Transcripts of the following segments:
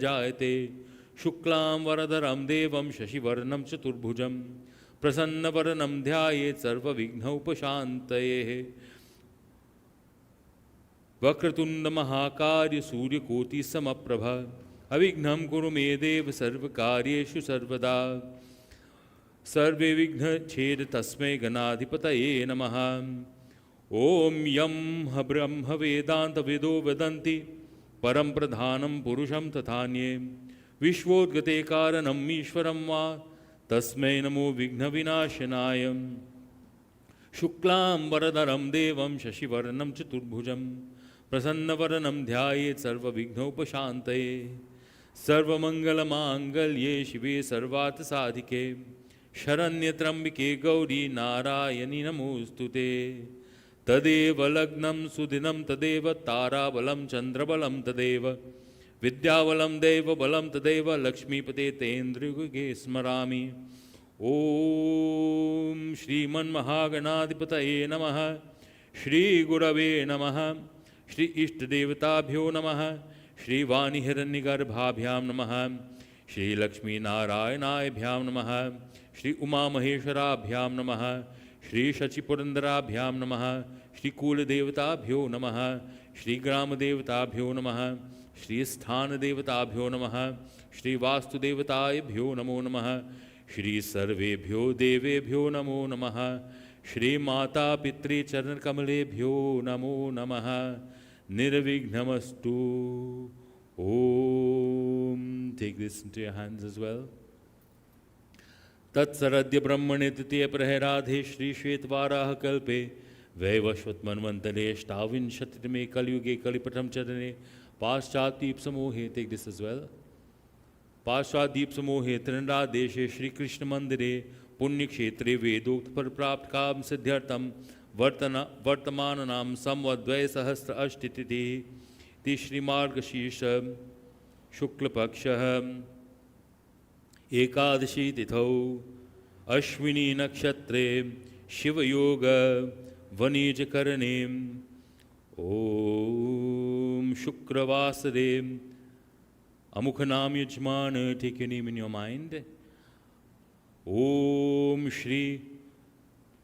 जायते शुक्लां वरदरं देवं शशिवर्णं चतुर्भुजं प्रसन्नवदनं ध्यायेत् सर्वविघ्नोपशान्तये। वक्रतुण्डमहाकाय सूर्यकोटिसमप्रभ अविघ्नं कुरु मे देव सर्वकार्येषु सर्वदा। सर्वे विघ्नच्छेद तस्मै गणाधिपतये नमः। ॐ यं ह ब्रह्म वेदान्तविदो वदन्ति परं प्रधानं पुरुषं तथान्ये विश्वोद्गते कारणम् ईश्वरं वा तस्मै नमो विघ्नविनाशनाय। शुक्लां वरदरं देवं शशिवर्णं चतुर्भुजं प्रसन्नवदनं ध्यायेत् सर्वविघ्नोपशान्तये। सर्वमङ्गलमाङ्गल्ये शिवे सर्वार्थसाधिके शरण्यत्र्यम्बिके गौरी नारायणि नमोऽस्तुते। तदेव लग्नं सुदिनं तदेव ताराबलं चन्द्रबलं तदेव विद्याबलं दैवबलं तदेव लक्ष्मीपते तेन्द्रियुगे स्मरामि। ॐ श्रीमन्महागणाधिपतये नमः। श्रीगुरवे नमः। श्री इष्टदेवताभ्यो नमः। श्रीवाणीहिरण्यगर्भाभ्यां नमः। श्रीलक्ष्मीनारायणाभ्यां नमः। श्री उमामहेश्वराभ्यां नमः। श्री शचिपुरन्दराभ्यां नमः। श्रीकुलदेवताभ्यो नमः। श्रीग्रामदेवताभ्यो नमः। श्रीस्थानदेवताभ्यो नमः। श्रीवास्तुदेवताभ्यो नमो नमः। श्रीसर्वेभ्यो देवेभ्यो नमो नमः। श्रीमातापितृचरणकमलेभ्यो नमो नमः। निर्विघ्नमस्तु। Om. Take this into your hands as well. तत्सरद्य ब्रह्मणे तृतीय प्रहराधे श्री श्वेतवाराह कल्पे वैवस्वत मन्वन्तरे अष्टाविंशतितमे कलयुगे कलिपटम चरणे पाश्चात्दीप समूहे। Take this as well. पाश्चात्दीप समूहे त्रिनरा देशे श्री कृष्ण मंदिरे पुण्यक्षेत्रे वेदोक्त फल प्राप्त काम सिद्ध्यर्थम वर्तमाननाम संवद्वय सहस्र अष्टतिथि श्रीमार्गशीर्ष शुक्लपक्षः एकादशी तिथौ अश्विनी नक्षत्रे शिवयोग वणिजकरणे ओम शुक्रवासरे अमुख नाम यजमान। Take your name in your mind. ओम श्री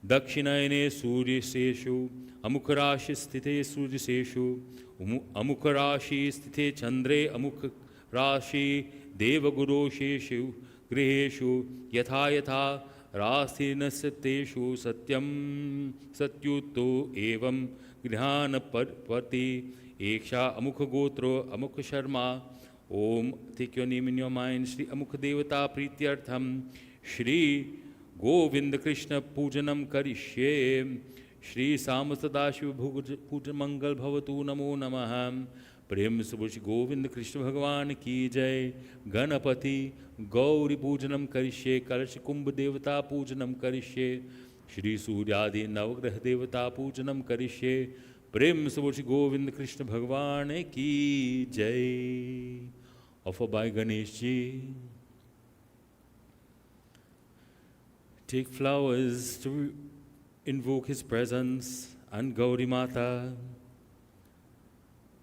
दक्षिणायने सूर्यशेषु अमुख राशि स्थिते सूर्यशेषु अमुख राशि स्थिते चंद्रे अमुख राशि देवगुरोशेषु गृहेषु यथा यथा राशिनस्तेषु सत्यं सत्युतो एवं गृहानपति एक्षा अमुख गोत्रो अमुख शर्मा। ओम take your name in your mind. Shri अमुख देवता प्रीत्यर्थम श्री गोविंद कृष्ण पूजनम करिष्ये। श्री साम सदाशिव पूज मंगल भवतु। नमो नमः। प्रेम सुबुष गोविंद कृष्ण भगवान की जय। गणपति गौरी पूजनम करिष्ये। कलश कुंभ देवता पूजनम करिष्ये। श्री सूर्यादि नवग्रह देवता पूजनम करिष्ये। प्रेम सुबुष गोविंद कृष्ण भगवान की जय। Offer by Ganesh ji. Take flowers to invoke his presence and Gauri Mata.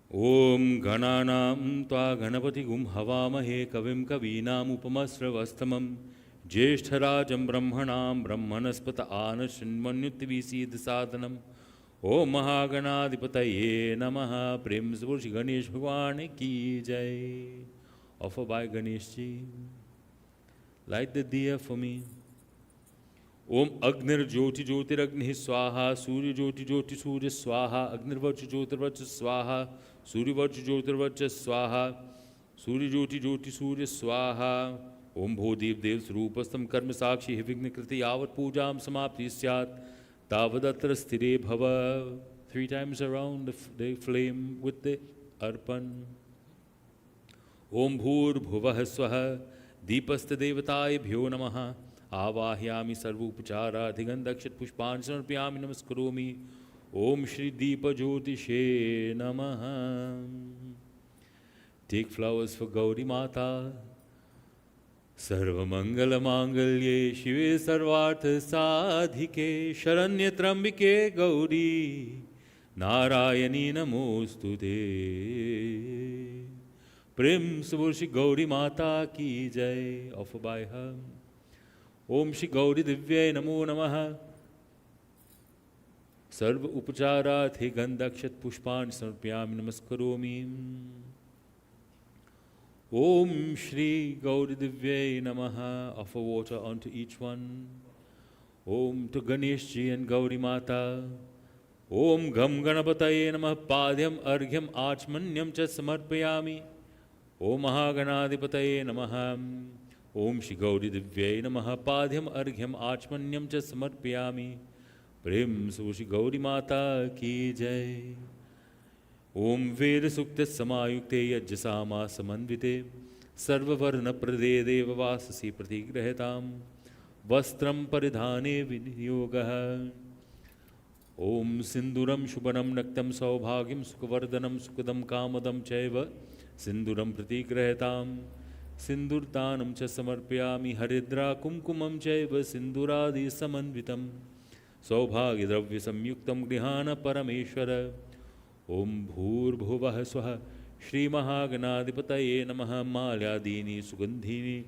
Om Gananam Tva Ganapati Gum Havamahe Kavim Kavinam Upamasravastamam Jeshtarajam Brahmanam Brahmanaspata Anashinmanyutvisid Sadhanam. Om Mahaganadipataye Namaha. Prem Saburshi Ganesh Bhagwan ki jai. Offer by Ganesh ji. Light the diya for me. ओम अग्निर्ज्योति ज्योतिरग्नि स्वाहा। सूर्य ज्योति ज्योति सूर्य स्वाहा। अग्निर्वच ज्योतिर्वच स्वाहा। सूर्यवच ज्योतिर्वच स्वाहा। सूर्य ज्योति ज्योति सूर्य स्वाहा। ओम भूदेव देव स्वरूपस्थम कर्म साक्षी विघ्न कृति यावत् पूजां समाप्ति स्यात् तावदत्र स्थिरे भव। 3 times around the flame with the arpan. ओम भूर्भुवः स्वः दीपस्थ देवताभ्यो नमः। आवाहयामि सर्वोपचाराधिगन्धक्षत पुष्पाणि समर्पयामि नमस्करोमि। ओम श्री दीप ज्योतिषे नमः। टेक फ्लावर्स फॉर गौरी माता। सर्वमंगलमांगल्ये शिवे सर्वार्थ साधिके शरण्य त्र्यंबिके गौरी नारायणी नमोस्तुते। Prem Subhushi Gauri Mata Ki Jai. Offer by her. Om Shri Gauri Divya Namo Namaha. Sarva Upachara The Gandakshat Pushpan Sarpyami Namaskaromi. Om Shri Gauri Divya Namaha. Offer water unto each one. Om to Ganesh Ji and Gauri Mata. Om Gam Ganapataye Namah Padhyam Arghyam Achmanyam Cha Samarpayami. Om Mahaganadipataye Namaha. Om Shri Gauri Divyai Namaha Padhyam Arghyam Achmanyam Cha Samarpayami. Prem Sushi Gauri Mata Ki Jai. Om Veda Sukta Samayukte Yajjasama Samanvite Sarvavarna Prade Deva Vasasi Pratigrahitam Vastram Paridhane Vinyogaha. Om Sinduram Shubhanam Naktam Saubhagyam Sukhavardhanam Sukadam Kamadam Chaiva Sinduram Pratigrahitam Sindurtanam Cha Samarpyami Haridra Kumkumam Chaiva Sinduradi Samanvitam Saubhagya Dravya Samyuktam Grihana Parameshwara. Om Bhur Bhuvah Swaha Shri Mahaganadipataye Namaha. Malyadini Sugandhini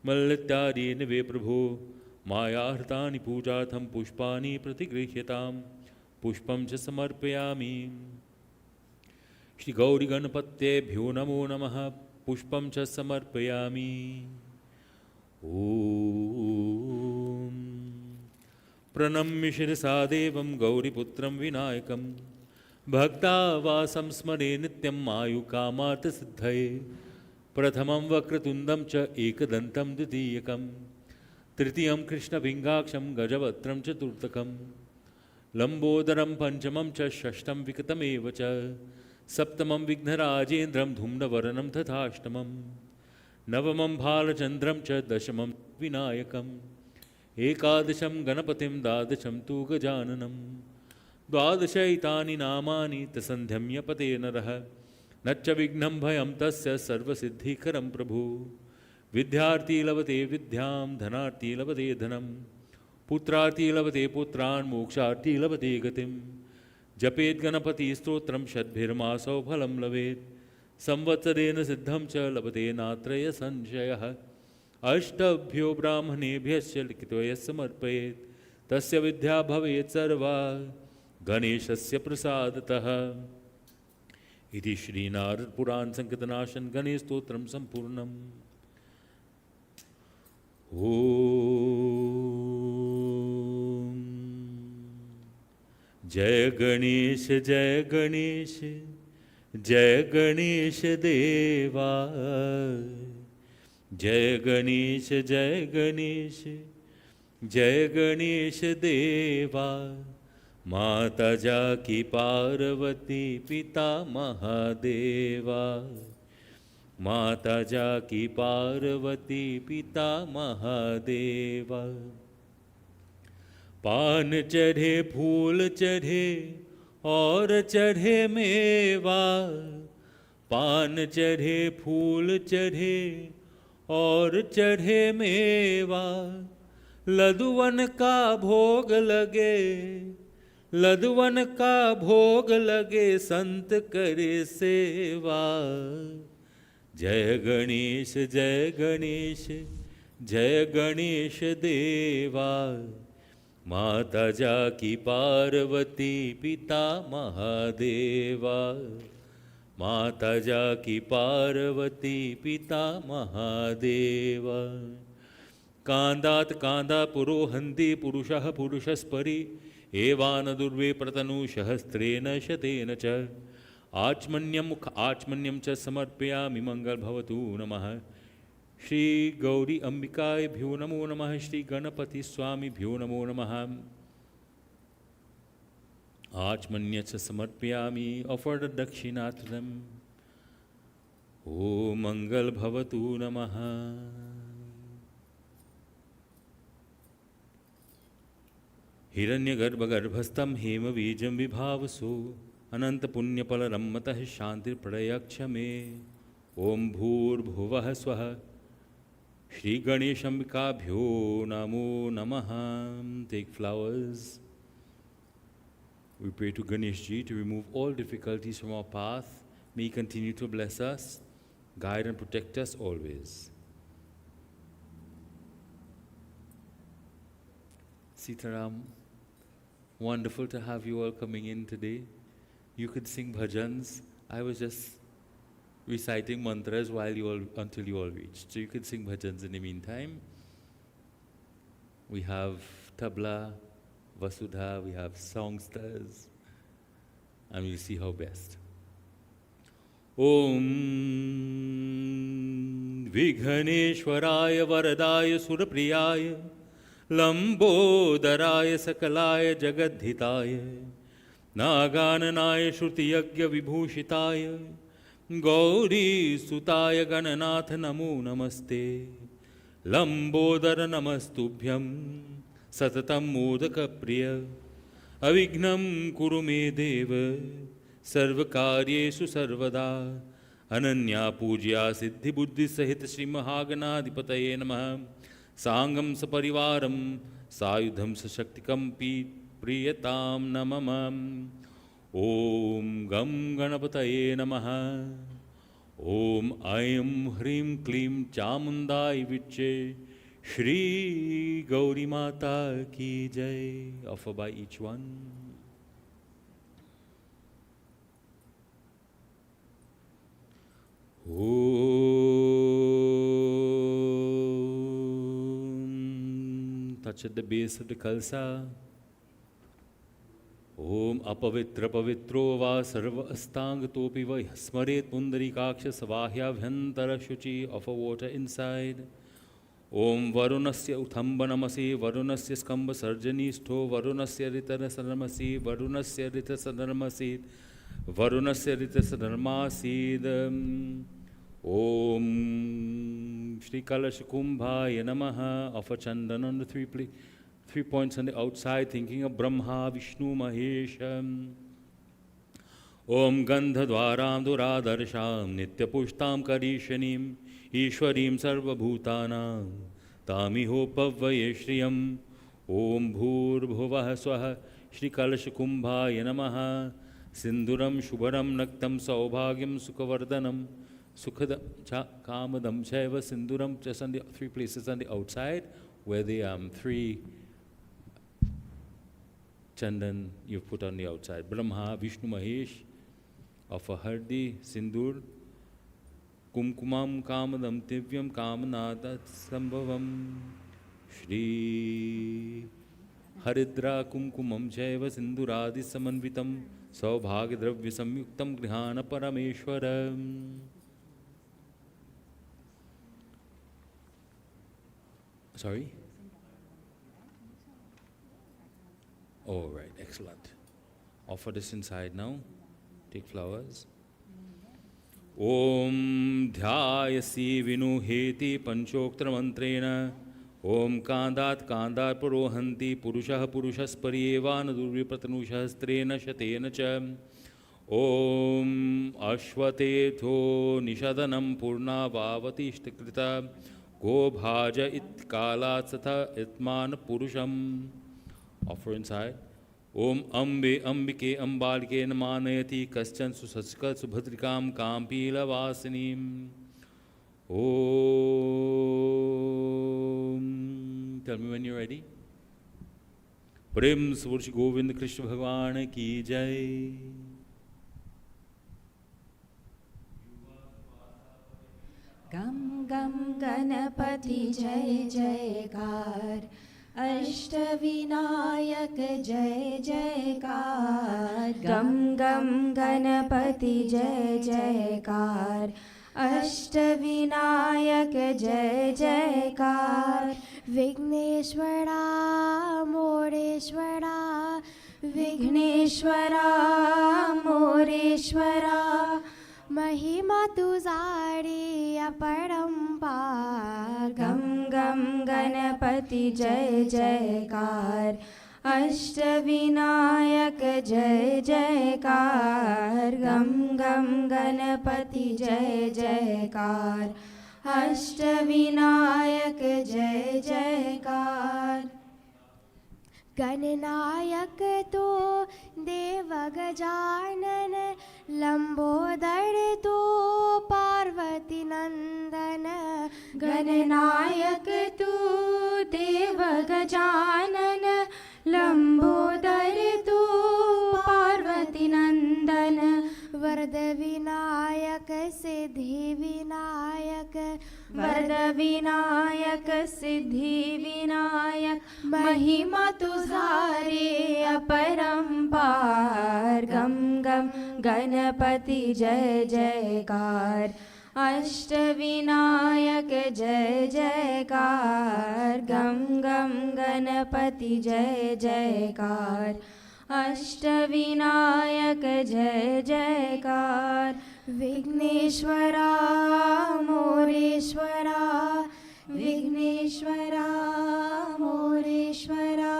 Malityadini Ve Prabhu Mayahrtani Pujatham Pushpani Pratigrihyatam Pushpam Cha Samarpayami. Shri Gauri Ganapatye Bhyo Namo Namaha. Pushpam Cha Samarpayami. Om Pranamya Shirasa Devam Gauri Putram Vinayakam Bhakta Vasam Smare Nityam Mayu Kamartha Siddhaye. Prathamam Vakratundam Cha Ekadantam Didiyakam Tritiyam Krishna Vingaksham Gajavatram Chaturtakam Lambodaram Panchamam Cha Shashtam Vikatam Evacha Saptamam Vighnarajendram Dhumnavaranam Tathashtamam Navamam Bhalachandram Cha Dashamam Vinayakam Ekadasham Ganapatim Dadasham Tu Gajananam Dvadashaitani Namani Tasandhyamyapate Naraha Nacha Vignam Bhayam Tasya Sarvasiddhikaram Prabhu Vidyarthi Lavate Vidyam Dhanarthi Lavate Dhanam Putrarthi Lavate Putran Moksharthi Lavate Gatim Japet Ganapati Stotram Shadbhirmasav Phalam Lavet Samvatsarena Siddham Cha Lavate Natraya Sanshayah Ashtabhyo Brahmanebhyasya Likitoya Samarpayet Tasya Vidya Bhavet Sarva Ganeshasya Prasadataha. Iti Shri Narad Puran Sankatanashan Ganesh Stotram Sampurnam. Om Jai Ganesh Jai Ganesh Jai Ganesh Deva Jai Ganesh Jai Ganesh Jai Ganesh Deva Mata Jaki Parvati Pita Mahadeva Mata Jaki Parvati Pita Mahadeva. पान चढ़े फूल चढ़े और चढ़े मेवा पान चढ़े फूल चढ़े और चढ़े मेवा लदुवन का भोग लगे लदुवन का भोग लगे संत करे सेवा। जय गणेश जय गणेश जय गणेश देवा माता जाकी पार्वती पिता महादेवा माता जाकी पार्वती पिता महादेवा। कांदात कांदा पुरोहन्ति पुरुषः पुरुषस्परि एवान दुर्वे प्रतनुशहस्त्रेण शतेन च आचमन्यं मुख आचमन्यं च समर्पयामि मंगल भवतु नमः। श्री गौरी अंबिकाय भ्यो नमो नमः। श्री गणपति स्वामी भ्यो नमो नमः। आचमन्य च समर्पयामि ऑफर द दक्षिणा टू देम। ओ मंगल भवतु नमः। हिरण्यगर्भगर्भस्थं हेमबीजं विभावसो अनंत पुण्यफलरं मतः शान्तिर्प्रयच्छ मे। ओम भूर्भुवः स्वः। श्री गणेशाम्बिकाभ्यो नमो नमः। Take flowers. We pray to Ganesh Ji to remove all difficulties from our path. May he continue to bless us. guide and protect us always. Sitaram, wonderful to have you all coming in today. You could sing bhajans. I was just reciting mantras until you all reached. So you could sing bhajans in the meantime. We have tabla, vasudha, we have songsters, and we'll see how best. Om Vighaneshwaraya Varadaya Surapriyaya Lambodharaya Sakalaya Jagadhitaya Nagananaya Shrutiyagya Vibhushitaya Gauri Sutaya Gananath Namo Namaste Lambodhara Namastubhyam Satatam Modaka Priya Avignam Kurume Deva Sarvakaryeshu Sarvada Ananya Pujya Siddhi Buddhi Sahita Sri Mahaganadhipataye Namaha Sangam Saparivaram Sayudham Sashaktikam Priyatam Namamam Om Gam Ganapataye Namaha Om Ayam Hrim Klim Chamundai Viche Shri Gauri Mata Ki Jai. Offer by each one. Om. Touch at the base of the Khalsa. Om apavitra pavitro va sarva astang topi va smaret pundarikaksha savahya bhyantara shuchi. Of a water inside. Om varunasya uthambanamasi varunasya skamba sarjanistho varunasya ritana sanamasi varunasya rita sanamasi varunasya rita sanamasid. Om Shri Kalash Kumbhaya Namaha. Offer chandan on the three points on the outside, thinking of Brahma, Vishnu, Mahesha. Om Gandhadvaram Duradarsham Nitya Pushtam Karishanim Ishwarim Sarva Bhutanam Tamiho Pavvaye Shriyam. Om Bhur Bhuvah Swaha Shri Kalash Kumbhaya Namaha. Sinduram Shubharam Naktam Saubhagyam Sukhavardanam Sukhadam Kamadam Chaiva Sinduram. Just on the three places on the outside where the three chandan you've put on the outside. Brahma, Vishnu, Mahesh. Offer Hardi, Sindur, Kumkumam Kamadam Tivyam Kamanada Sambhavam. Shri Haridra Kumkumam Chaiva Sinduradi Samanvitam Saubhagya Dravya Samyuktam Grihana Parameshwaram. Sorry? Oh, right, excellent. Offer this inside now. Take flowers. Om Dhyayasi Vinuheti Panchoktra Mantrena. Om Kandat Kandat Purohanti Purushah Purushas Paryevan Durvipratanushastrena Shatena Cha. Om Ashvatetho Nishadanam Purna Vavati Shtikrita Go Bhaja Itkalat Satha Itman Purusham. Offer inside. Om Ambe Ambike Ambalike Namanayati Kaschan Susachka Subhadrikam Kampila Vasinim. Om. Tell me when you're ready. Prem Svursh Govind Krishna Bhagwan Ki Jai. Gam Gam Ganapati Jai Jaykar. Ashtavinayak जय जयकार. गम गम गणपति जय जयकार. अष्टविनायक जय जयकार. विघ्नेश्वरा मोरेश्वरा. विघ्नेश्वरा मोरेश्वरा. महिमा तुझारी अपरंपार. गम गम गणपति जय जयकार. अष्टविनायक जय जयकार. गम गम गणपति जय जयकार. अष्टविनायक जय जयकार. गणनायक तो देव गजानन, लंबोदर तो पार्वती नंदन। गणनायक तू देव गजानन, लंबोदर तू पार्वती नंदन। वरद विनायक सिद्धि विनायक, वरद विनायक सिद्धि विनायक। महिमा तुझा रे अपरंपार, गम गम गणपती जय जयकार। अष्टविनायक जय जयकार, गम गम गणपति जय जयकार। अष्टविनायक जय जयकार। विघ्नेश्वरा मोरेश्वरा, विघ्नेश्वरा मोरेश्वरा।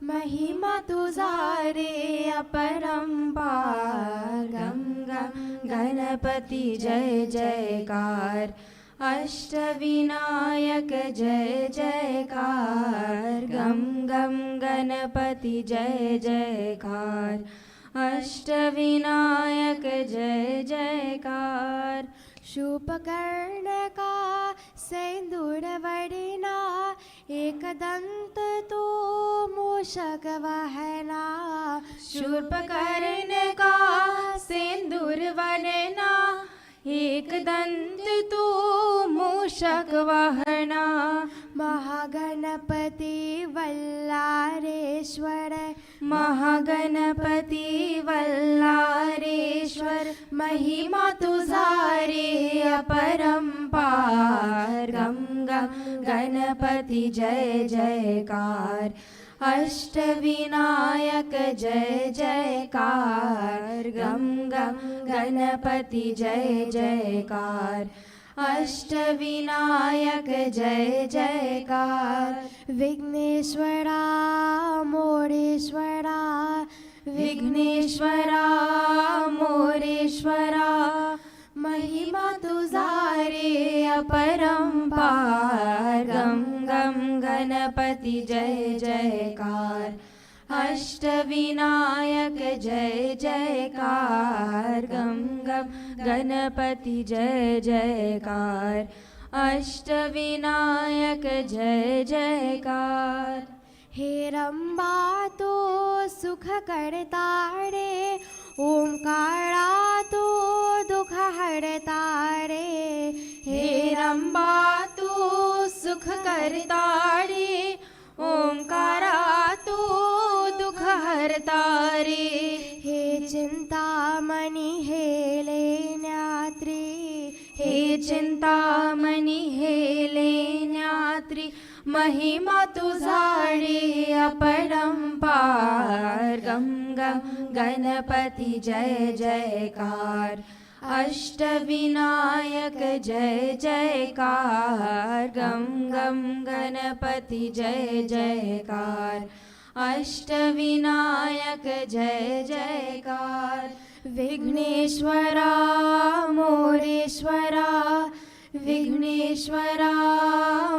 महिमा तुझा रे अपरंपार, गम गम गणपति जय जयकार। अष्टविनायक जय जयकार, गम गम गणपति जय जयकार। अष्टविनायक जय जयकार। शूपकर्ण का सिंदूर वरना, एक दंत तो मूषक वहना। शूर्पकर्ण का सिंदूर वरना, एक दंत तो मूषक वहना। महागणपति वल्लारेश्वर, महागणपति वल्लारेश्वर। महिमा तुझा रे अपरंपार, गम गम गणपति जय जयकार। अष्टविनायक जय जयकार, गम गम गणपति जय जयकार। अष्टविनायक जय जयकार। विघ्नेश्वरा मोरेश्वरा, विघ्नेश्वरा मोरेश्वरा। महिमा तुझा रे अपरंपार, गम गम गणपति जय जयकार। अष्टविनायक जय जयकार, गम गम गणपति जय जयकार। अष्टविनायक जय जयकार। हे रंबा तो सुख करता रे, ओंकारा तो दुख हरता रे। हे रंबा तो सुख करता रे, ओंकारा तो दुख हरता रे। हे चिंतामणि हे लेण्यात्री, हे चिंतामणि हे लेण्यात्री। महिमा तुझा रे अपरंपार, गम गम गणपति जय जयकार। अष्टविनायक जय जयकार, गम गम गणपति जय जयकार। अष्टविनायक जय जयकार। विघ्नेश्वरा मोरेश्वरा, विघ्नेश्वरा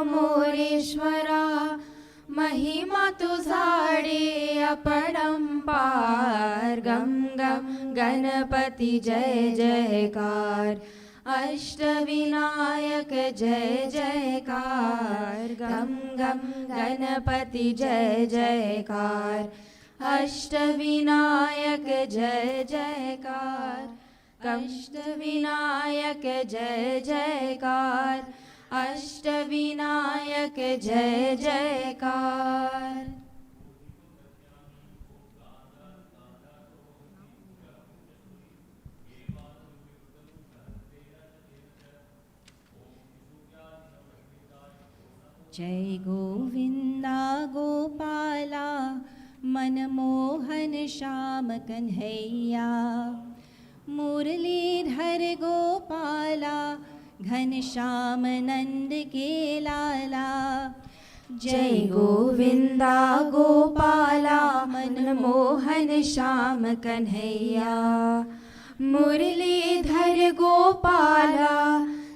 मोरेश्वरा। महिमा तुझा रे अपरंपार, गम गम गणपति जय जयकार। अष्टविनायक जय जयकार, गम गम गणपति जय जयकार। अष्टविनायक जय जयकार। अष्टविनायक जय जयकार। अष्टविनायक जय जयकार। जय गोविंदा गोपाला, मनमोहन श्याम कन्हैया। मुरलीधर गोपाला, घनश्याम नंद के लाला। जय गोविंदा गोपाला, मनमोहन श्याम कन्हैया। मुरलीधर गोपाला,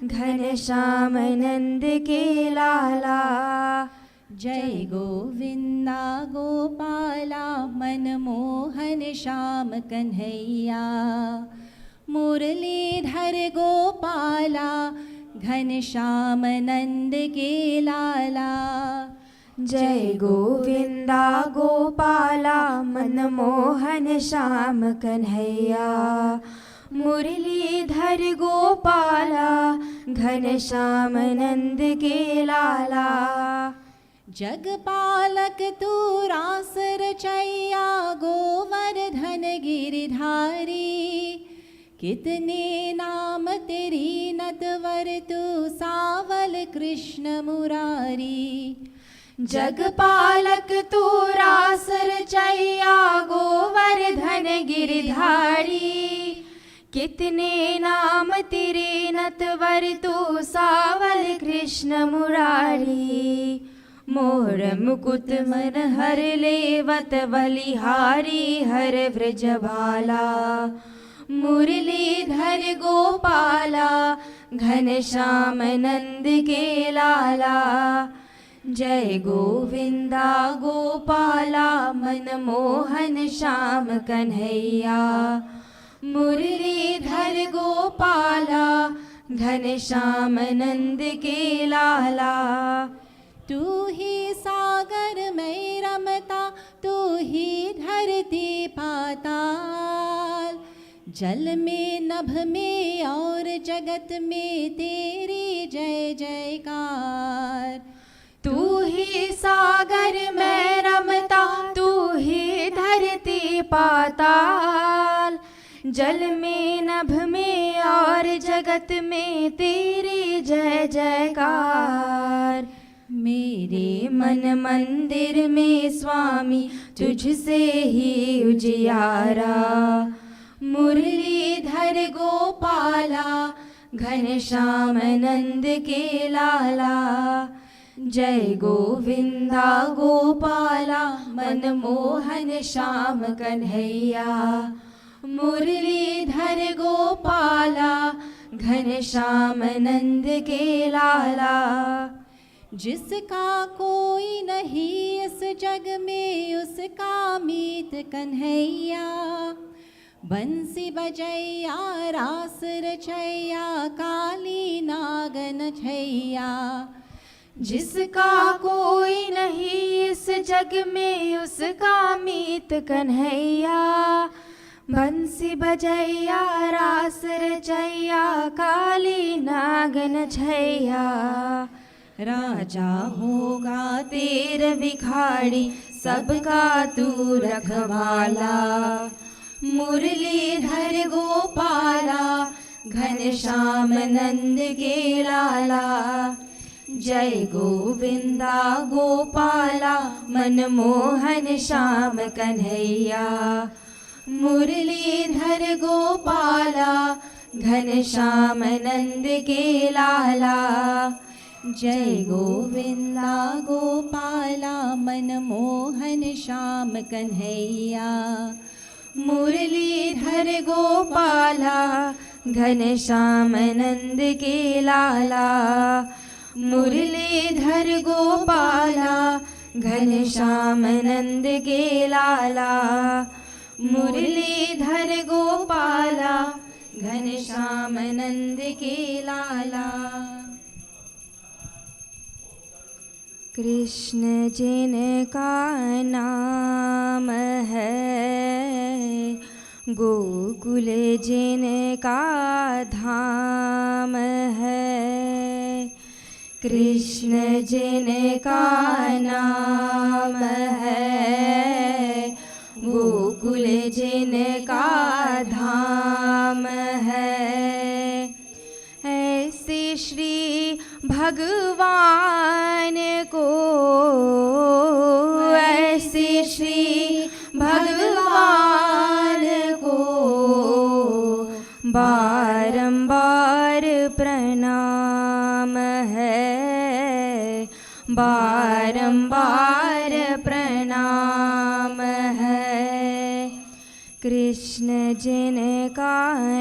घनश्याम नंद के लाला। जय गोविंदा गोपाला मनमोहन श्याम कन्हैया। मुरलीधर गोपाला घनश्याम नंद के लाला। जय गोविंदा गोपाला मनमोहन श्याम कन्हैया। मुरलीधर गोपाला घनश्याम नंद के लाला। जगपालक तू रास रचैया गोवर्धन गिरधारी। कितने नाम तेरी नटवर तू सावल कृष्ण मुरारी। जगपालक तू रास रचैया गोवर्धन गिरधारी। कितने नाम तेरे नटवर तू सावल कृष्ण मुरारी। मोर मुकुट मन हर लेवत बलिहारी हर व्रजबाला। मुरलीधर गोपाला घनश्याम नंद के लाला। जय गोविंदा गोपाला मनमोहन श्याम कन्हैया। मुरलीधर गोपाला घनश्याम नंद के लाला। तू ही सागर में रमता तू ही धरती पाताल। जल में नभ में और जगत में तेरी जय जयकार। तू ही सागर में रमता तू ही धरती पाताल। जल में नभ में और जगत में तेरी जय जयकार। मेरे मन मंदिर में स्वामी तुझसे ही उजियारा। मुरलीधर गोपाला घनश्याम नंद के लाला। जय गोविंदा गोपाला मनमोहन श्याम कन्हैया। मुरलीधर गोपाला घनश्याम नंद के लाला। जिसका कोई नहीं इस जग में उसका मीत कन्हैया। बंसी बजैया रास रचैया काली नागन छैया। जिसका कोई नहीं इस जग में उसका मीत कन्हैया। बंसी बजैया रास रचैया काली नागन छैया। राजा होगा तेर भिखारी सबका तू रखवाला। मुरलीधर गोपाला घनश्याम नंद के लाला। जय गोविंदा गोपाला मनमोहन श्याम कन्हैया। मुरलीधर गोपाला घनश्याम नंद के लाला। जय गोविंदा गोपाला मनमोहन श्याम कन्हैया। मुरलीधर गोपाला घनश्याम नंद के लाला। मुरलीधर गोपाला घनश्याम नंद के लाला। मुरलीधर गोपाला घनश्याम नंद के लाला। कृष्ण जिनका नाम है गोकुल जिनका धाम है। कृष्ण जिनका नाम है गोकुल जिनका धाम है। ऐसे श्री भगवान को ऐसे श्री भगवान को बारंबार प्रणाम है। बारंबार प्रणाम है। कृष्ण जिनका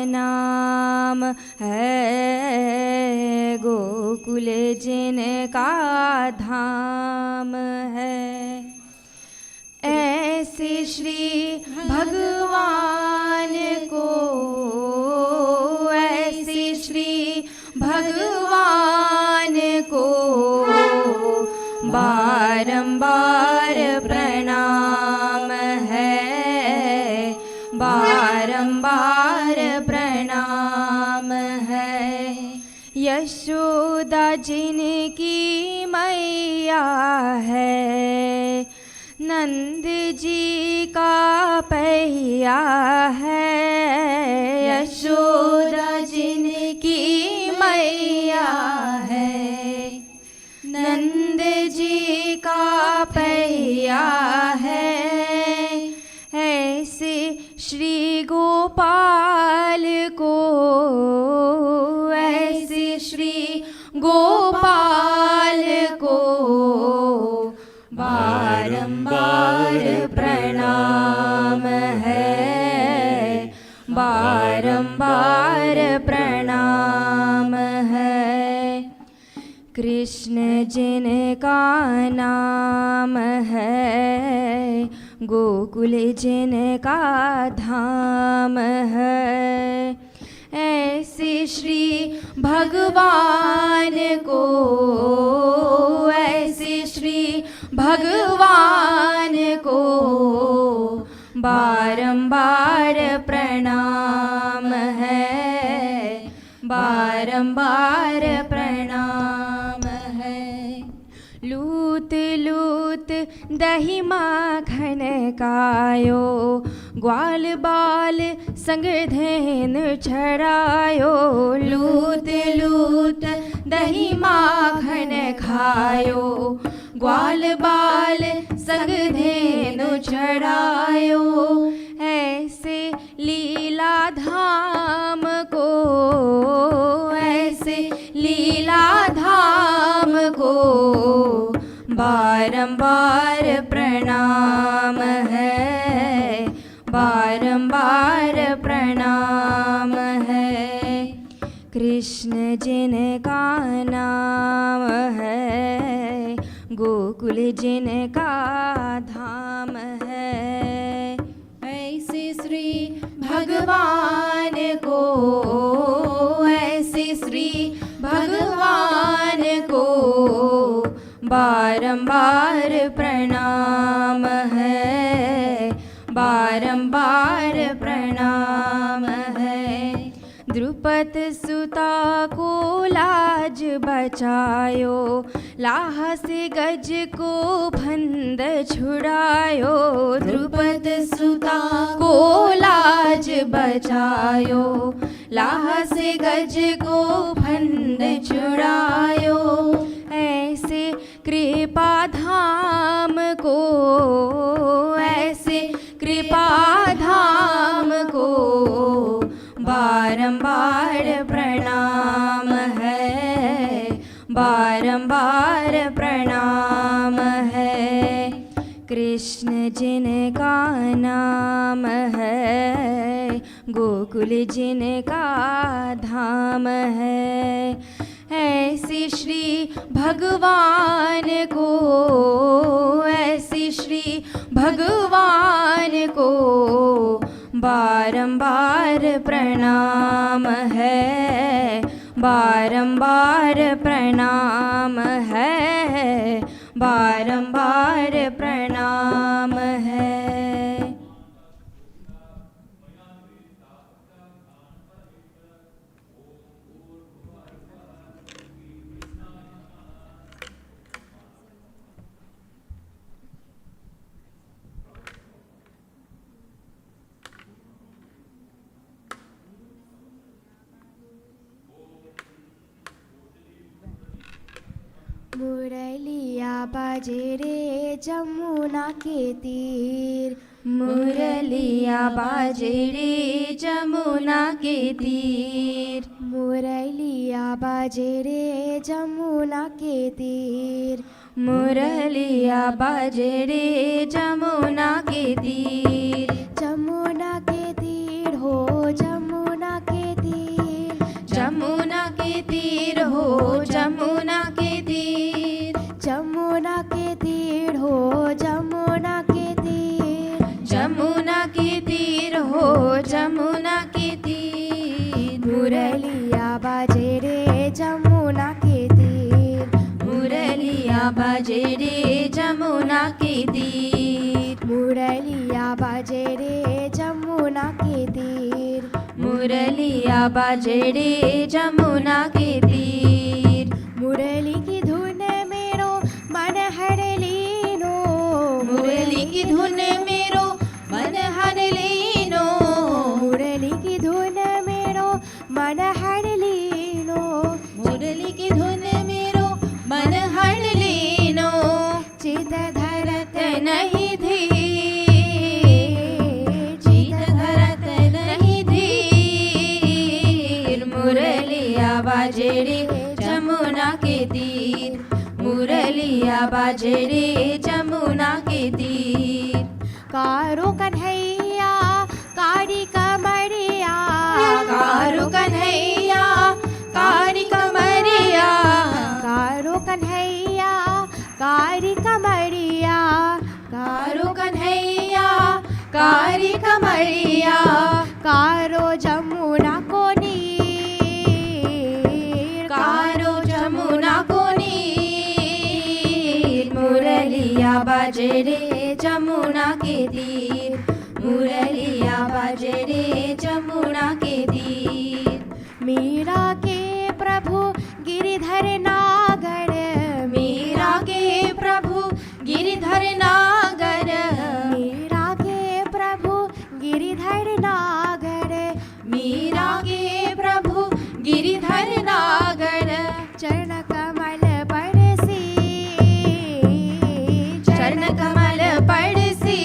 नाम है, गोकुल जिनका धाम है। ऐसे श्री भगवान को, ऐसे श्री भगवान को बारंबार प्रणाम है, बारंबार प्रणाम है। यशोदा जिनकी मैया है, नंद जी का पहिया है। यशोदा जिनकी मैया है, नंद जी का पहिया है। ऐसे श्री गोपाल को, ऐसे श्री गोपाल को बारंबार प्रणाम है, बारंबार प्रणाम है। कृष्ण जिनका नाम है, गोकुल जिनका धाम है। ऐसे श्री भगवान को, ऐसे श्री भगवान को बारंबार प्रणाम है, बारंबार प्रणाम है। लूट लूट दही माखन कायो, ग्वाल बाल संग धेनु चरायो। लूट लूट दही माखन खायो, ग्वाल बाल संग धेनु चरायो। ऐसे लीला धाम को, ऐसे लीला धाम को बारंबार प्रणाम है, बारंबार प्रणाम है। कृष्ण जिनका नाम है, गोकुल जिनका धाम है। ऐसे श्री भगवान को, ऐसे श्री भगवान को बारंबार प्रणाम है, बारंबार प्रणाम है। द्रुपद सुता को लाज बचायो, लाह से गज को फंद छुड़ायो। द्रुपद सुता को लाज बचायो, लाह से गज को फंद छुड़ायो। ऐसे कृपा धाम को, ऐसे कृपा धाम को बारंबार प्रणाम है, बारंबार प्रणाम है। कृष्ण जिनका नाम है, गोकुल जिनका धाम है। ऐसे श्री भगवान को, ऐसे श्री भगवान को बारंबार प्रणाम है, बारंबार प्रणाम है, बारंबार प्रणाम है। मुरलिया बाजे रे जमुना के तीर, मुरलिया बाजे रे जमुना के तीर। मुरलिया बाजे रे जमुना के तीर, मुरलिया बाजे रे जमुना के तीर। जमुना के मुरलिया बाजे रे जमुना के तीर। मुरलिया बाजे रे जमुना के तीर। मुरलिया बाजे रे जमुना के तीर। मुरली की धुन मेरो मन हर लीनो। मुरली की धुन मेरो मन हर लीनो। मुरली की धुन मेरो मन हर लीनो। मुरली की धुन मेरो मन हर लीनो। चित धरत नहीं धीर, चित धरत नहीं धीर। मुरलिया बाजे रे जमुना के तीर। मुरलिया बाजे रे जमुना के तीर। कारो कन्हैया कारी कमरिया। कारो कन्हैया कारी कमरिया। कारो कन्हैया कारी कमरिया। कारो कन्हैया कारी कमरिया। कारो जमुना को नीर। कारो जमुना को नीर। मुरलिया बाजे रे जमुना के तीर। मुरलिया बाजे रे जमुना के तीर। मीरा के प्रभु गिरिधर नागर। मीरा के प्रभु गिरिधर नागर। मीरा के प्रभु गिरिधर नागर। मीरा के प्रभु गिरिधर नागर। चरण कमल परसी। चरण कमल पड़सी।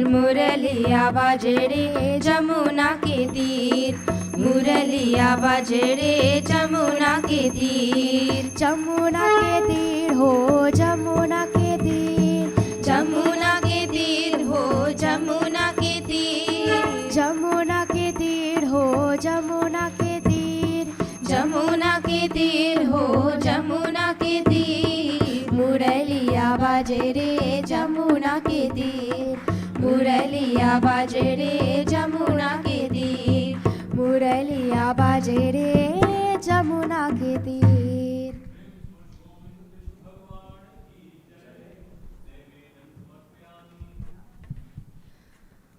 मुरलिया बाजे रे जमुना के तीर। मुरलिया बाजे रे जमुना के तीर। जमुना के तीर हो जमुना के तीर। जमुना के तीर हो जमुना के तीर। जमुना के तीर हो जमुना के तीर। जमुना के तीर हो जमुना के तीर। मुरलिया बाजे रे जमुना के तीर। मुरलिया बाजे रे जमुना के तीर। मुरलिया बाजे रे जमुना के तीर।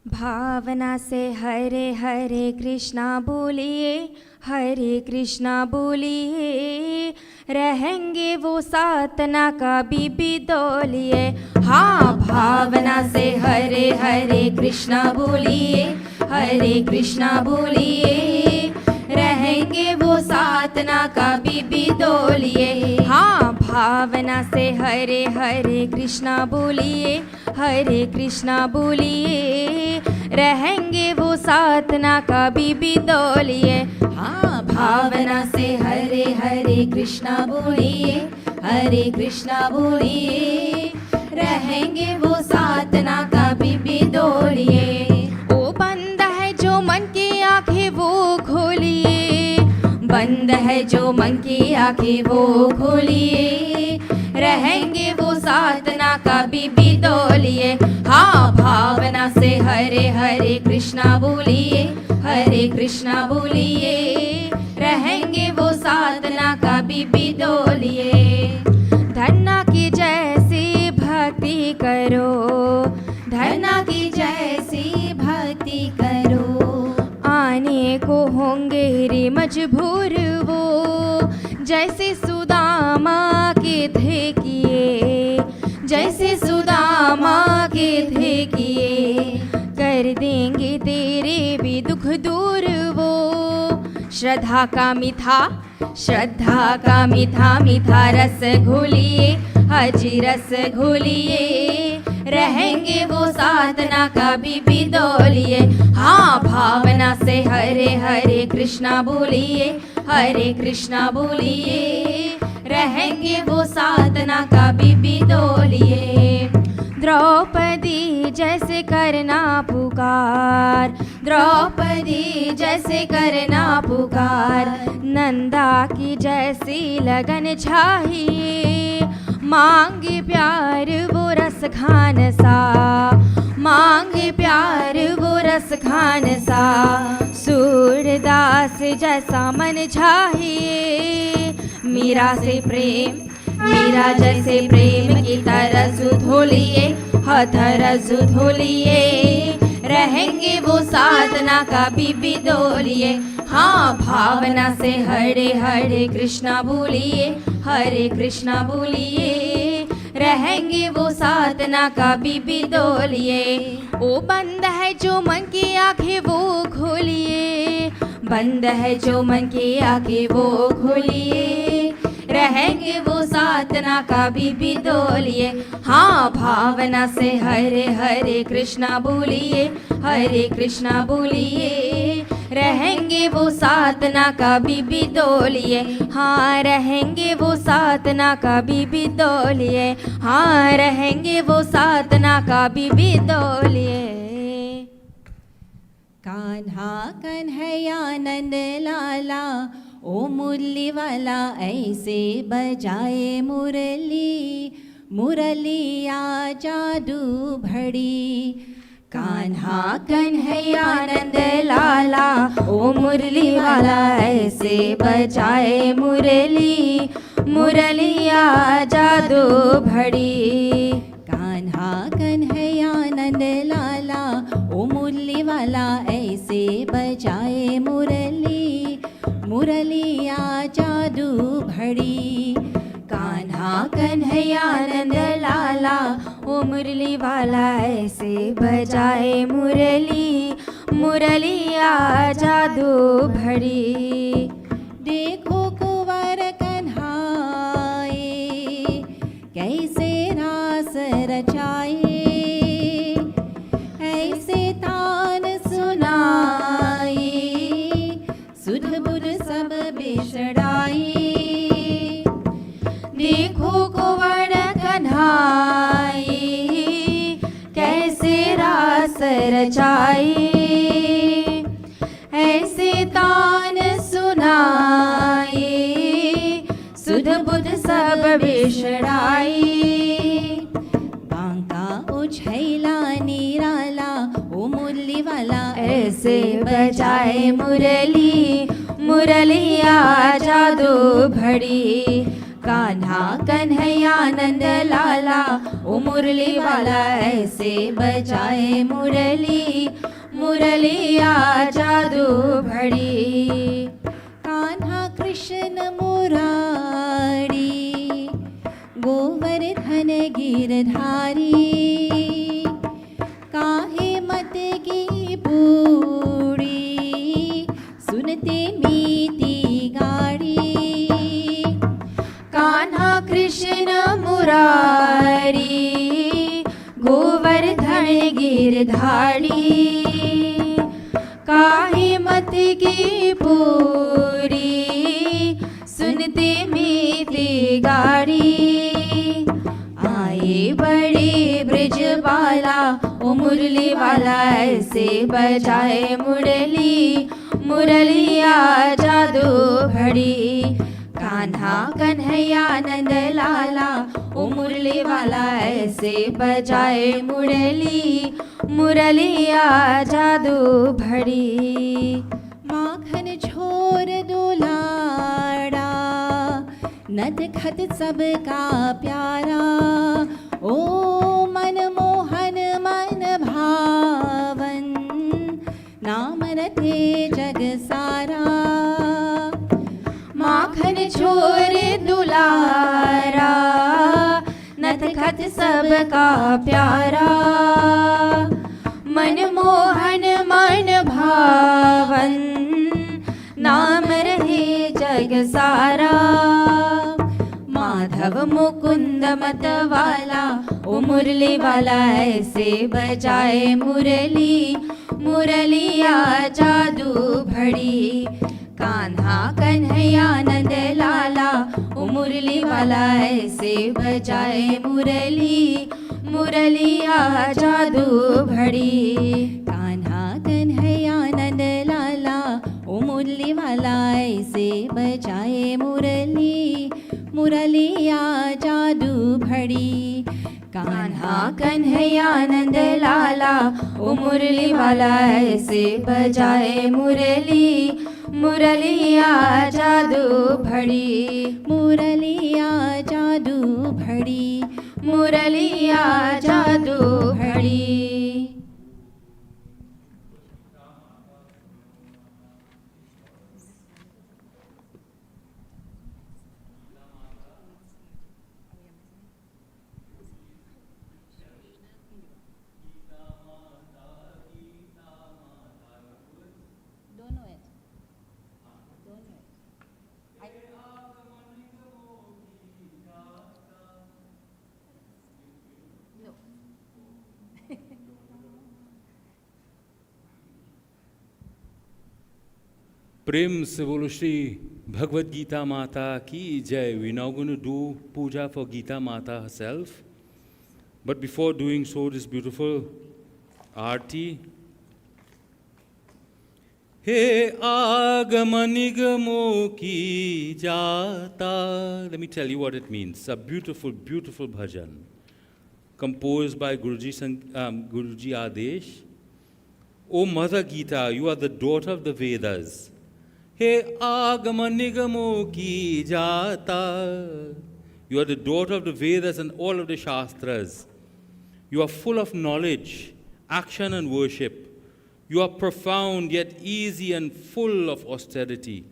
भावना से हरे हरे कृष्णा बोलिए। हरे कृष्णा बोलिए। रहेंगे वो सातना का बीबी दौलिए। हाँ भावना से हरे हरे कृष्णा बोलिए। हरे कृष्णा बोलिए। रहेंगे वो सातना का बीबी दौलिए। हाँ भावना से हरे हरे कृष्णा बोलिए। हरे कृष्णा बोलिए। रहेंगे वो सातना का बीबी दौलिए। हाँ भावना से हरे हरे कृष्णा बोलिए। हरे कृष्णा बोलिए। रहेंगे वो सातना का बीबी दौलिए। ओ बंद है जो मन की आंखें वो खोलिए। बंद है जो मन की आंखें वो खोलिए। रहेंगे वो साधना का बीबी दौलिए। हाँ भावना से हरे हरे कृष्णा बोलिए। हरे कृष्णा बोलिए। रहेंगे वो साधना का बीबी दौलिए। धन्ना की जैसी भक्ति करो। धन्ना की जैसी भक्ति करो। आने को होंगे रे मजबूर वो। जैसे सुदामा के थे किए। जैसे सुदामा के थे किए। कर देंगे तेरे भी दुख दूर वो। श्रद्धा का मीठा मीठा रस घोलिए। हजी रस घोलिए। रहेंगे वो साधना का बीबी दौलिए। हाँ भावना से हरे हरे कृष्णा बोलिए। हरे कृष्णा बोलिए। रहेंगे वो साधना का बीबी दौलिए। द्रौपदी जैसे करना पुकार। द्रौपदी जैसे करना पुकार। नंदा की जैसी लगन चाहिए। मांगे प्यार वो रस खान सा। मांगे प्यार वो रस खान सा। सूरदास जैसा मन चाहिए। मीरा से प्रेम मीरा जैसे प्रेम की तरस धोलिए, तरस धोलिए, रहेंगे वो साधना का भी डोलिए। हाँ, भावना से हरे हरे कृष्णा बोलिए, हरे कृष्णा बोलिए, रहेंगे वो साधना का भी डोलिए। ओ बंद है जो मन की आंखें वो खोलिए, बंद है जो मन की आंखें वो खोलिए, रहेंगे वो साधना का भी डोलिए। हाँ, भावना से हरे हरे कृष्णा बोलिए, हरे कृष्णा बोलिए, रहेंगे वो साधना का भी डोलिए। हाँ, रहेंगे वो साधना का भी डोलिए। हाँ, रहेंगे वो साधना का भी डोलिए। कान्हा कन्हैया नंद लाला, ओ मुरली वाला ऐसे बजाए मुरली, मुरलिया जादू भड़ी। कान्हा कन्हैया नंद लाला, ओ मुरली वाला ऐसे बजाए मुरली, मुरलिया जादू भड़ी। कान्हा कन्हैया नंद लाला, ओ मुरली वाला ऐसे बजाए मुरली, मुरलिया जादू भड़ी। कान्हा कन्हैया नंद लाला, ओ मुरली वाला ऐसे बजाए मुरली, मुरलिया जादू भड़ी। देखो कुंवर कन्हाए कैसे रास रचाए, ऐसे तान सुनाए, सुध बुध सब बिसराए। देखो कुंवर कन्हाए कैसे रास रचाए, ऐसे तान सुनाए, सुध बुध सब बिसराए। बांका उछैला निराला, ओ मुरली वाला ऐसे बजाए मुरली, मुरलिया जादू भड़ी। कान्हा कन्हैया नंद लाला, ओ मुरली वाला ऐसे बजाए मुरली, मुरलिया जादू भड़ी। कान्हा कृष्ण मुरारी, गोवर्धन गिरधारी, काहे मत की बूढ़ी, सुनते मीठी गाड़ी। कान्हा कृष्ण मुरारी, गोवर्धन गिरधारी, काहे मत की पूरी, सुनते मीठी गाड़ी। आए बड़े ब्रिज वाला, ओ मुरली वाला ऐसे बजाए मुरली, मुरलिया जादू भड़ी। कान्हा कन्हैया नंद लाला, ओ मुरली वाला ऐसे बजाए मुरली, मुरलिया जादू भड़ी। माखन छोर दुलारा, नद खत सबका प्यारा, ओ मन मोहन मन भावन, नाम रते जग सारा। माखन छोर दुलारा, नथ खत सबका प्यारा, मन मोहन मन भावन, नाम रहे जग सारा। माधव मुकुंद मत वाला, ओ मुरली वाला ऐसे बजाए मुरली, मुरलिया जादू भड़ी। कान्हा कन्हैया नंद लाला, ओ मुरली वाला ऐसे बजाए मुरली, मुरलिया जादू भड़ी। कान्हा कन्हैया नंद लाला, ओ मुरली वाला ऐसे बजाए मुरली, मुरलिया जादू भड़ी। कान्हा कन्हैया नंद लाला, ओ मुरली वाला ऐसे बजाए मुरली, मुरलिया जादू भड़ी, मुरलिया जादू भड़ी, मुरलिया जादू भड़ी। प्रेम से बोलो श्री भगवद गीता माता की जय. We're now going to do puja for Gita Mata herself. But before doing so, this beautiful aarti. He agamanigammo ki jata. Let me tell you what it means. A beautiful, beautiful bhajan composed by Guruji Adesh. O Mother Gita, you are the daughter of the Vedas. He agamanigammo ki jata. You are the daughter of the Vedas and all of the Shastras. You are full of knowledge, action and worship. You are profound yet easy and full of austerity.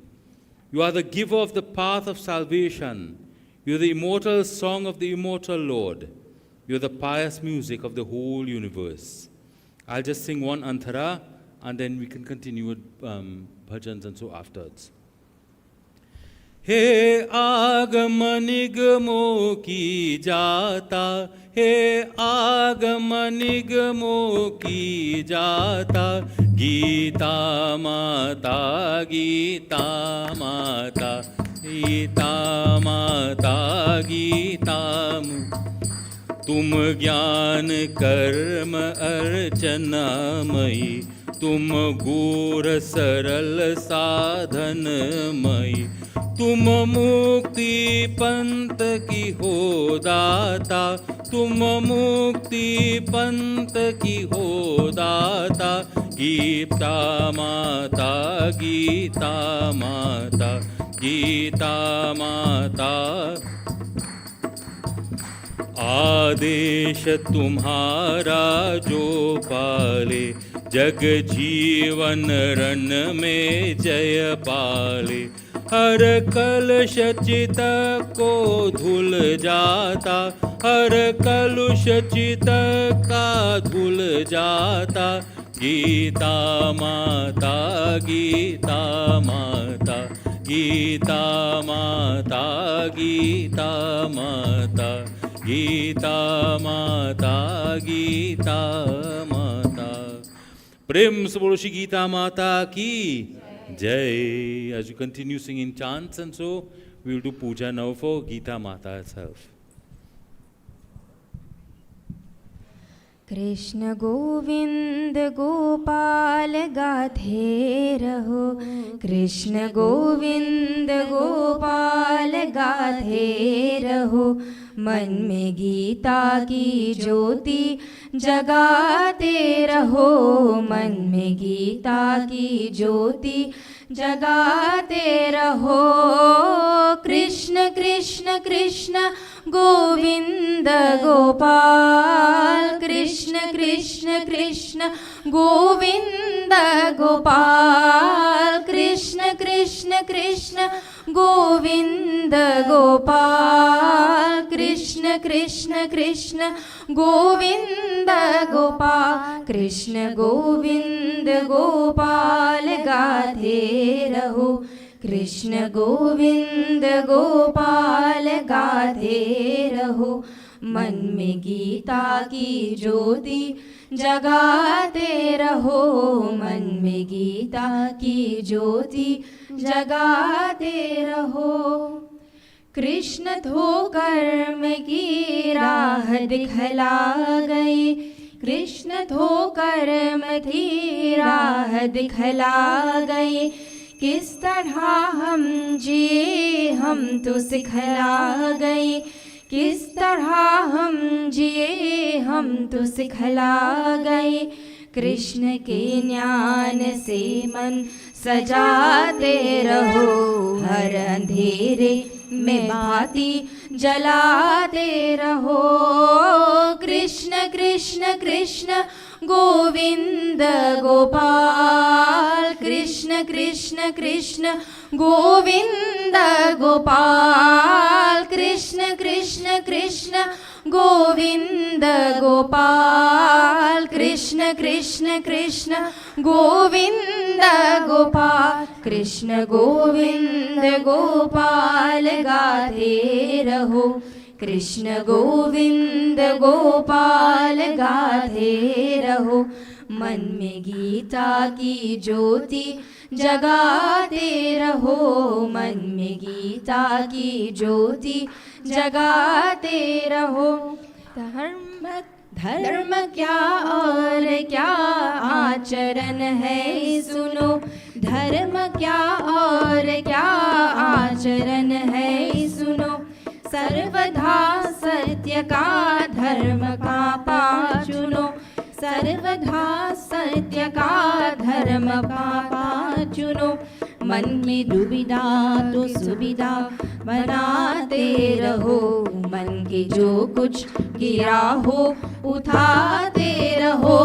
You are the giver of the path of salvation. You are the immortal song of the immortal Lord. You are the pious music of the whole universe. I'll just sing one antara and then we can continue with bhajans and so afterwards. He agamanigammo ki jata, he agamanigammo ki jata, Gita Mata, Gita Mata, Gita Mata, Gita Mata. तुम ज्ञान कर्म अर्चनामयी, तुम गूढ़ सरल साधनमयी, तुम मुक्ति पंथ की हो दाता, तुम मुक्ति पंथ की हो दाता, गीता माता, गीता माता, गीता माता। आदेश तुम्हारा जो पाले, जग जीवन रण में जय पाले, हर कलुष चित को धुल जाता, हर कलुष चित का धुल जाता, गीता माता, गीता माता, गीता माता, गीता माता, गीता माता, गीता माता। प्रेम से बोलो श्री गीता माता की जय. As you continue singing chants and so, we will do puja now for Gita Mata herself. Krishna Govind Gopal गाथे रहो, कृष्ण गोविंद गोपाल गाथे रहो, मन में गीता की ज्योति जगाते रहो, मन में गीता की ज्योति जगाते रहो। कृष्ण कृष्ण कृष्ण गोविंद गोपाल, कृष्ण कृष्ण कृष्ण गोविंद गोपाल, कृष्ण कृष्ण कृष्ण गोविंद गोपाल, कृष्ण कृष्ण कृष्ण गोविंद गोपाल, कृष्ण गोविंद गोपाल गाते रहो, कृष्ण गोविंद गोपाल गाते रहो, मन में गीता की ज्योति जगाते रहो, मन में गीता की ज्योति जगाते रहो। कृष्ण धोकर में की राह दिखला गए, कृष्ण धोकर में की राह दिखला गए, किस तरह हम जिए हम तो सिखला गए, किस तरह हम जिए हम तो सिखला गए, कृष्ण के ज्ञान से मन सजाते रहो, हर अंधेरे में बाती जलाते रहो। कृष्ण कृष्ण कृष्ण गोविंद गोपाल, कृष्ण कृष्ण कृष्ण गोविंद गोपाल, कृष्ण कृष्ण कृष्ण गोविंद गोपाल, कृष्ण कृष्ण कृष्ण गोविंद गोपाल, कृष्ण गोविंद गोपाल गाते रहो, कृष्ण गोविंद गोपाल गाते रहो। मन में गीता की ज्योति जगाते रहो, मन में गीता की ज्योति जगाते रहो। धर्म क्या और क्या आचरण है सुनो, धर्म क्या और क्या आचरण है सुनो। सर्वदा सत्य का धर्म का पाठ चुनो, सर्वदा सत्य का धर्म का पाठ चुनो। मन में दुविधा तो सुविधा बनाते रहो, मन के जो कुछ गिरा हो उठाते रहो।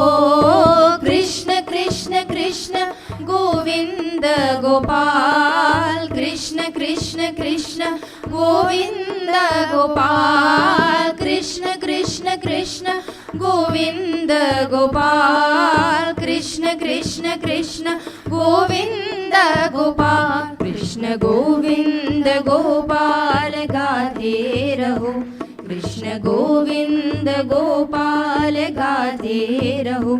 कृष्ण कृष्ण कृष्ण गोविंद गोपाल, कृष्ण कृष्ण कृष्ण गोविंद गोपाल, कृष्ण कृष्ण कृष्ण गोविंद गोपाल, कृष्ण कृष्ण कृष्ण गोविंद गोपाल, कृष्ण गोविंद गोपाल गाते रहो, कृष्ण गोविंद गोपाल गाते रहो।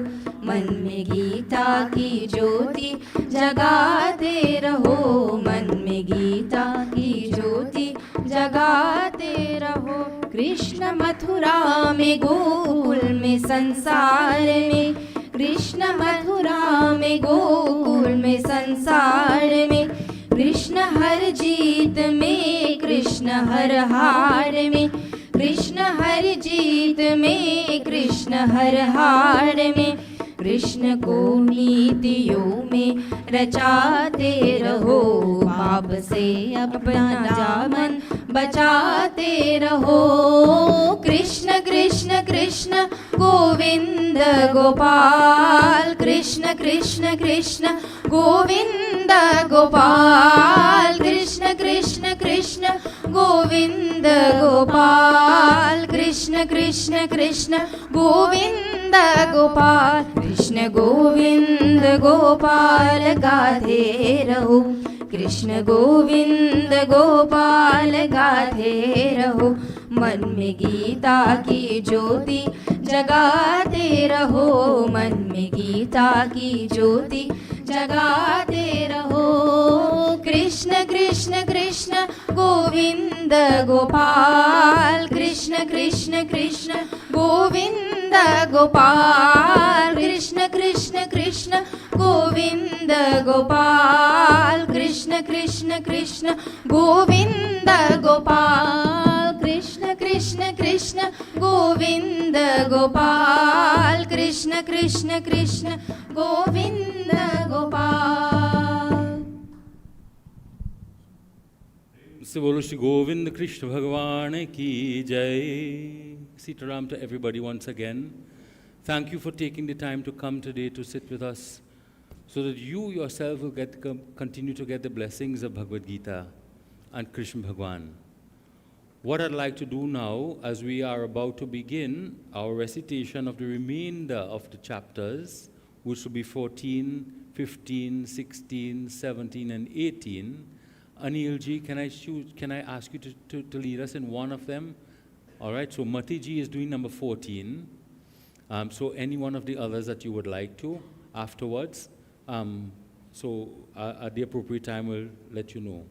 मन में गीता की ज्योति जगाते रहो, मन में गीता की ज्योति जगाते रहो। कृष्ण मथुरा में गोकुल में संसार में, कृष्ण मथुरा में गोकुल में संसार में। कृष्ण हर जीत में, कृष्ण हर हार में, कृष्ण हर जीत में, कृष्ण हर हार में। कृष्ण को नीतियों में रचाते रहो, पाप से अपना दामन बचाते रहो। कृष्ण कृष्ण कृष्ण गोविंद गोपाल, कृष्ण कृष्ण कृष्ण गोविंद गोपाल, कृष्ण कृष्ण कृष्ण गोविंद गोपाल, कृष्ण कृष्ण कृष्ण गोविंद गोपाल, कृष्ण गोविंद गोपाल गाते रहो, कृष्ण गोविंद गोपाल गाते रहो। मन में गीता की ज्योति जगाते रहो, मन में गीता की ज्योति जगाते रहो। कृष्ण कृष्ण कृष्ण गोविंद गोपाल, कृष्ण कृष्ण कृष्ण गोविंद गोपाल, कृष्ण कृष्ण कृष्ण गोविंद गोपाल, कृष्ण कृष्ण कृष्ण गोविंद गोपाल, कृष्ण कृष्ण कृष्ण गोविंद गोपाल, कृष्ण कृष्ण कृष्ण गोविंद गोपाल। से बोलो श्री गोविंद कृष्ण भगवान की जय। Sitaram to everybody once again. Thank you for taking the time to come today to sit with us so that you yourself will continue to get the blessings of Bhagavad Gita and Krishna Bhagwan. What I'd like to do now, as we are about to begin our recitation of the remainder of the chapters, which will be 14, 15, 16, 17, and 18, Anilji, can I ask you to lead us in one of them? All right, so Matiji is doing number 14. So any one of the others that you would like to afterwards. So at the appropriate time, we'll let you know.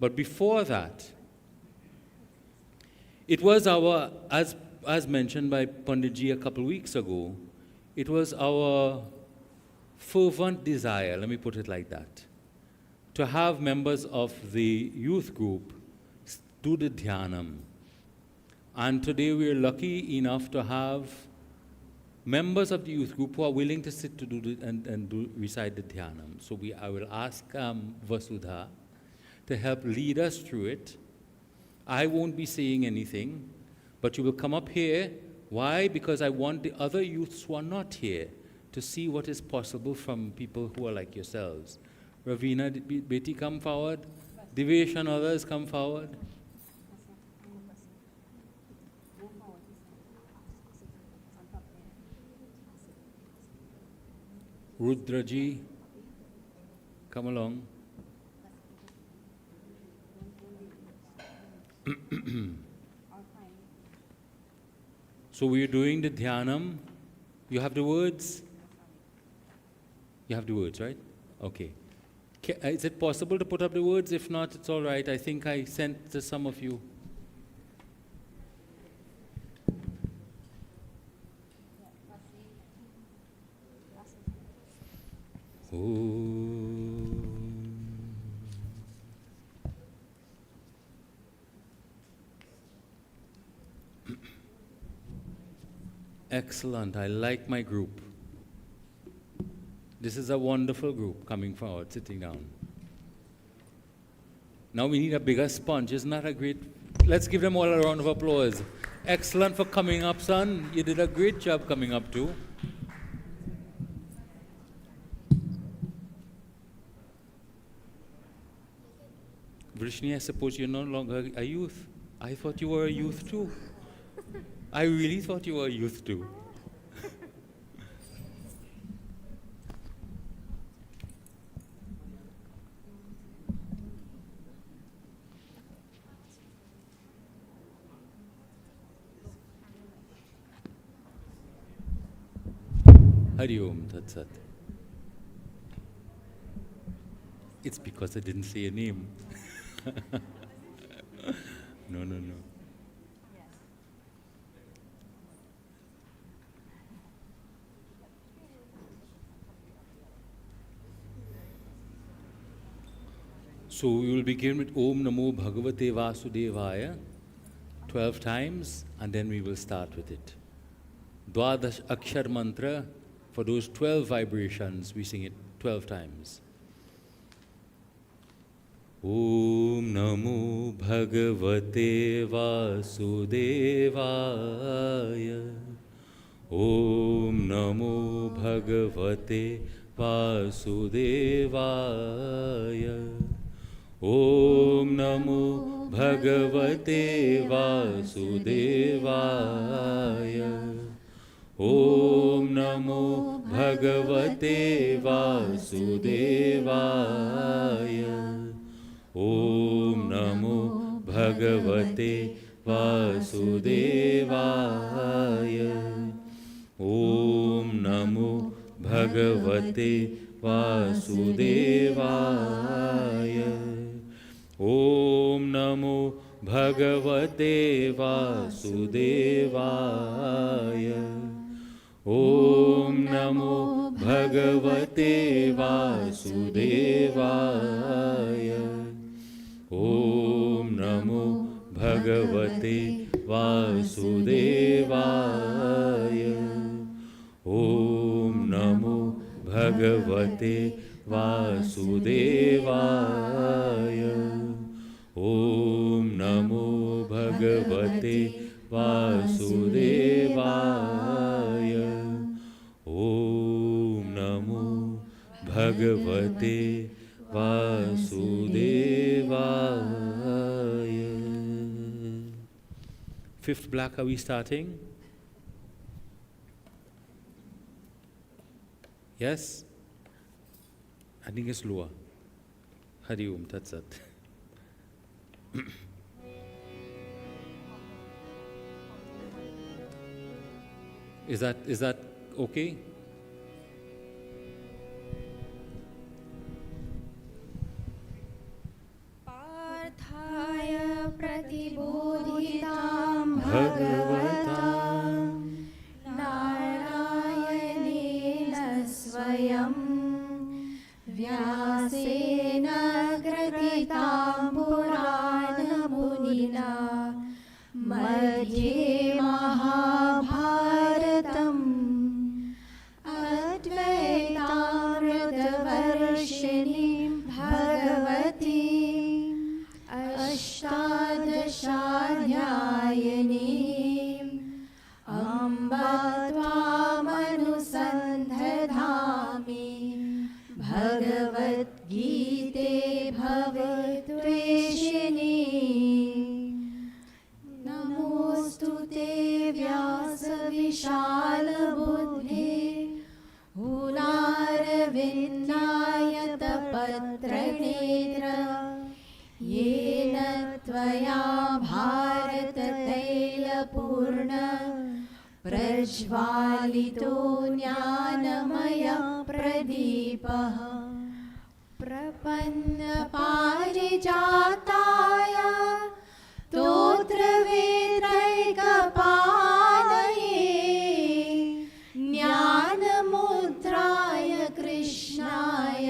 But before that, it was our, as mentioned by Panditji a couple weeks ago, it was our fervent desire, let me put it like that, to have members of the youth group do the dhyanam. And today we are lucky enough to have members of the youth group who are willing to sit to do recite the dhyanam. So I will ask Vasudha to help lead us through it. I won't be saying anything, but you will come up here. Why? Because I want the other youths who are not here to see what is possible from people who are like yourselves. Ravina, Betty, come forward. Divesh and others, come forward. Rudraji, come along. So we're doing the dhyanam. You have the words? You have the words, right? Okay. Is it possible to put up the words? If not, it's all right. I think I sent to some of you. Excellent. I like my group. This is a wonderful group coming forward, sitting down. Now we need a bigger sponge. Isn't that a great... Let's give them all a round of applause. Excellent for coming up, son. You did a great job coming up too. Vrishni, I suppose you're no longer a youth. I thought you were a youth too. I really thought you were a youth too. Hari Om Tat Sat. It's because I didn't say a name. No. So we will begin with Om Namo Bhagavate Vasudevaya 12 times, and then we will start with it. Dwadash Akshar Mantra, for those 12 vibrations, we sing it 12 times. Om Namo Bhagavate Vasudevaya. Om Namo Bhagavate Vasudevaya. Om Namo Bhagavate Vasudevaya. Om Namo Bhagavate Vasudevaya. Om Namo Bhagavate Vasudevaya. Om Namo Bhagavate Vasudevaya. Om Namo Bhagavate Vasudevaya. Om Namo Bhagavate Vasudevaya. Om Namo Bhagavate Vasudevaya. Om Namo Bhagavate Vasudevaya. Om Namo Bhagavate Vasudevaya. Om Namo Bhagavate Vasudevaya. Fifth block, are we starting? Yes? I think it's lower. Hari Om Tat Sat. Is that okay? Parthaya pratibodhitam Bhagavatam Narayana swayam Vyasena gratitam purana munina Madhye Mahabharatam भगवद्गीते भवद्वेषिणी नमोऽस्तु ते व्यासविशालबुद्धे हुलारविन्दायतपत्रनेत्र येन त्वया भारततैलपूर्ण प्रज्वालितो ज्ञानमयः प्रदीपः प्रपन्नपारिजाताय स्तोत्रवेत्रैकपाणये ज्ञानमुद्राय कृष्णाय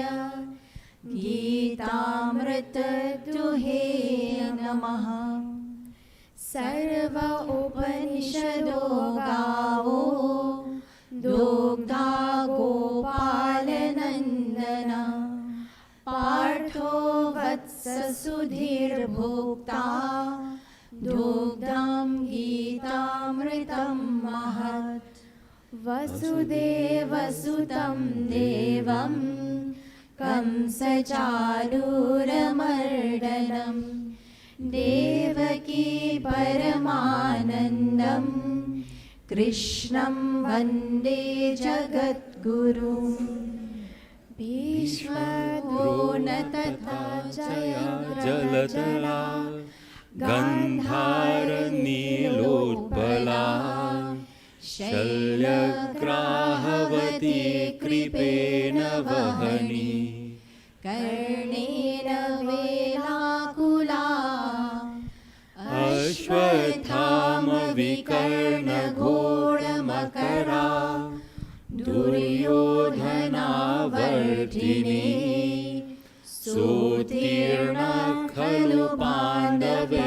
गीतामृतदुहे नमः। सर्व उपनिषदो गावो दुग्धा गोपालनन्दन पार्थो वत्ससुधीर्भोक्ता दुग्धं गीतामृतं महत्। वसुदेवसुतं देवं कंसचारूरमर्दनं देवकी परमानन्दं कृष्णं वन्दे जगद्गुरुं। भीष्मद्रोण तथा जलतला गन्धारनीलोत्पला शल्यग्राहवती कृपेण वहनी कर्णेन वेलाकुला अश्वत्थामविकर्णघोरमकरा दुर्योधनावर्तिनी सोत्तीर्णा खलु पाण्डवैरननदी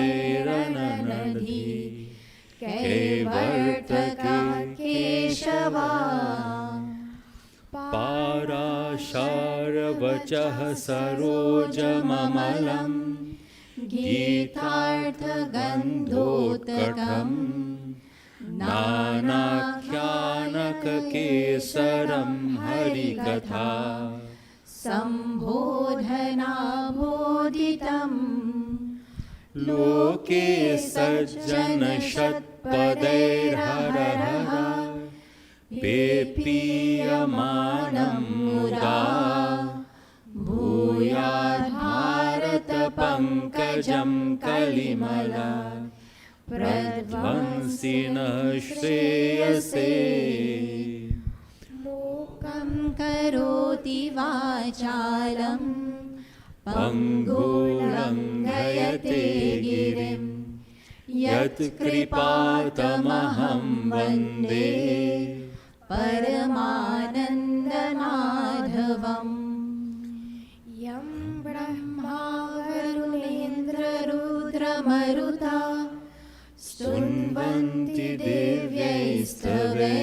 कैवर्तका केशवा पाराशारवचः सरोजममलं गीतार्थगन्धोत्कटं नानाख्यानककेसरं हरिकथा सम्बोधनाबोधितं लोके सज्जनशतपदैर्हरः पेपीयमानं मुदा भूयाद्भारतपङ्कजं कलिमला प्रध्वंसिनः श्रेयसे। मूकं करोति वाचालं पङ्गुलङ्घयते गिरिं यत्कृपातमहं वन्दे परमानन्दमाधवम्। यं ब्रह्मा वरुणेन्द्ररुद्रमरुता स्तुन्वन्ति दिव्यैस्तवैः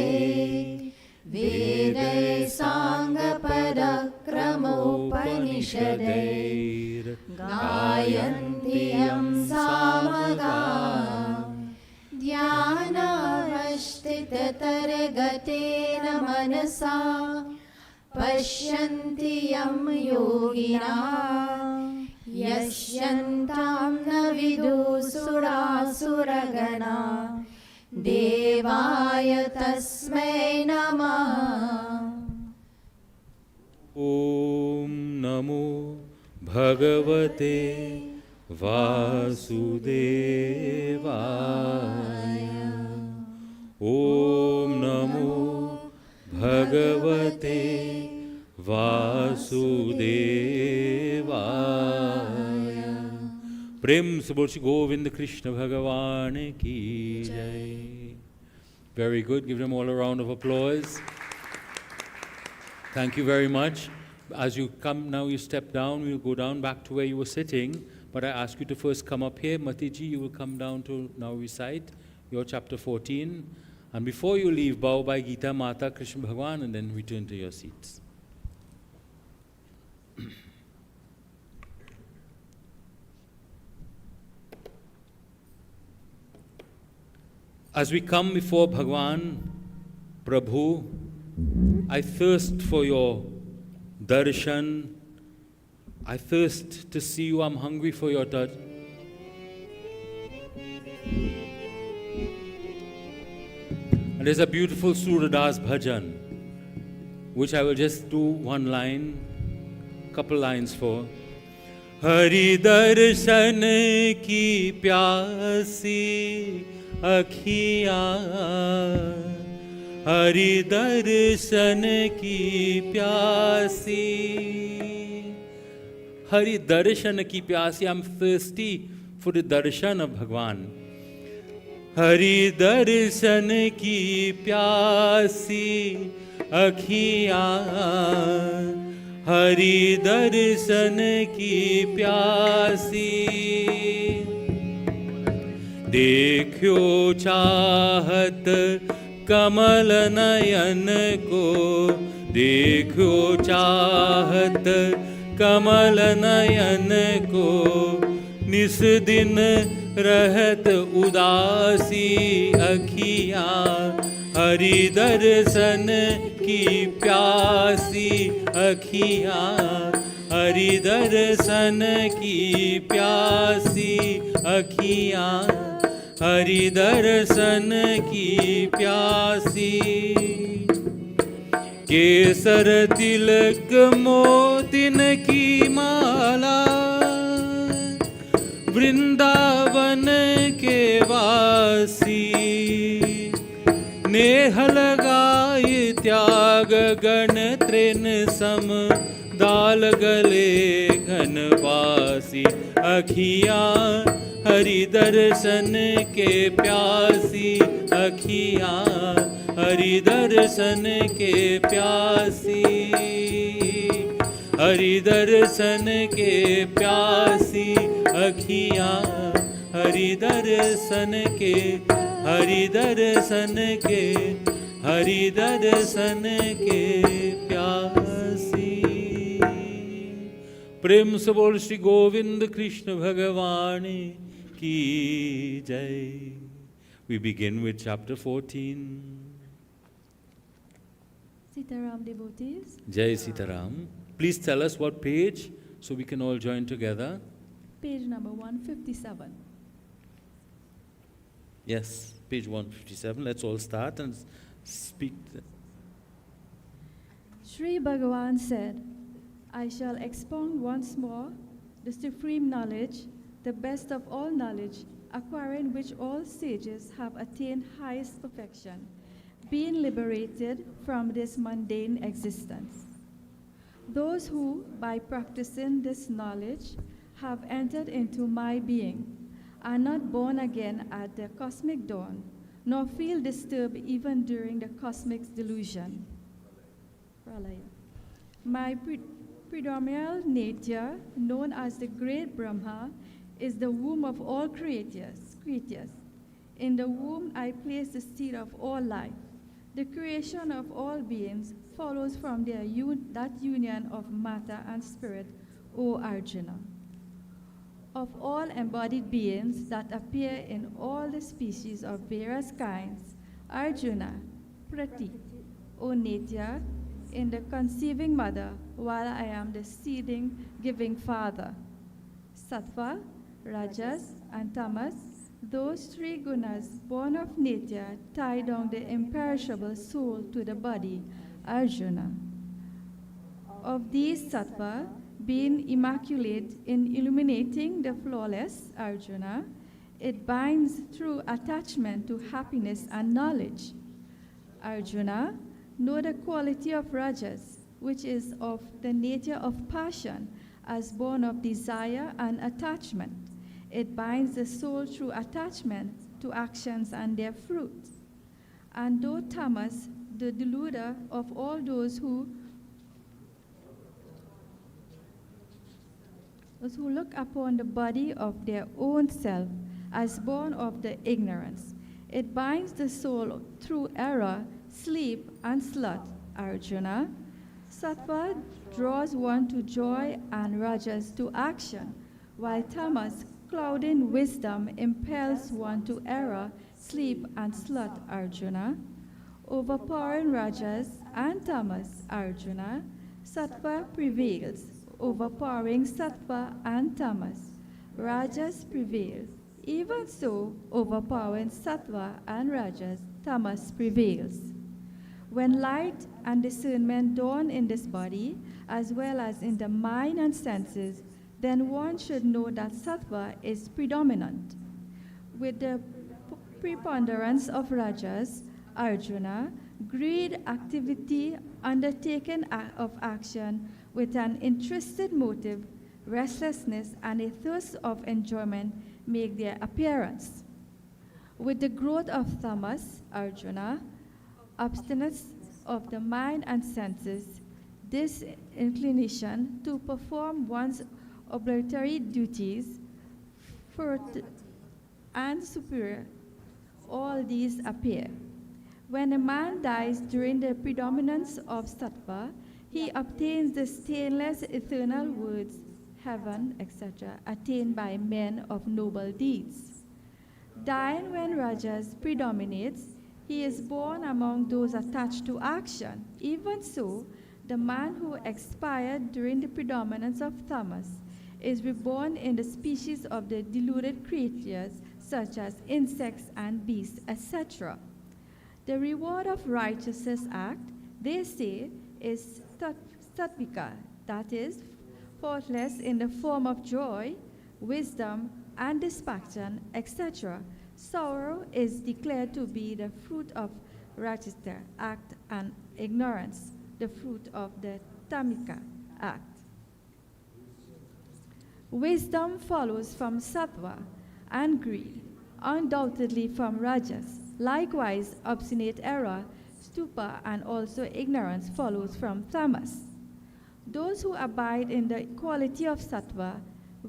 वेदैः साङ्गपदक्रमोपनिषदैर्गायन्ति यं सामगाः। ध्यानावस्थिततरगतेन मनसा पश्यन्ति यं योगिनः यस्यन्तां न विदुषुरासुरगणा देवाय तस्मै नमः। ॐ नमो भगवते वासुदेवाय। ॐ नमो भगवते वासुदेवाय। प्रेम से बोल श्री गोविंद कृष्ण भगवान की जय। Very good. Give them all a round of applause. Thank you very much. As you come now, you step down. We'll go down back to where you were sitting. But I ask you to first come up here. Matiji, you will come down to now recite your chapter 14. And before you leave, bow by Gita Mata Krishna Bhagwan and then return to your seats. As we come before Bhagwan, Prabhu, I thirst for your darshan. I thirst to see you. I'm hungry for your touch. And there's a beautiful Suradas bhajan, which I will just do one line, couple lines for. Hari darshan ki pyasi akhiyan, Hari darshan ki pyasi, Hari darshan ki pyasi. I'm thirsty for the darshan of Bhagwan. Hari darshan ki pyasi akhiyan, Hari darshan ki pyasi. देखो चाहत कमल नयन को, देखो चाहत कमल नयन को, निस दिन रहत उदासी अखियाँ, हरि दर्शन की प्यासी अखियाँ, हरि दर्शन की प्यासी अखियाँ, हरि दर्शन की प्यासी. केसर तिलक मोतिन की माला, वृंदावन के वासी, नेह लगाई त्याग गण तृण सम, दाल गले घनवासी अखियाँ, हरि दर्शन के प्यासी अखियाँ, हरि दर्शन के प्यासी, हरि दर्शन के प्यासी अखियाँ, हरि दर्शन के, हरि दर्शन के, हरि दर्शन के प्यासी. प्रेम से बोल श्री गोविंद कृष्ण भगवान की जय. We begin with chapter 14. Sitaram devotees, Jai Sitaram. Please tell us what page so we can all join together. page number 157. Yes, page 157. Let's all start and speak. Sri Bhagavan said, I shall expound once more the supreme knowledge, the best of all knowledge, acquiring which all sages have attained highest perfection, being liberated from this mundane existence. Those who, by practicing this knowledge, have entered into my being, are not born again at the cosmic dawn, nor feel disturbed even during the cosmic delusion. Pralaya. My predominant nature, known as the great Brahma, is the womb of all creatures. In the womb I place the seed of all life. The creation of all beings follows from that union of matter and spirit, O Arjuna. Of all embodied beings that appear in all the species of various kinds, Arjuna, Prati, O Netya, in the conceiving mother, while I am the seeding giving father. Sattva, Rajas, and Tamas, those three gunas born of Netya tie down the imperishable soul to the body, Arjuna. Of these Sattva, being immaculate in illuminating the flawless, Arjuna, it binds through attachment to happiness and knowledge. Arjuna, know the quality of Rajas, which is of the nature of passion, as born of desire and attachment. It binds the soul through attachment to actions and their fruits. And though Tamas, the deluder of all those who look upon the body of their own self as born of the ignorance, it binds the soul through error, sleep, and sloth, Arjuna. Sattva draws one to joy and Rajas to action, while Tamas, clouding wisdom, impels one to error, sleep, and sloth, Arjuna. Overpowering Rajas and Tamas, Arjuna, Sattva prevails, overpowering sattva and tamas. Rajas prevail. Even so, overpowering sattva and rajas, tamas prevails. When light and discernment dawn in this body, as well as in the mind and senses, then one should know that sattva is predominant. With the preponderance of rajas, Arjuna, greed, activity, undertaken of action with an interested motive, restlessness, and a thirst of enjoyment make their appearance. With the growth of tamas, Arjuna, abstinence of the mind and senses, this inclination to perform one's obligatory duties and superior, all these appear. When a man dies during the predominance of sattva, he obtains the stainless eternal words, heaven, etc., attained by men of noble deeds. Dying when rajas predominates, he is born among those attached to action. Even so, the man who expired during the predominance of tamas is reborn in the species of the deluded creatures such as insects and beasts, etc. The reward of righteous act, they say, is sattvika, that is, faultless in the form of joy, wisdom, and dispassion, etc. Sorrow is declared to be the fruit of righteous act, and ignorance, the fruit of the tamika act. Wisdom follows from sattva, and greed, undoubtedly from rajas. Likewise, obstinate error, stupa, and also ignorance follows from tamas. Those who abide in the quality of sattva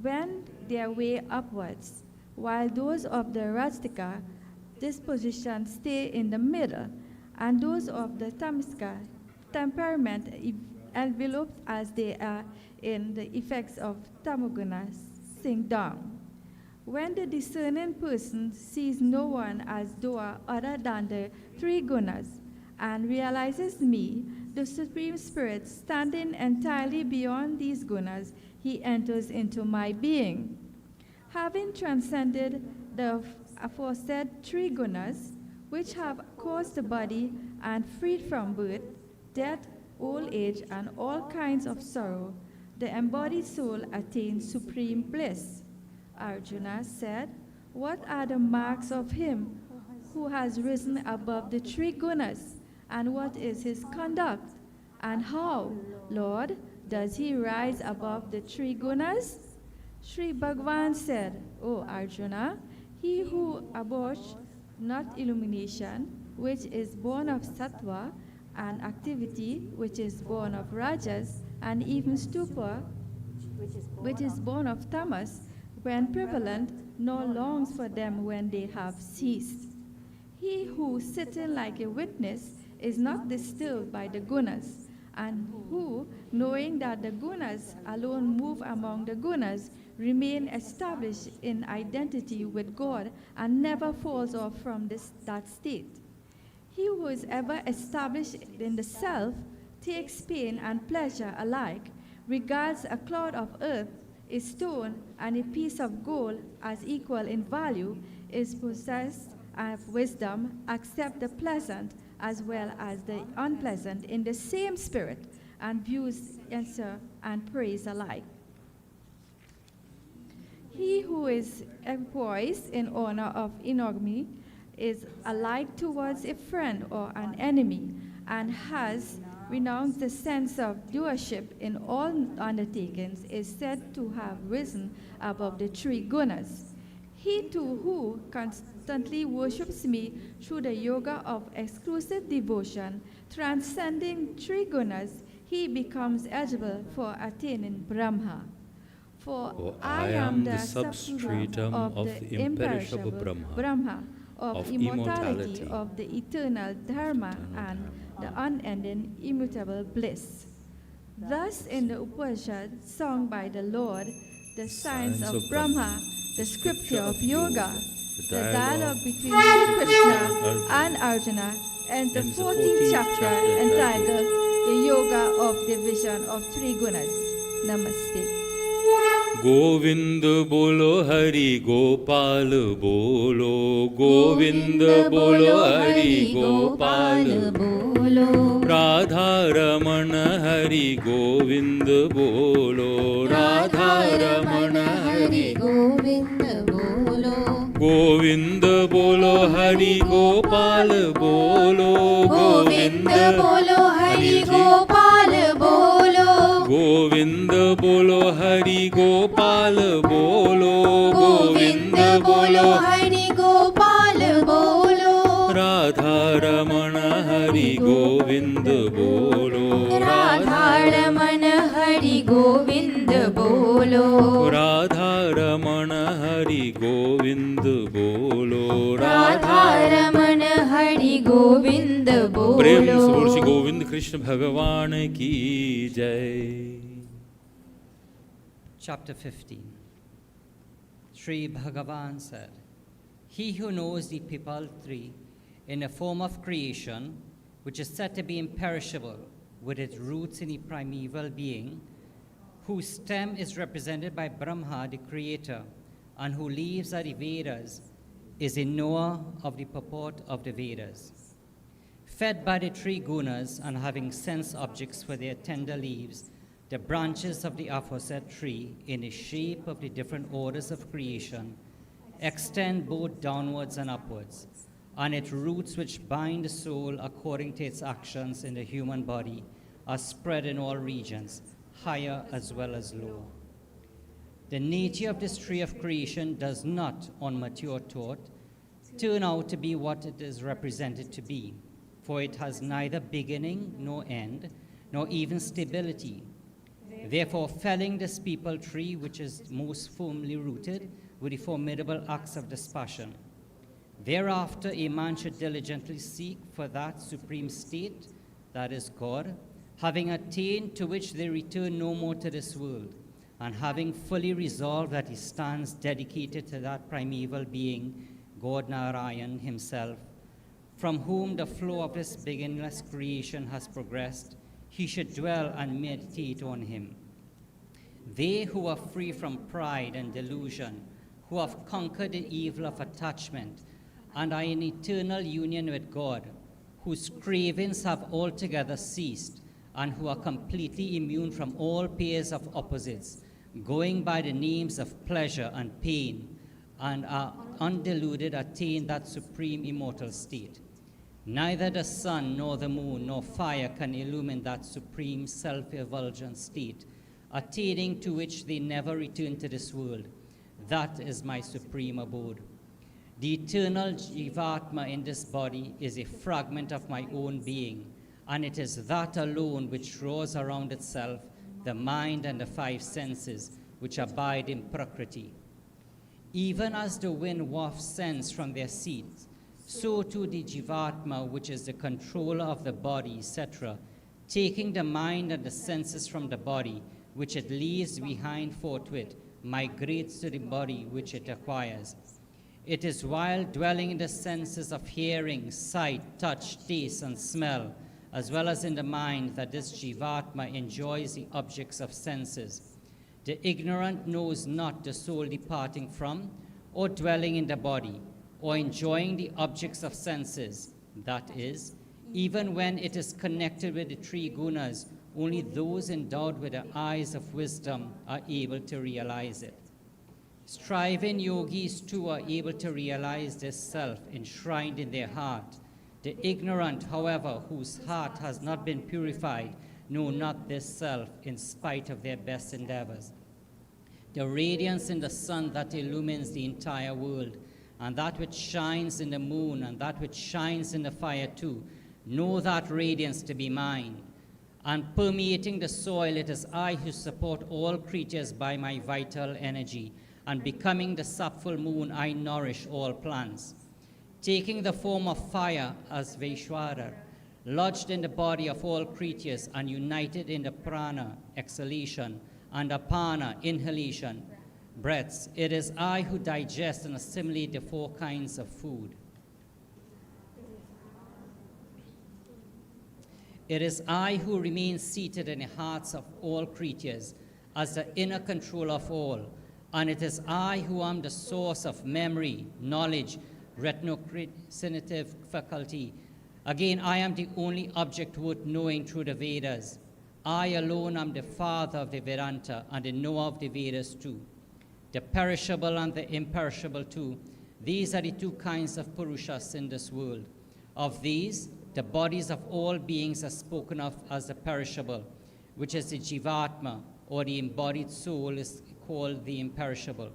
wend their way upwards, while those of the rajtika disposition stay in the middle, and those of the tamasica temperament enveloped as they are in the effects of tamoguna sink down. When the discerning person sees no one as doer other than the three gunas and realizes me, the Supreme Spirit, standing entirely beyond these gunas, he enters into my being. Having transcended the aforesaid three gunas, which have caused the body and freed from birth, death, old age, and all kinds of sorrow, the embodied soul attains supreme bliss. Arjuna said, "What are the marks of him who has risen above the three gunas, and what is his conduct? And how, Lord, does he rise above the three gunas?" Sri Bhagavan said, "O Arjuna, he who abhors not illumination, which is born of sattva, and activity, which is born of rajas, and even stupor, which is born of tamas, when prevalent, nor longs for them when they have ceased. He who, sitting like a witness, is not disturbed by the gunas, and who, knowing that the gunas alone move among the gunas, remain established in identity with God and never falls off from that state. He who is ever established in the self, takes pain and pleasure alike, regards a clod of earth, a stone, and a piece of gold as equal in value, is possessed of wisdom, accepts the pleasant as well as the unpleasant in the same spirit, and views answer and praise alike. He who is poised in honor of enogamy is alike towards a friend or an enemy, and has renounced the sense of doership in all undertakings, is said to have risen above the three gunas. He too who constantly worships me through the yoga of exclusive devotion, transcending three gunas, he becomes eligible for attaining Brahma. For I am the substratum of the imperishable Brahma, of immortality, of the eternal Dharma, and the unending immutable bliss. Thus in the Upanishad sung by the Lord, the science of Brahma, the scripture of yoga, the dialogue between Sri Krishna and Arjuna, and the 14th chapter entitled the yoga of division of three gunas. Namaste. Govind बोलो हरि गोपाल बोलो गोविंद बोलो हरि गोपाल बोलो राधा रमण हरि गोविंद बोलो राधा रमण हरि गोविंद बोलो गोविंद बोलो हरि गोपाल बोलो गोविंद बोलो हरि गोपाल बोलो गोविंद बोलो हरि गोपाल बोलो गोविंद बोलो हरि गोपाल बोलो राधा रमण हरि गोविंद बोलो राधा रमण हरि गोविंद बोलो राधा रमण हरि गोविंद बोलो राधा रमण हरि गोविंद प्रेम से बोलो बोल श्री गोविंद कृष्ण भगवान की जय। Chapter 15. Sri Bhagavan said, "He who knows the Pipal tree in a form of creation, which is said to be imperishable, with its roots in the primeval being, whose stem is represented by Brahma, the creator, and who leaves are the Vedas, is a knower of the purport of the Vedas. Fed by the three gunas and having sense objects for their tender leaves, the branches of the aforesaid tree, in the shape of the different orders of creation, extend both downwards and upwards, and its roots which bind the soul according to its actions in the human body are spread in all regions, higher as well as low. The nature of this tree of creation does not, on mature thought, turn out to be what it is represented to be, for it has neither beginning nor end, nor even stability. Therefore, felling this peepal tree, which is most firmly rooted with the formidable axe of dispassion. Thereafter, a man should diligently seek for that supreme state, that is God, having attained to which they return no more to this world, and having fully resolved that he stands dedicated to that primeval being, God Narayan himself, from whom the flow of this beginningless creation has progressed, he should dwell and meditate on him. They who are free from pride and delusion, who have conquered the evil of attachment, and are in eternal union with God, whose cravings have altogether ceased, and who are completely immune from all pairs of opposites, going by the names of pleasure and pain, and are undeluded, attain that supreme immortal state. Neither the sun, nor the moon, nor fire can illumine that supreme self-effulgent state, attaining to which they never return to this world. That is my supreme abode. The eternal Jivatma in this body is a fragment of my own being, and it is that alone which draws around itself the mind and the five senses which abide in Prakriti. Even as the wind wafts scents from their seats, so too the Jivatma, which is the controller of the body, etc., taking the mind and the senses from the body, which it leaves behind forthwith, migrates to the body which it acquires. It is while dwelling in the senses of hearing, sight, touch, taste, and smell, as well as in the mind, that this Jivatma enjoys the objects of senses. The ignorant knows not the soul departing from, or dwelling in the body, or enjoying the objects of senses. That is, even when it is connected with the three gunas, only those endowed with the eyes of wisdom are able to realize it. Striving yogis too are able to realize this self enshrined in their heart. The ignorant, however, whose heart has not been purified, know not this self in spite of their best endeavors. The radiance in the sun that illumines the entire world, and that which shines in the moon, and that which shines in the fire too, know that radiance to be mine. And permeating the soil, it is I who support all creatures by my vital energy, and becoming the sapful moon, I nourish all plants. Taking the form of fire as Vaishwara, lodged in the body of all creatures, and united in the prana, exhalation, and apana, inhalation, breaths, it is I who digest and assimilate the four kinds of food. It is I who remain seated in the hearts of all creatures as the inner controller of all, and it is I who am the source of memory, knowledge, retinocognitive faculty. Again, I am the only object worth knowing through the Vedas. I alone am the father of the Vedanta and the knower of the Vedas too. The perishable and the imperishable too. These are the two kinds of Purushas in this world. Of these, the bodies of all beings are spoken of as the perishable, which is the Jivatma, or the embodied soul is called the imperishable.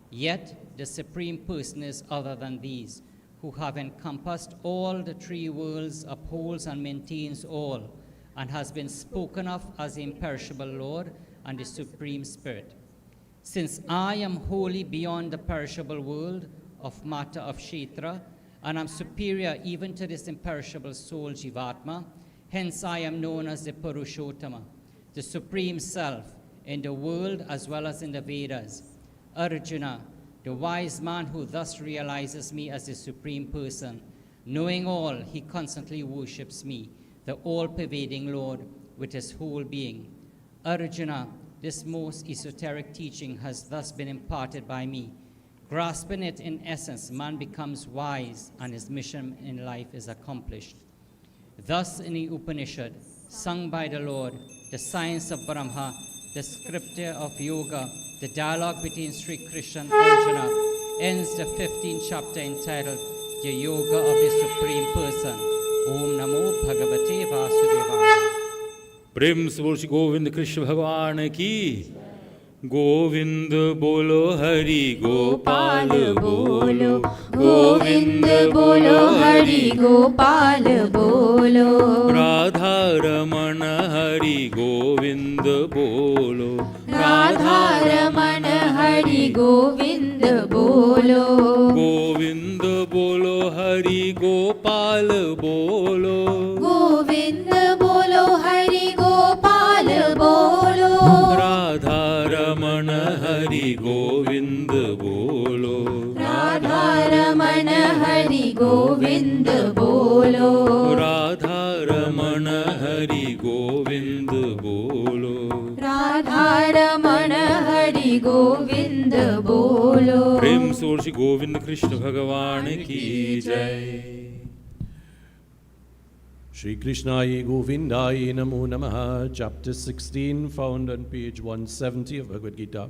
Yet the Supreme Person is other than these, who have encompassed all the three worlds, upholds and maintains all, and has been spoken of as the imperishable Lord and the Supreme Spirit. Since I am wholly beyond the perishable world of matter of Kshetra, and am superior even to this imperishable soul Jivatma, hence I am known as the Purushottama, the Supreme Self, in the world as well as in the Vedas. Arjuna, the wise man who thus realizes me as the Supreme Person, knowing all, he constantly worships me, the all-pervading Lord, with his whole being. Arjuna, this most esoteric teaching has thus been imparted by me. Grasping it in essence, man becomes wise and his mission in life is accomplished. Thus in the Upanishad, sung by the Lord, the science of Brahma, the scripture of yoga, the dialogue between Sri Krishna and Arjuna, ends the 15th chapter entitled The Yoga of the Supreme Person. Om Namo Bhagavate Vasudevaya. प्रेम से बोल श्री गोविंद कृष्ण भगवान की गोविंद बोलो हरि गोपाल बोलो गोविंद बोलो हरि गोपाल बोलो राधा रमण हरि गोविंद बोलो राधा रमण हरि गोविंद बोलो गोविंद बोलो हरि गोपाल बोलो गोविंद बोलो हरि गोपाल बोलो राधा रमण हरि गोविंद बोलो राधा रमण हरि गोविंद बोलो राधा रमण हरि गोविंद बोलो राधा रमण हरि गोविंद बोलो प्रेम से बोल श्री गोविंद कृष्ण भगवान की जय Shri Krishnaya Govindaya Namo Namaha, Chapter 16, found on page 170 of Bhagavad Gita.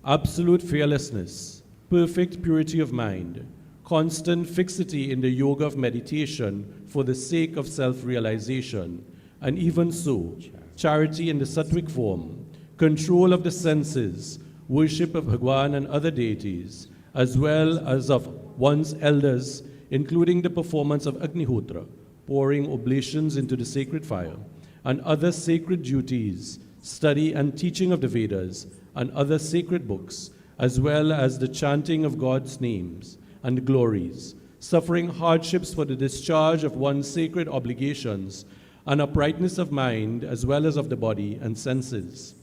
Absolute fearlessness, perfect purity of mind, constant fixity in the yoga of meditation for the sake of self-realization, and even so, charity in the sattvic form, control of the senses, worship of Bhagwan and other deities, as well as of one's elders, including the performance of Agnihotra, pouring oblations into the sacred fire, and other sacred duties, study and teaching of the Vedas, and other sacred books, as well as the chanting of God's names and glories, suffering hardships for the discharge of one's sacred obligations, and uprightness of mind, as well as of the body and senses.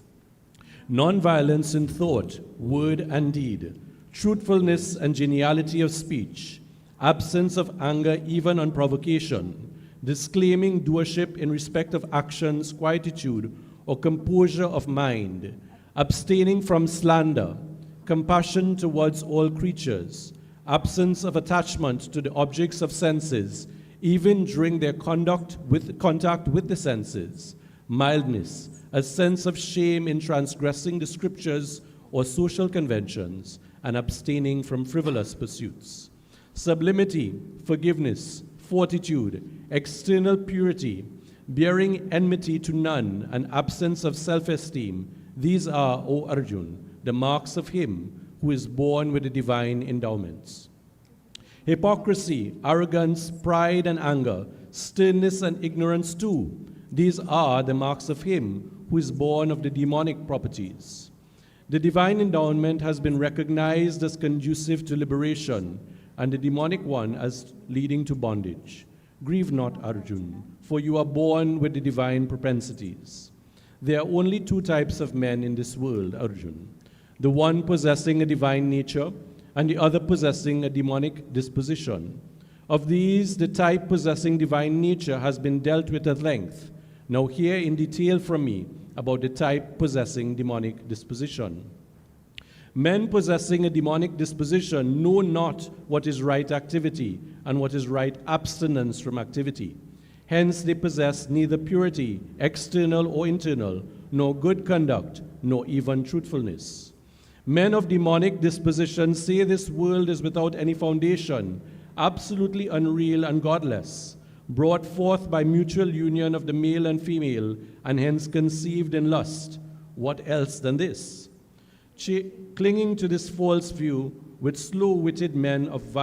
Non-violence in thought, word, and deed, truthfulness and geniality of speech, absence of anger even on provocation, disclaiming doership in respect of actions, quietude, or composure of mind, abstaining from slander, compassion towards all creatures, absence of attachment to the objects of senses, even during their contact with the senses, mildness, a sense of shame in transgressing the scriptures or social conventions, and abstaining from frivolous pursuits. Sublimity, forgiveness, fortitude, external purity, bearing enmity to none, and absence of self-esteem, these are, O Arjun, the marks of him who is born with the divine endowments. Hypocrisy, arrogance, pride, and anger, sternness and ignorance too, these are the marks of him who is born of the demonic properties. The divine endowment has been recognized as conducive to liberation, and the demonic one as leading to bondage. Grieve not, Arjun, for you are born with the divine propensities. There are only two types of men in this world, Arjun, the one possessing a divine nature and the other possessing a demonic disposition. Of these, the type possessing divine nature has been dealt with at length. Now hear in detail from me about the type possessing demonic disposition. Men possessing a demonic disposition know not what is right activity and what is right abstinence from activity. Hence they possess neither purity, external or internal, nor good conduct, nor even truthfulness. Men of demonic disposition say this world is without any foundation, absolutely unreal and godless, brought forth by mutual union of the male and female, and hence conceived in lust. What else than this? Clinging to this false view, with slow-witted men of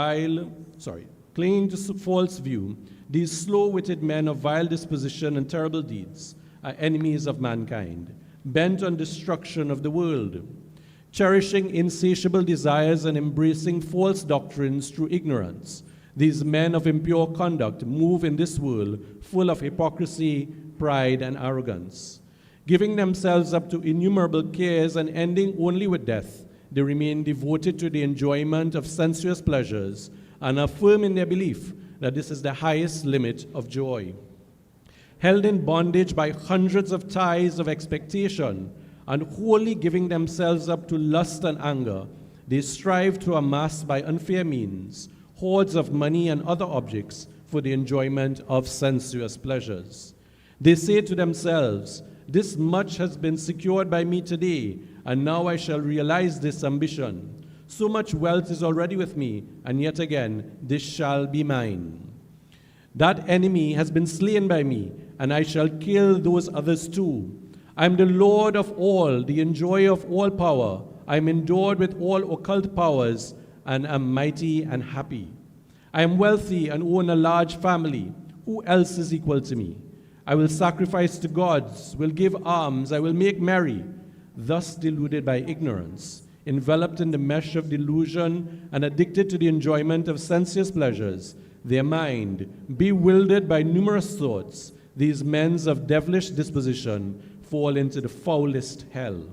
these slow-witted men of vile disposition and terrible deeds are enemies of mankind, bent on destruction of the world, cherishing insatiable desires and embracing false doctrines through ignorance. These men of impure conduct move in this world full of hypocrisy, pride, and arrogance. Giving themselves up to innumerable cares and ending only with death, they remain devoted to the enjoyment of sensuous pleasures and are firm in their belief that this is the highest limit of joy. Held in bondage by hundreds of ties of expectation and wholly giving themselves up to lust and anger, they strive to amass by unfair means hoards of money and other objects for the enjoyment of sensuous pleasures. They say to themselves, "This much has been secured by me today, and now I shall realize this ambition. So much wealth is already with me, and yet again, this shall be mine. That enemy has been slain by me, and I shall kill those others too. I am the Lord of all, the enjoyer of all power. I am endowed with all occult powers, and am mighty and happy. I am wealthy and own a large family. Who else is equal to me? I will sacrifice to gods, will give alms, I will make merry." Thus deluded by ignorance, enveloped in the mesh of delusion, and addicted to the enjoyment of sensuous pleasures, their mind, bewildered by numerous thoughts, these men of devilish disposition fall into the foulest hell.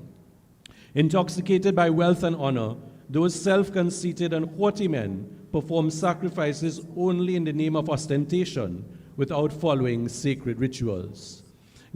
Intoxicated by wealth and honor, those self-conceited and haughty men perform sacrifices only in the name of ostentation, without following sacred rituals.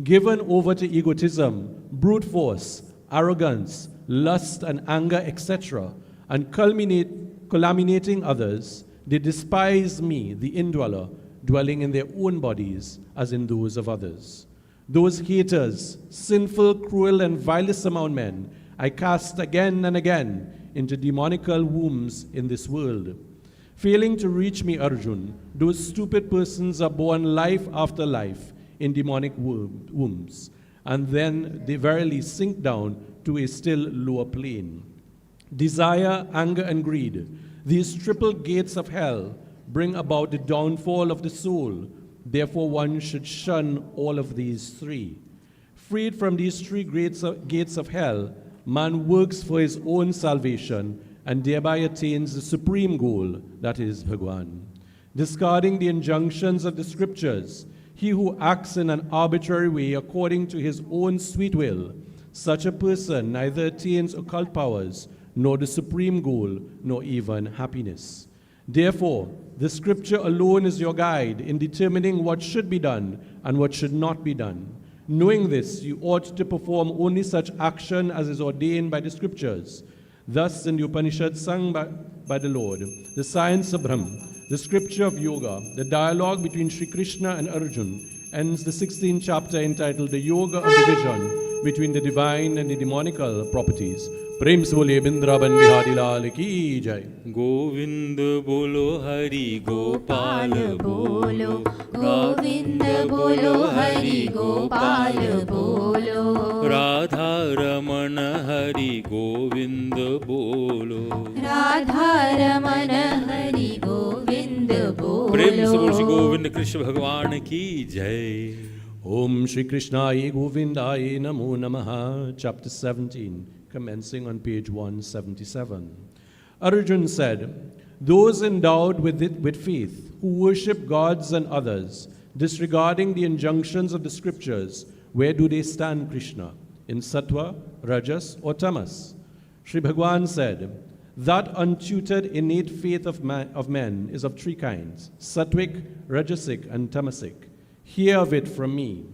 Given over to egotism, brute force, arrogance, lust and anger, etc., and calumniating others, they despise me, the indweller, dwelling in their own bodies as in those of others. Those haters, sinful, cruel, and vilest among men, I cast again and again into demonical wombs in this world. Failing to reach me, Arjun, those stupid persons are born life after life in demonic wombs, and then they verily sink down to a still lower plane. Desire, anger, and greed, these triple gates of hell, bring about the downfall of the soul. Therefore one should shun all of these three. Freed from these three gates of hell, man works for his own salvation and thereby attains the supreme goal, that is Bhagwan. Discarding the injunctions of the scriptures, he who acts in an arbitrary way according to his own sweet will, such a person neither attains occult powers, nor the supreme goal, nor even happiness. Therefore, the scripture alone is your guide in determining what should be done and what should not be done. Knowing this, you ought to perform only such action as is ordained by the scriptures. Thus, in the Upanishad sung by the Lord, the science of Brahma, the scripture of yoga, the dialogue between Sri Krishna and Arjun, ends the 16th chapter entitled The Yoga of Division between the divine and the demonical properties. प्रेम से बोले बिंद्रावन बिहारी लाल की जय. गोविंद बोलो हरि गोपाल बोलो, गोविंद बोलो हरि गोपाल बोलो, राधा रमण हरि गोविंद बोलो, राधा रमण हरि गोविंद बोलो. प्रेम से बोलो श्री गोविंद कृष्ण भगवान की जय. Om Shri Krishnaye Govindaye Namo Namaha, chapter 17, commencing on page 177. Arjun said, "Those endowed with faith, who worship gods and others, disregarding the injunctions of the scriptures, where do they stand, Krishna? In sattva, rajas, or tamas?" Shri Bhagwan said, That untutored innate faith of men is of three kinds: sattvic, rajasic, and tamasic. Hear of it from me.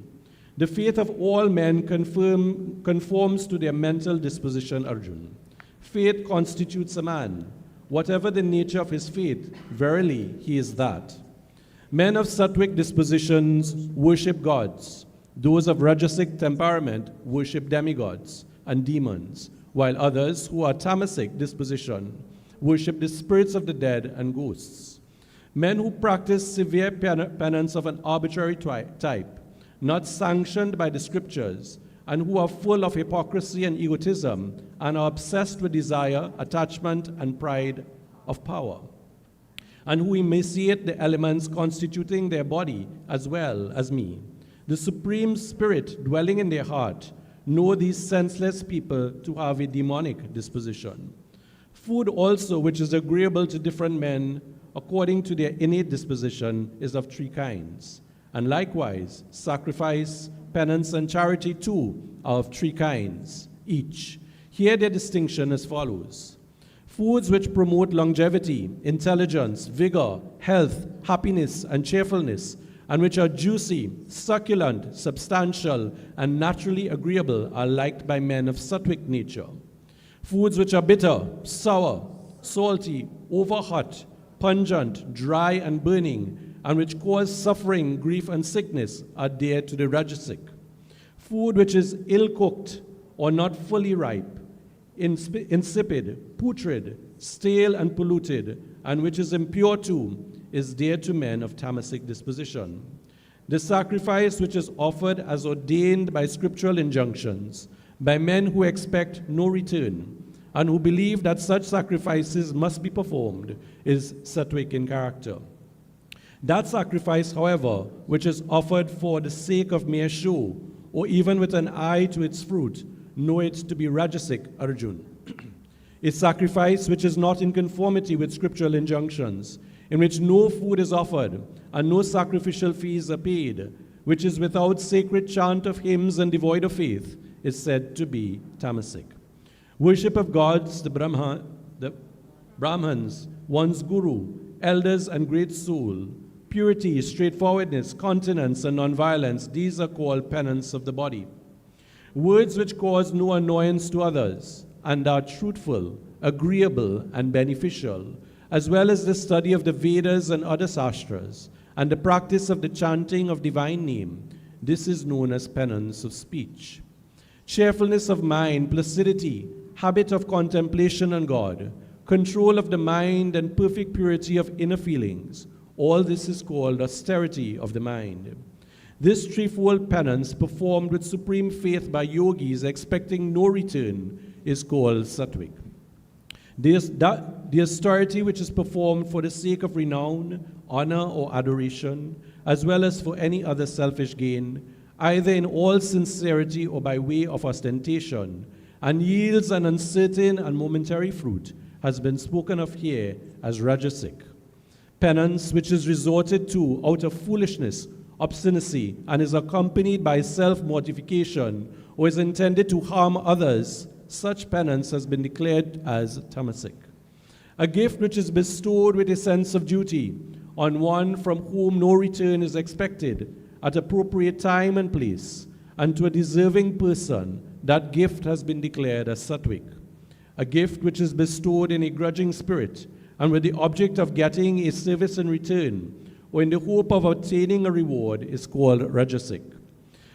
The faith of all men conforms to their mental disposition, Arjun. Faith constitutes a man. Whatever the nature of his faith, verily he is that. Men of sattvic dispositions worship gods. Those of rajasic temperament worship demigods and demons, while others who are tamasic disposition worship the spirits of the dead and ghosts. Men who practice severe penance of an arbitrary type, not sanctioned by the scriptures, and who are full of hypocrisy and egotism, and are obsessed with desire, attachment, and pride of power, and who emaciate the elements constituting their body as well as me. The Supreme Spirit dwelling in their heart know these senseless people to have a demonic disposition. Food also, which is agreeable to different men according to their innate disposition, is of three kinds. And likewise, sacrifice, penance, and charity too are of three kinds each. Here their distinction as follows. Foods which promote longevity, intelligence, vigor, health, happiness, and cheerfulness, and which are juicy, succulent, substantial, and naturally agreeable, are liked by men of sattvic nature. Foods which are bitter, sour, salty, overhot, pungent, dry, and burning, and which cause suffering, grief, and sickness, are dear to the rajasic. Food which is ill-cooked or not fully ripe, insipid, putrid, stale, and polluted, and which is impure too, is dear to men of tamasic disposition. The sacrifice which is offered as ordained by scriptural injunctions, by men who expect no return, and who believe that such sacrifices must be performed, is sattvic in character. That sacrifice, however, which is offered for the sake of mere show, or even with an eye to its fruit, know it to be rajasic, Arjun. A sacrifice which is not in conformity with scriptural injunctions, in which no food is offered and no sacrificial fees are paid, which is without sacred chant of hymns and devoid of faith, is said to be tamasic. Worship of gods, the Brahmans, one's guru, elders, and great soul, purity, straightforwardness, continence, and nonviolence, these are called penance of the body. Words which cause no annoyance to others and are truthful, agreeable, and beneficial, as well as the study of the Vedas and other sastras, and the practice of the chanting of divine name, this is known as penance of speech. Cheerfulness of mind, placidity, habit of contemplation on God, control of the mind, and perfect purity of inner feelings, all this is called austerity of the mind. This threefold penance, performed with supreme faith by yogis expecting no return, is called sattvic. The austerity which is performed for the sake of renown, honor, or adoration, as well as for any other selfish gain, either in all sincerity or by way of ostentation, and yields an uncertain and momentary fruit, has been spoken of here as rajasic. Penance which is resorted to out of foolishness, obstinacy, and is accompanied by self-mortification, or is intended to harm others, such penance has been declared as tamasic. A gift which is bestowed with a sense of duty on one from whom no return is expected at appropriate time and place, and to a deserving person, that gift has been declared as sattvic. A gift which is bestowed in a grudging spirit and with the object of getting a service in return, or in the hope of obtaining a reward, is called rajasic.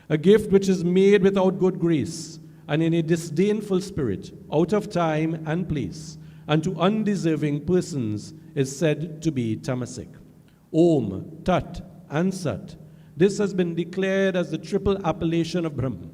A gift which is made without good grace and in a disdainful spirit, out of time and place, and to undeserving persons, is said to be tamasic. Om, Tat, and Sat. This has been declared as the triple appellation of Brahman,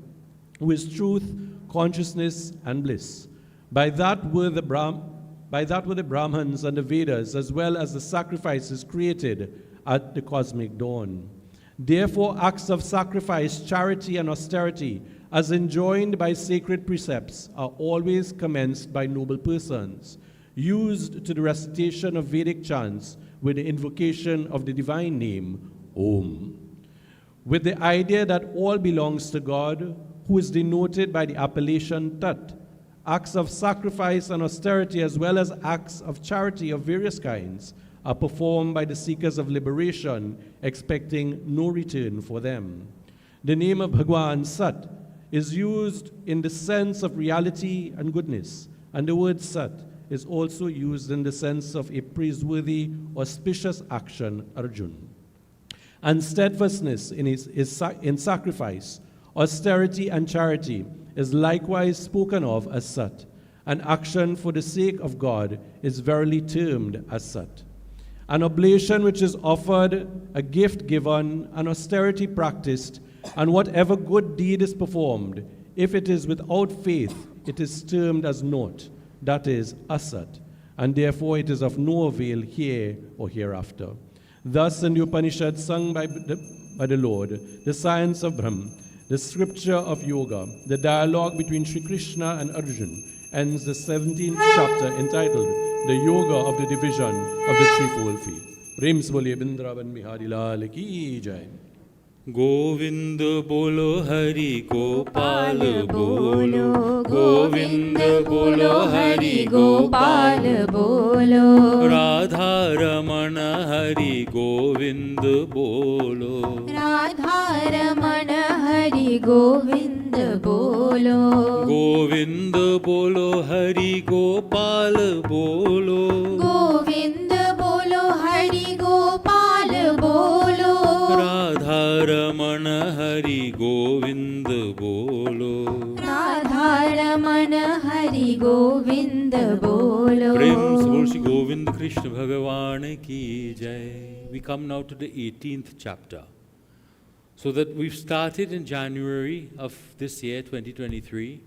who is truth, consciousness, and bliss. By that were the Brahmans and the Vedas, as well as the sacrifices created at the cosmic dawn. Therefore, acts of sacrifice, charity, and austerity, as enjoined by sacred precepts, are always commenced by noble persons, used to the recitation of Vedic chants with the invocation of the divine name, Om, with the idea that all belongs to God, who is denoted by the appellation Tat, Acts of sacrifice and austerity, as well as acts of charity of various kinds, are performed by the seekers of liberation, expecting no return for them. The name of Bhagwan Sat is used in the sense of reality and goodness, and the word Sat is also used in the sense of a praiseworthy, auspicious action, Arjun. And steadfastness in sacrifice, austerity, and charity is likewise spoken of as Sat. An action for the sake of God is verily termed as Sat. An oblation which is offered, a gift given, an austerity practiced, and whatever good deed is performed, if it is without faith, it is termed as naught, that is, asat, and therefore it is of no avail here or hereafter. Thus, in the Upanishad sung by the Lord, the science of Brahm, the scripture of yoga, the dialogue between Sri Krishna and Arjun, ends the 17th chapter entitled The Yoga of the Division of the Threefold Faith. Prem se bole Vrindavan Bihari Lal ki jai. Govind बोलो हरि गोपाल बोलो, गोविंद बोलो हरि गोपाल बोलो, राधा रमण हरि गोविंद बोलो, राधा रमण हरि गोविंद बोलो, गोविंद बोलो हरि गोपाल बोलो, गोविंद बोलो हरि गोपाल बोलो, राधा रमण हरि गोविंद बोलो, राधा रमण हरि गोविंद बोलो। प्रेम से बोल श्री गोविंद कृष्ण भगवान की जय. We come now to the 18th chapter. So that we've started in January of this year, 2023,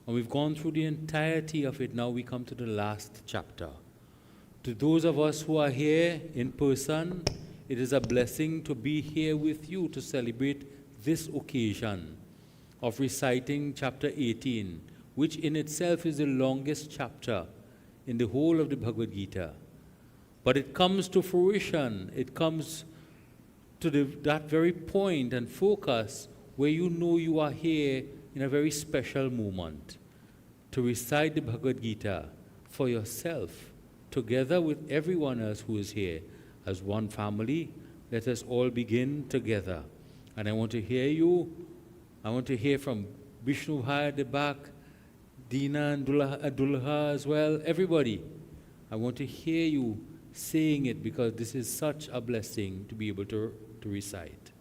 and we've gone through the entirety of it. Now we come to the last chapter. To those of us who are here in person, it is a blessing to be here with you to celebrate this occasion of reciting chapter 18, which in itself is the longest chapter in the whole of the Bhagavad Gita. But it comes to fruition, it comes to that very point and focus where you know you are here in a very special moment to recite the Bhagavad Gita for yourself, together with everyone else who is here. As one family, let us all begin together. And I want to hear you. I want to hear from Vishnu Bhai at the back, Dina and Dulha as well, everybody. I want to hear you saying it because this is such a blessing to be able to recite.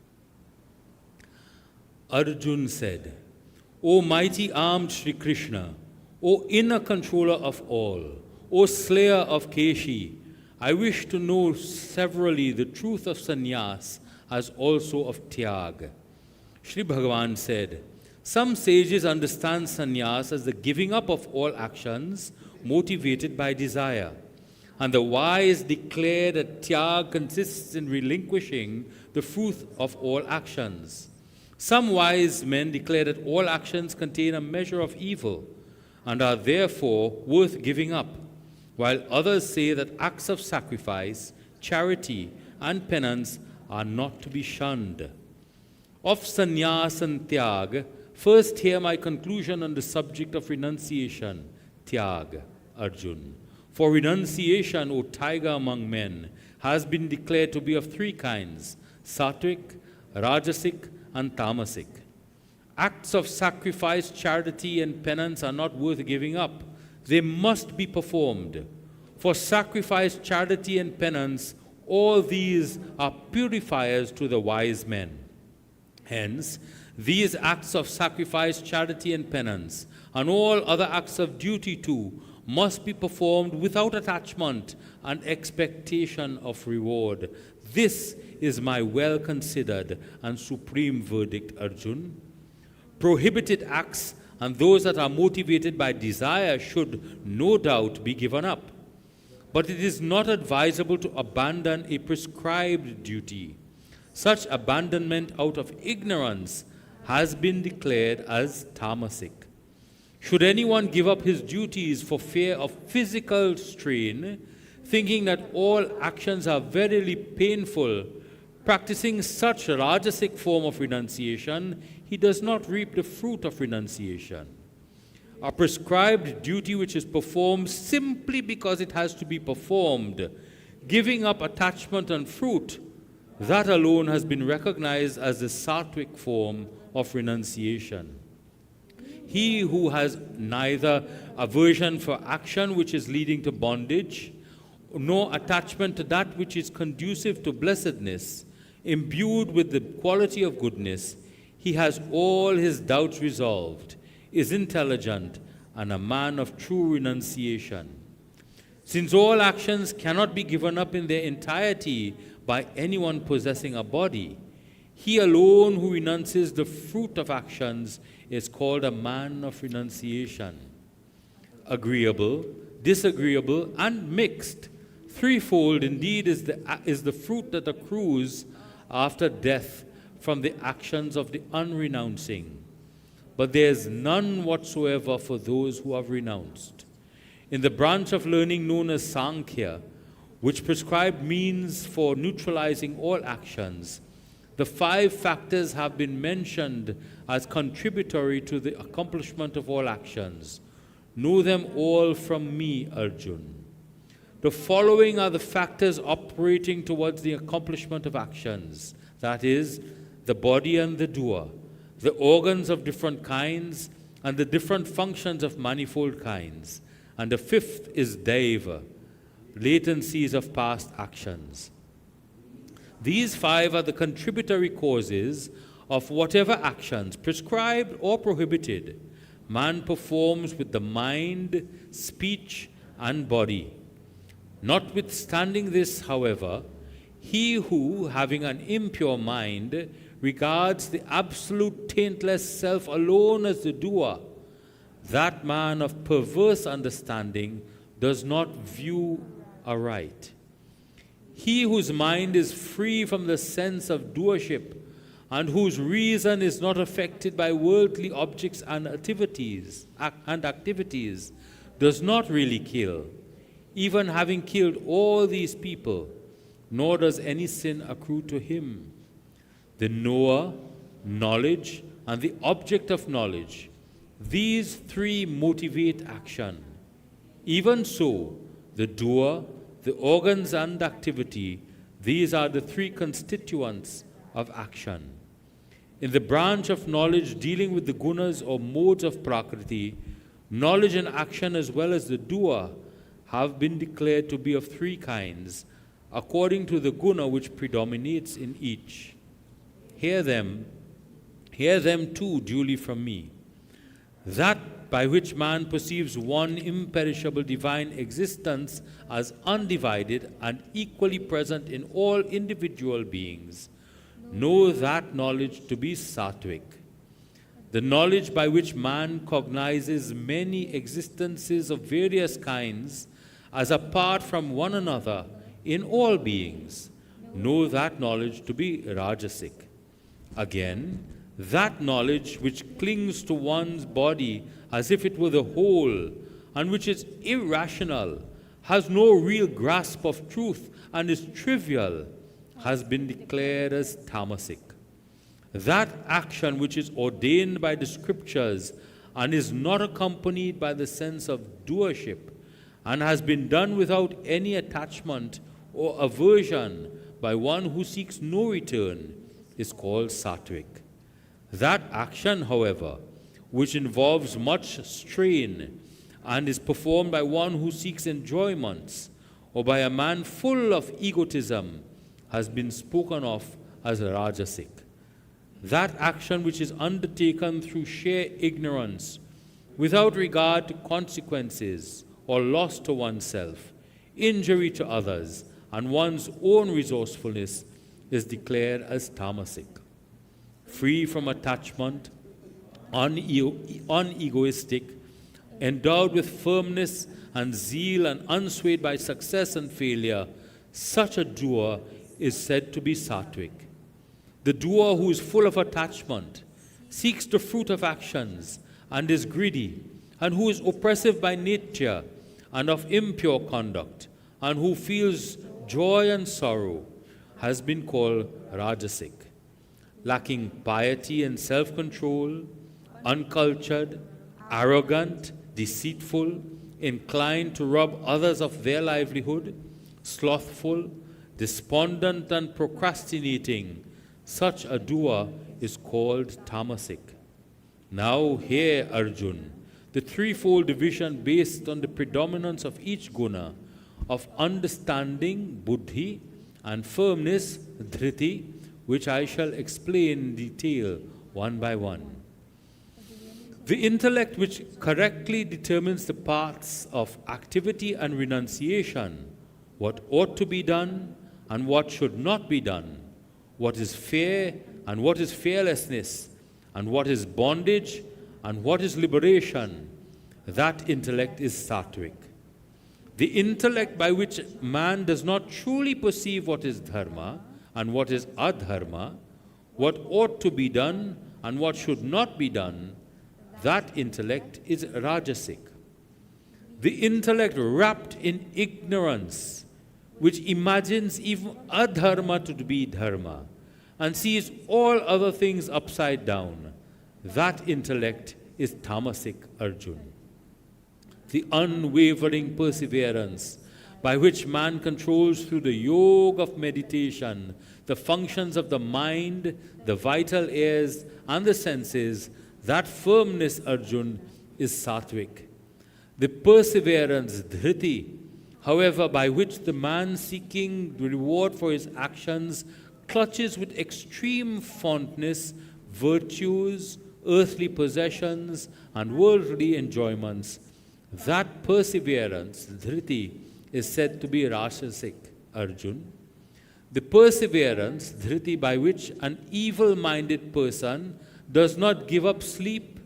Arjun said, O mighty armed Sri Krishna, O inner controller of all, O slayer of Keshi, I wish to know severally the truth of sannyas as also of tyag. Sri Bhagavan said, some sages understand sannyas as the giving up of all actions motivated by desire, and the wise declare that tyag consists in relinquishing the fruit of all actions. Some wise men declare that all actions contain a measure of evil and are therefore worth giving up, while others say that acts of sacrifice, charity, and penance are not to be shunned. Of sannyas and tyag, first hear my conclusion on the subject of renunciation, tyag, Arjun. For renunciation, O tiger among men, has been declared to be of three kinds, sattvic, rajasic, and tamasic. Acts of sacrifice, charity, and penance are not worth giving up. They must be performed. For sacrifice, charity, and penance, all these are purifiers to the wise men. Hence, these acts of sacrifice, charity, and penance, and all other acts of duty too, must be performed without attachment and expectation of reward. This is my well-considered and supreme verdict, Arjun. Prohibited acts and those that are motivated by desire should no doubt be given up. But it is not advisable to abandon a prescribed duty. Such abandonment out of ignorance has been declared as tamasic. Should anyone give up his duties for fear of physical strain, thinking that all actions are verily painful, practicing such a rajasic form of renunciation, he does not reap the fruit of renunciation. a prescribed duty which is performed simply because it has to be performed, giving up attachment and fruit, that alone has been recognized as the sattvic form of renunciation. He who has neither aversion for action which is leading to bondage, nor attachment to that which is conducive to blessedness, imbued with the quality of goodness, he has all his doubts resolved, is intelligent, and a man of true renunciation. Since all actions cannot be given up in their entirety by anyone possessing a body, he alone who renounces the fruit of actions is called a man of renunciation. Agreeable, disagreeable, and mixed, threefold indeed is the fruit that accrues after death from the actions of the unrenouncing. But there is none whatsoever for those who have renounced. In the branch of learning known as Sankhya, which prescribed means for neutralizing all actions, the 5 factors have been mentioned as contributory to the accomplishment of all actions. Know them all from me, Arjun. The following are the factors operating towards the accomplishment of actions, that is, the body and the doer, the organs of different kinds, and the different functions of manifold kinds. And the 5th is Deva, latencies of past actions. These 5 are the contributory causes of whatever actions, prescribed or prohibited, man performs with the mind, speech, and body. Notwithstanding this, however, he who, having an impure mind, regards the absolute taintless self alone as the doer, that man of perverse understanding does not view aright. He whose mind is free from the sense of doership, and whose reason is not affected by worldly objects and activities, does not really kill, even having killed all these people, nor does any sin accrue to him. The knower, knowledge, and the object of knowledge, these 3 motivate action. Even so, the doer, the organs and activity, these are the 3 constituents of action. In the branch of knowledge dealing with the gunas or modes of prakriti, knowledge and action as well as the doer have been declared to be of 3 kinds, according to the guna which predominates in each. Hear them too duly from me. That by which man perceives one imperishable divine existence as undivided and equally present in all individual beings, know that knowledge to be sattvic. The knowledge by which man cognizes many existences of various kinds as apart from one another in all beings, know that knowledge to be rajasic. Again, that knowledge which clings to one's body as if it were the whole, and which is irrational, has no real grasp of truth, and is trivial, has been declared as tamasic. That action which is ordained by the scriptures and is not accompanied by the sense of doership, and has been done without any attachment or aversion by one who seeks no return, is called sattvic. That action, however, which involves much strain and is performed by one who seeks enjoyments, or by a man full of egotism, has been spoken of as rajasic. That action which is undertaken through sheer ignorance, without regard to consequences or loss to oneself, injury to others, and one's own resourcefulness, is declared as tamasic. Free from attachment, unegoistic, endowed with firmness and zeal, and unswayed by success and failure, such a doer is said to be sattvic. The doer who is full of attachment, seeks the fruit of actions, and is greedy, and who is oppressive by nature and of impure conduct, and who feels joy and sorrow, has been called rajasic. Lacking piety and self-control, uncultured, arrogant, deceitful, inclined to rob others of their livelihood, slothful, despondent, and procrastinating, such a doer is called tamasic. Now hear, Arjun, the threefold division based on the predominance of each guna, of understanding, buddhi, and firmness, dhriti, which I shall explain in detail one by one. The intellect which correctly determines the paths of activity and renunciation, what ought to be done and what should not be done, what is fair and what is fearlessness, and what is bondage and what is liberation, that intellect is sattvic. The intellect by which man does not truly perceive what is dharma and what is adharma, what ought to be done and what should not be done, that intellect is rajasic. The intellect wrapped in ignorance, which imagines even adharma to be dharma and sees all other things upside down, that intellect is tamasic, Arjun. The unwavering perseverance by which man controls through the yoga of meditation the functions of the mind, the vital airs, and the senses, that firmness, Arjun, is sattvic. The perseverance, dhriti, however, by which the man seeking the reward for his actions clutches with extreme fondness virtues, earthly possessions, and worldly enjoyments, that perseverance, dhriti, is said to be rajasic, Arjun. The perseverance, dhriti, by which an evil-minded person does not give up sleep,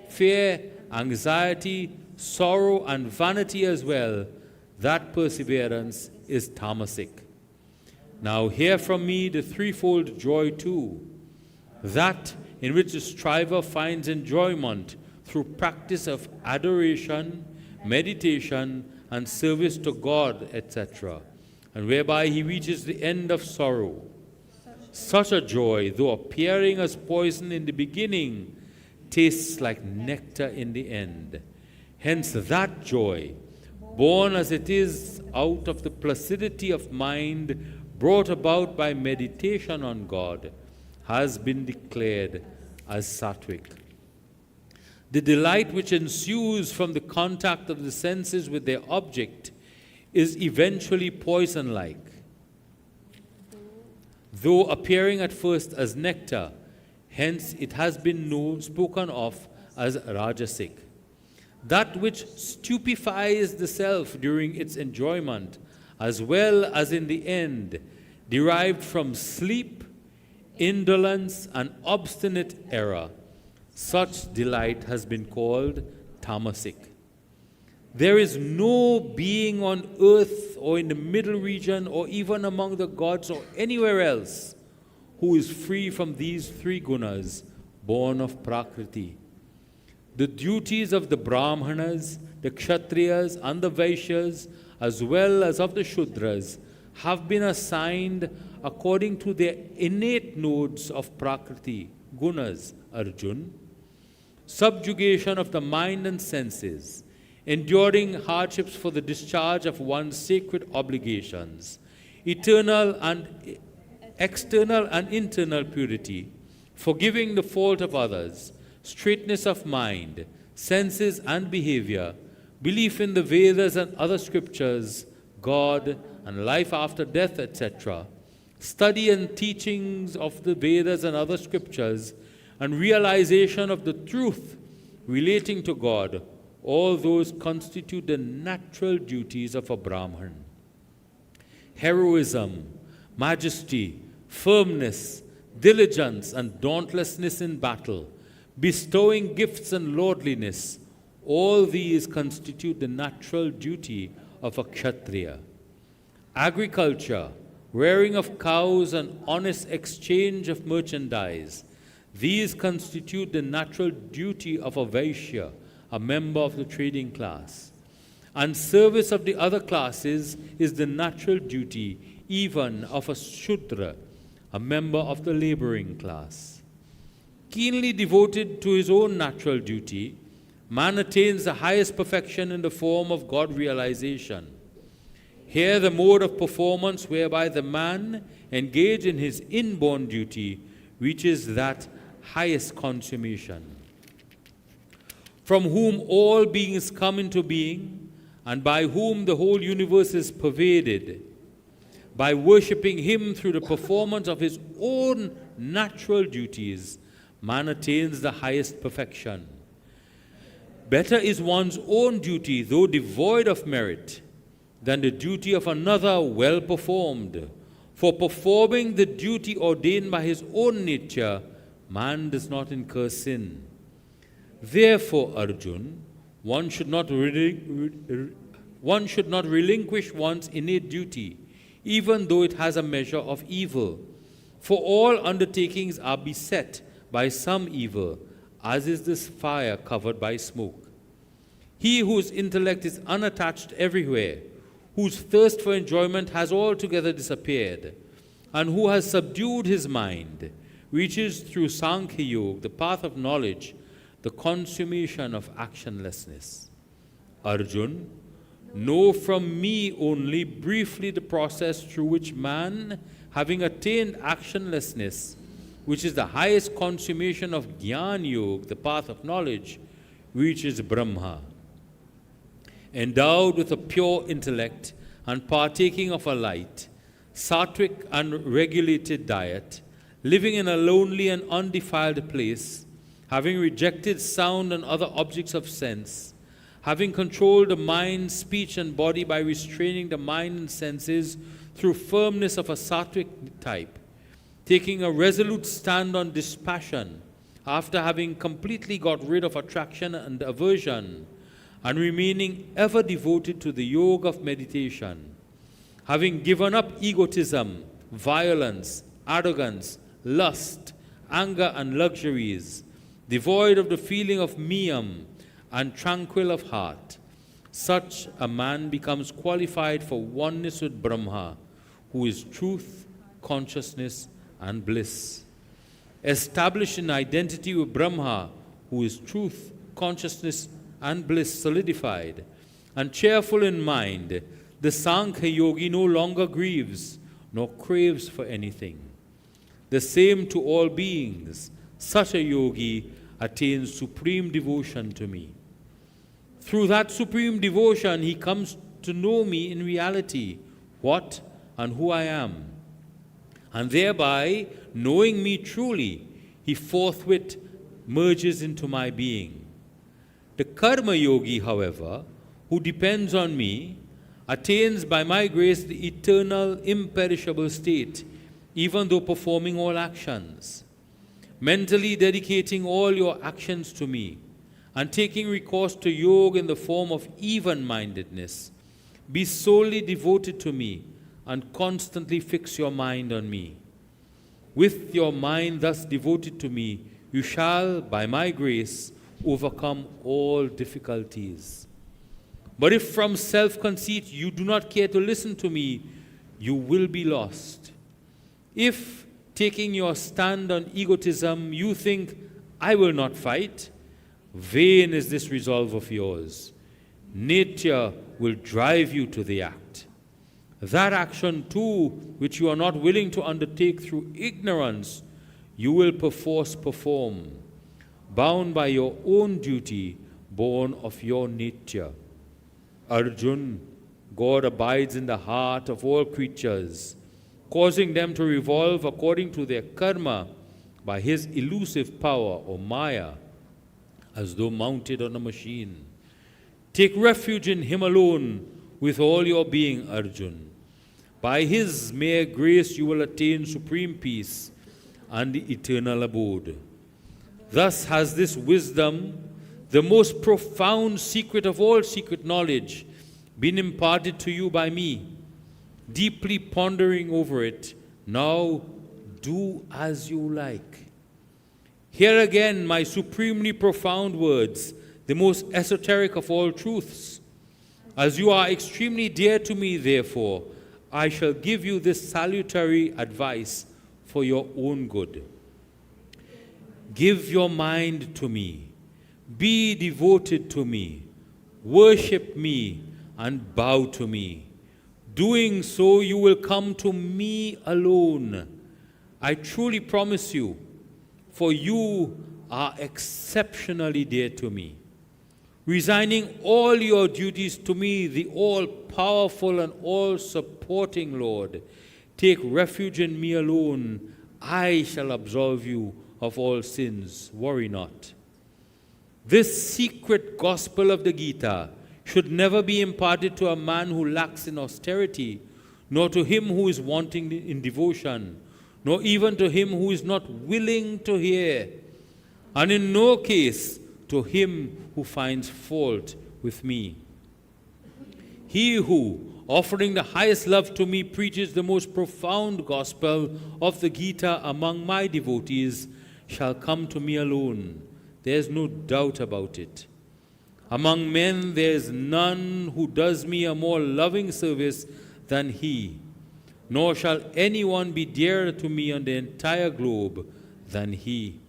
fear, anxiety, sorrow, and vanity as well, that perseverance is tamasic. Now hear from me the threefold joy too, that in which the striver finds enjoyment through practice of adoration, meditation, and service to God, etc., and whereby he reaches the end of sorrow. Such a joy, though appearing as poison in the beginning, tastes like nectar in the end. Hence that joy, born as it is out of the placidity of mind brought about by meditation on God, has been declared as sattvic. The delight which ensues from the contact of the senses with their object is eventually poison-like, though appearing at first as nectar. Hence it has been spoken of as rajasic. That which stupefies the self during its enjoyment, as well as in the end, derived from sleep, indolence, and obstinate error, such delight has been called tamasic. There is no being on earth or in the middle region or even among the gods or anywhere else who is free from these three gunas born of Prakriti. The duties of the Brahmanas, the Kshatriyas, and the Vaishyas, as well as of the Shudras, have been assigned according to their innate nodes of Prakriti, gunas, Arjun. Subjugation of the mind and senses, enduring hardships for the discharge of one's sacred obligations, external and internal purity, forgiving the fault of others, straightness of mind, senses and behavior, belief in the Vedas and other scriptures, God and life after death, etc., study and teachings of the Vedas and other scriptures, and realization of the truth relating to God, all those constitute the natural duties of a Brahman. Heroism, majesty, firmness, diligence, and dauntlessness in battle, bestowing gifts and lordliness, all these constitute the natural duty of a Kshatriya. Agriculture, rearing of cows, and honest exchange of merchandise, these constitute the natural duty of a Vaishya, a member of the trading class. And service of the other classes is the natural duty even of a Shudra, a member of the laboring class. Keenly devoted to his own natural duty, man attains the highest perfection in the form of God realization. Here the mode of performance whereby the man engaged in his inborn duty reaches that highest consummation. From whom all beings come into being, and by whom the whole universe is pervaded, by worshipping him through the performance of his own natural duties, man attains the highest perfection. Better is one's own duty, though devoid of merit, than the duty of another well performed. For performing the duty ordained by his own nature, man does not incur sin. Therefore, Arjun, one should not relinquish one's innate duty, even though it has a measure of evil. For all undertakings are beset by some evil, as is this fire covered by smoke. He whose intellect is unattached everywhere, whose thirst for enjoyment has altogether disappeared, and who has subdued his mind, reaches through Sankhya Yoga, the path of knowledge, the consummation of actionlessness. Arjun, know from me only briefly the process through which man, having attained actionlessness, which is the highest consummation of Jnana Yoga, the path of knowledge, reaches Brahma. Endowed with a pure intellect and partaking of a light, sattvic and regulated diet, living in a lonely and undefiled place, having rejected sound and other objects of sense, having controlled the mind, speech, and body by restraining the mind and senses through firmness of a sattvic type, taking a resolute stand on dispassion after having completely got rid of attraction and aversion, and remaining ever devoted to the yoga of meditation, having given up egotism, violence, arrogance, lust, anger, and luxuries, devoid of the feeling of miyam, and tranquil of heart, such a man becomes qualified for oneness with Brahma, who is truth, consciousness, and bliss. Established in identity with Brahma, who is truth, consciousness, and bliss solidified, and cheerful in mind, the Sankhya Yogi no longer grieves nor craves for anything. The same to all beings, such a yogi attains supreme devotion to me. Through that supreme devotion, he comes to know me in reality, what and who I am. And thereby, knowing me truly, he forthwith merges into my being. The karma yogi, however, who depends on me, attains by my grace the eternal, imperishable state, even though performing all actions. Mentally dedicating all your actions to me, and taking recourse to yoga in the form of even-mindedness, be solely devoted to me, and constantly fix your mind on me. With your mind thus devoted to me, you shall, by my grace, overcome all difficulties. But if from self-conceit you do not care to listen to me, you will be lost. If, taking your stand on egotism, you think, I will not fight, vain is this resolve of yours. Nature will drive you to the act. That action too, which you are not willing to undertake through ignorance, you will perforce perform, bound by your own duty, born of your nature. Arjun, God abides in the heart of all creatures, causing them to revolve according to their karma by his elusive power or maya, as though mounted on a machine. Take refuge in him alone with all your being, Arjun. By his mere grace you will attain supreme peace and the eternal abode. Thus has this wisdom, the most profound secret of all secret knowledge, been imparted to you by me. Deeply pondering over it, now do as you like. Hear again my supremely profound words, the most esoteric of all truths. As you are extremely dear to me, therefore, I shall give you this salutary advice for your own good. Give your mind to me. Be devoted to me, worship me, and bow to me. Doing so, you will come to me alone. I truly promise you, for you are exceptionally dear to me. Resigning all your duties to me, the all-powerful and all-supporting Lord, take refuge in me alone. I shall absolve you of all sins. Worry not. This secret gospel of the Gita should never be imparted to a man who lacks in austerity, nor to him who is wanting in devotion, nor even to him who is not willing to hear, and in no case to him who finds fault with me. He who, offering the highest love to me, preaches the most profound gospel of the Gita among my devotees shall come to me alone. There is no doubt about it. Among men there is none who does me a more loving service than he, nor shall anyone be dearer to me on the entire globe than he.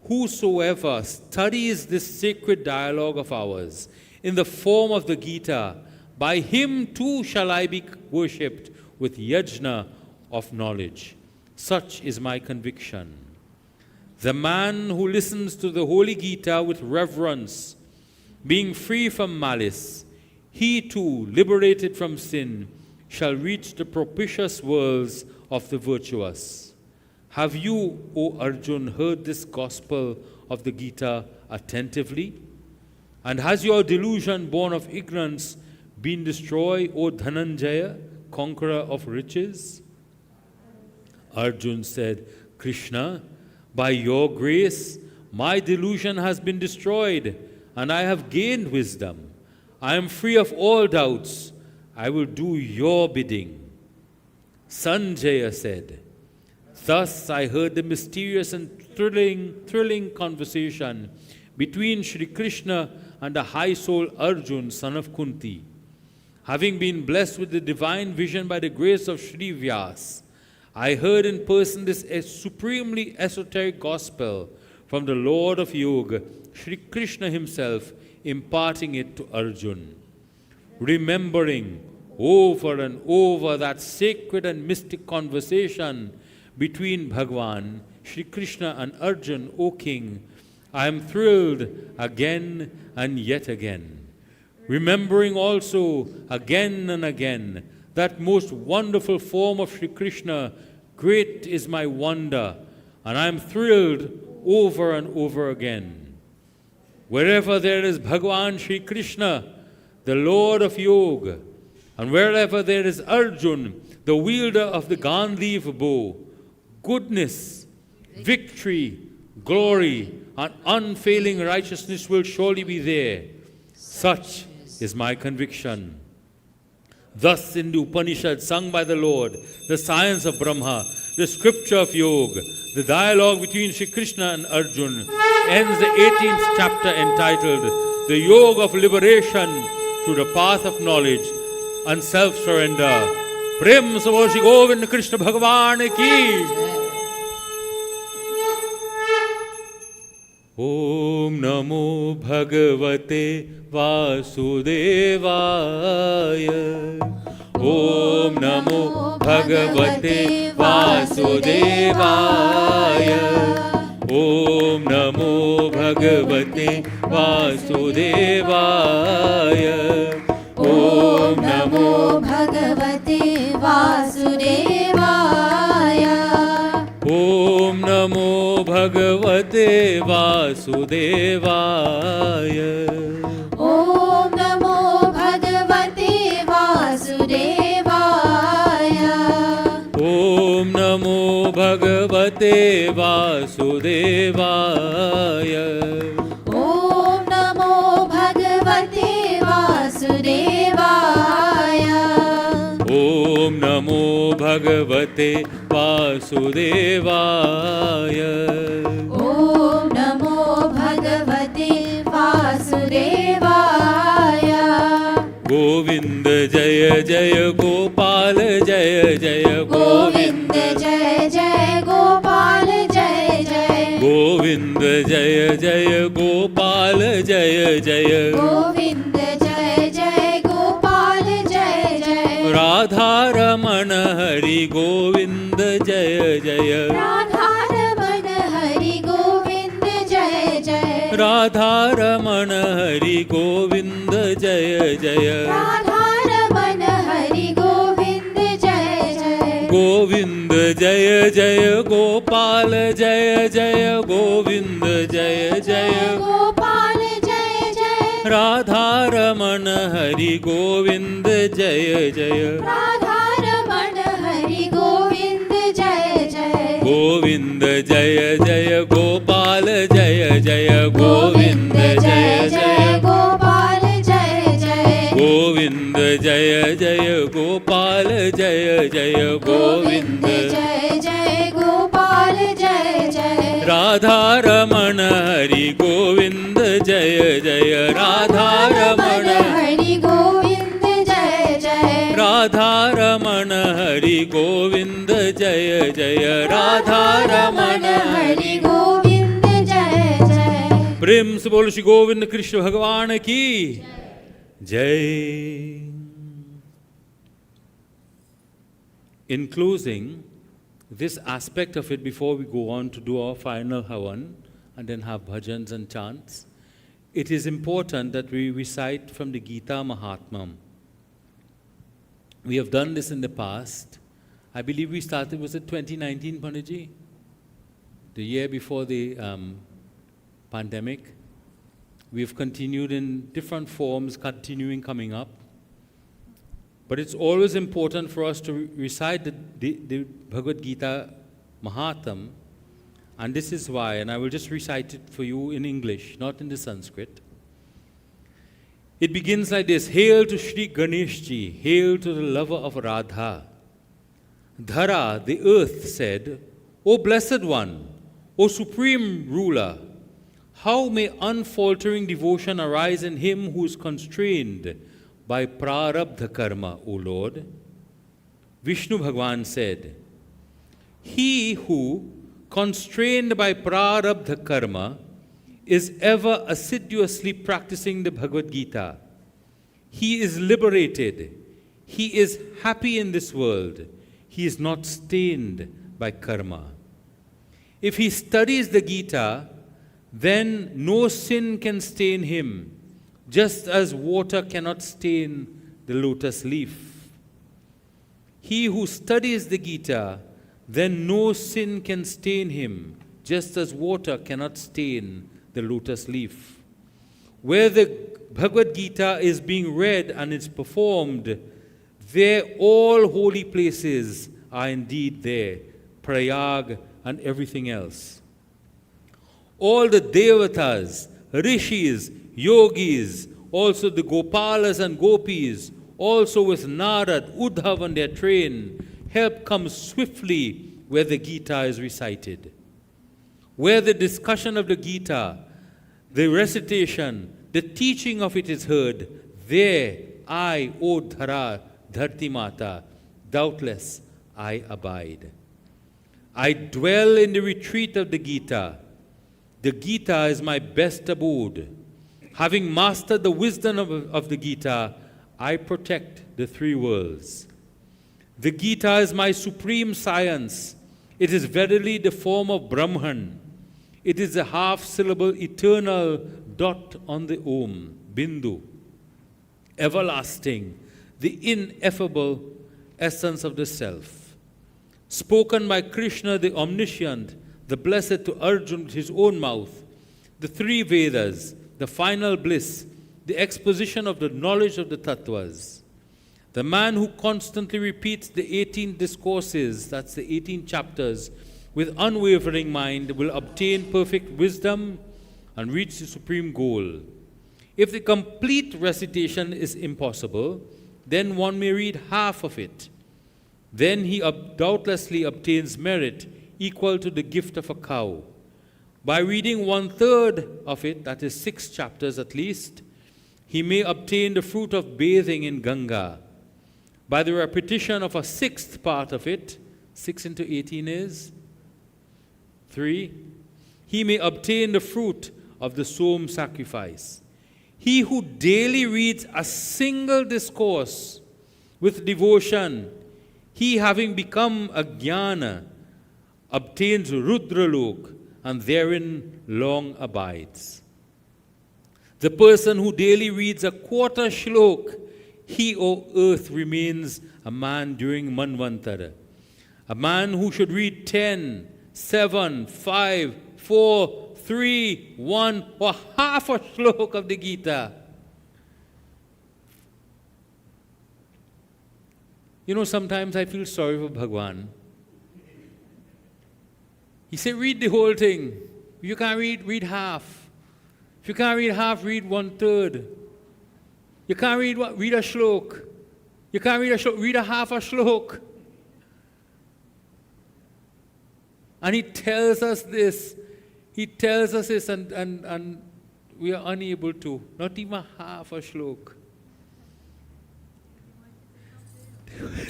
Whosoever studies this sacred dialogue of ours in the form of the Gita, by him too shall I be worshipped with yajna of knowledge. Such is my conviction. The man who listens to the Holy Gita with reverence, being free from malice, he too, liberated from sin, shall reach the propitious worlds of the virtuous. Have you, O Arjun, heard this gospel of the Gita attentively? And has your delusion born of ignorance been destroyed, O Dhananjaya, conqueror of riches? Arjun said, Krishna, by your grace, my delusion has been destroyed, and I have gained wisdom. I am free of all doubts. I will do your bidding. Sanjaya said, Thus I heard the mysterious and thrilling conversation between Sri Krishna and the high-souled Arjun, son of Kunti. Having been blessed with the divine vision by the grace of Sri Vyas, I heard in person this supremely esoteric gospel from the Lord of Yoga, Sri Krishna himself, imparting it to Arjun. Remembering over and over that sacred and mystic conversation between Bhagwan, Sri Krishna and Arjun, O King, I am thrilled again and yet again. Remembering also again and again that most wonderful form of Sri Krishna, great is my wonder, and I am thrilled over and over again. Wherever there is Bhagwan Sri Krishna, the Lord of Yoga, and wherever there is Arjun, the wielder of the Gandhiv bow, goodness, victory, glory, and unfailing righteousness will surely be there. Such is my conviction. Thus in the Upanishad sung by the Lord, the science of Brahma, the scripture of Yoga, the dialogue between Sri Krishna and Arjun, ends the 18th chapter entitled The Yoga of Liberation through the Path of Knowledge and Self-Surrender. Prem Savo Shri Govinda Krishna Bhagavan ki. Om Namo Bhagavate Vasudevaya. Om Namo Bhagavate Vasudevaya. Om Namo Bhagavate Vasudevaya. Om Namo Bhagavate Vasudevaya. Om Namo Bhagavate Vasudevaya. Om Namo Bhagavate Vasudevaya. Om Namo Bhagavate Vasudevaya. Om Namo Bhagavate Vasudevaya. Om Namo Bhagavate Vasudevaya. Om Namo Bhagavate Vasudevaya. Govinda Jaya Jaya Gopal Jaya Jaya Govinda Jaya Jaya Gopal Jaya Jaya. Govinda जय जय गोपाल जय जय गोविंद जय जय गोपाल जय जय राधा रमण हरि गोविंद जय जय राधा रमण हरि गोविंद जय जय राधा रमण हरि गोविंद जय जय राधा रमण हरि गोविंद जय जय गोविंद जय जय गोपाल जय जय गोविंद जय जय गोपाल जय जय राधा रमण हरि गोविंद जय जय राधा रमण हरि गोविंद जय जय गोविंद जय जय गोपाल जय जय गोविंद जय जय गोपाल जय जय गोविंद जय जय गोपाल जय जय गोविंद जय जय गोपाल जय जय राधा रमण हरि गोविंद जय जय राधा रमण हरि गोविंद जय जय राधा रमण हरि गोविंद जय जय राधा रमण हरि गोविंद जय जय प्रेम से बोलो श्री गोविंद कृष्ण भगवान की जय. In closing, this aspect of it, before we go on to do our final havan and then have bhajans and chants, it is important that we recite from the Gita Mahatmam. We have done this in the past. I believe we started, was it 2019, Panditji? The year before the pandemic. We've continued in different forms, continuing coming up. But it's always important for us to recite the Bhagavad Gita Mahatmam, and this is why, and I will just recite it for you in English, not in the Sanskrit. It begins like this: Hail to Shri Ganeshji, hail to the lover of Radha. Dhara, the earth, said, O Blessed One, O Supreme Ruler, how may unfaltering devotion arise in him who is constrained by prarabdha karma, O Lord? Vishnu Bhagwan said, he who, constrained by prarabdha karma, is ever assiduously practicing the Bhagavad Gita. He is liberated. He is happy in this world. He is not stained by karma. If he studies the Gita, then no sin can stain him, just as water cannot stain the lotus leaf. He who studies the Gita, then no sin can stain him, just as water cannot stain the lotus leaf. Where the Bhagavad Gita is being read and is performed, there all holy places are indeed there, Prayag and everything else. All the devatas, rishis, yogis, also the gopalas and gopis, also with Narad, Uddhav and their train, help comes swiftly where the Gita is recited. Where the discussion of the Gita, the recitation, the teaching of it is heard, there I, O Dhara, Dharti Mata, doubtless I abide. I dwell in the retreat of the Gita. The Gita is my best abode. Having mastered the wisdom of the Gita, I protect the three worlds. The Gita is my supreme science. It is verily the form of Brahman. It is a half-syllable eternal dot on the Om, Bindu, everlasting, the ineffable essence of the Self. Spoken by Krishna, the Omniscient, the Blessed, to Arjuna with his own mouth, the three Vedas, the final bliss, the exposition of the knowledge of the Tattvas. The man who constantly repeats the 18 discourses, that's the 18 chapters, with unwavering mind will obtain perfect wisdom and reach the supreme goal. If the complete recitation is impossible, then one may read half of it. Then he doubtlessly obtains merit equal to the gift of a cow. By reading 1/3 of it, that is 6 chapters at least, he may obtain the fruit of bathing in Ganga. By the repetition of a 1/6 part of it, 6 into 18 is 3, he may obtain the fruit of the som sacrifice. He who daily reads a single discourse with devotion, he having become a jnana, obtains Rudralok and therein long abides. The person who daily reads a quarter shlok, he, O earth, remains a man during Manvantara. A man who should read 10, 7, 5, 4, 3, 1, or half a shlok of the Gita. You know, sometimes I feel sorry for Bhagwan. He said, read the whole thing. If you can't read half. If you can't read half, read 1/3. You can't read what? Read a shlok. You can't read a shlok, read a half a shlok. And he tells us this. He tells us this, and we are unable to. Not even half a shlok.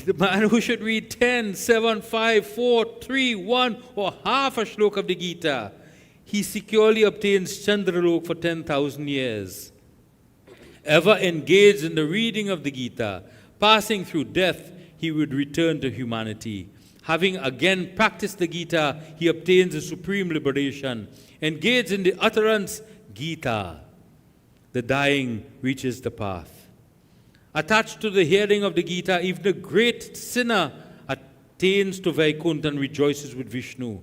The man who should read 10, 7, 5, 4, 3, 1, or half a shlok of the Gita, he securely obtains Chandralok for 10,000 years. Ever engaged in the reading of the Gita, passing through death, he would return to humanity. Having again practiced the Gita, he obtains a supreme liberation. Engaged in the utterance, Gita, the dying reaches the path. Attached to the hearing of the Gita, even the great sinner attains to Vaikuntha and rejoices with Vishnu.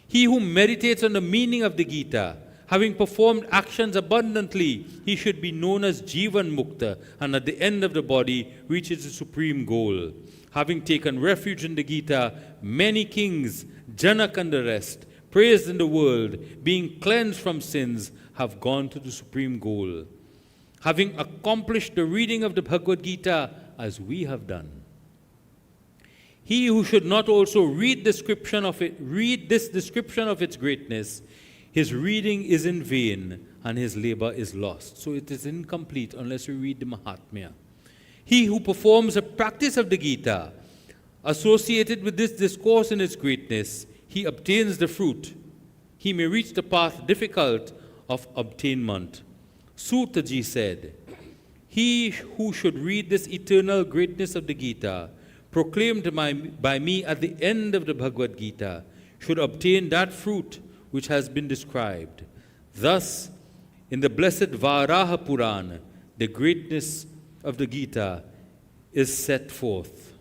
He who meditates on the meaning of the Gita, having performed actions abundantly, he should be known as Jivan Mukta, and at the end of the body reaches the supreme goal. Having taken refuge in the Gita, many kings, Janak and the rest, praised in the world, being cleansed from sins, have gone to the supreme goal. Having accomplished the reading of the Bhagavad Gita as we have done. He who should not also read this description of its greatness, his reading is in vain and his labor is lost. So it is incomplete unless we read the Mahatmya. He who performs a practice of the Gita associated with this discourse in its greatness, he obtains the fruit. He may reach the path difficult of obtainment. Sutaji said, he who should read this eternal greatness of the Gita, proclaimed by me at the end of the Bhagavad Gita, should obtain that fruit which has been described. Thus, in the blessed Varaha Purana, the greatness of the Gita is set forth.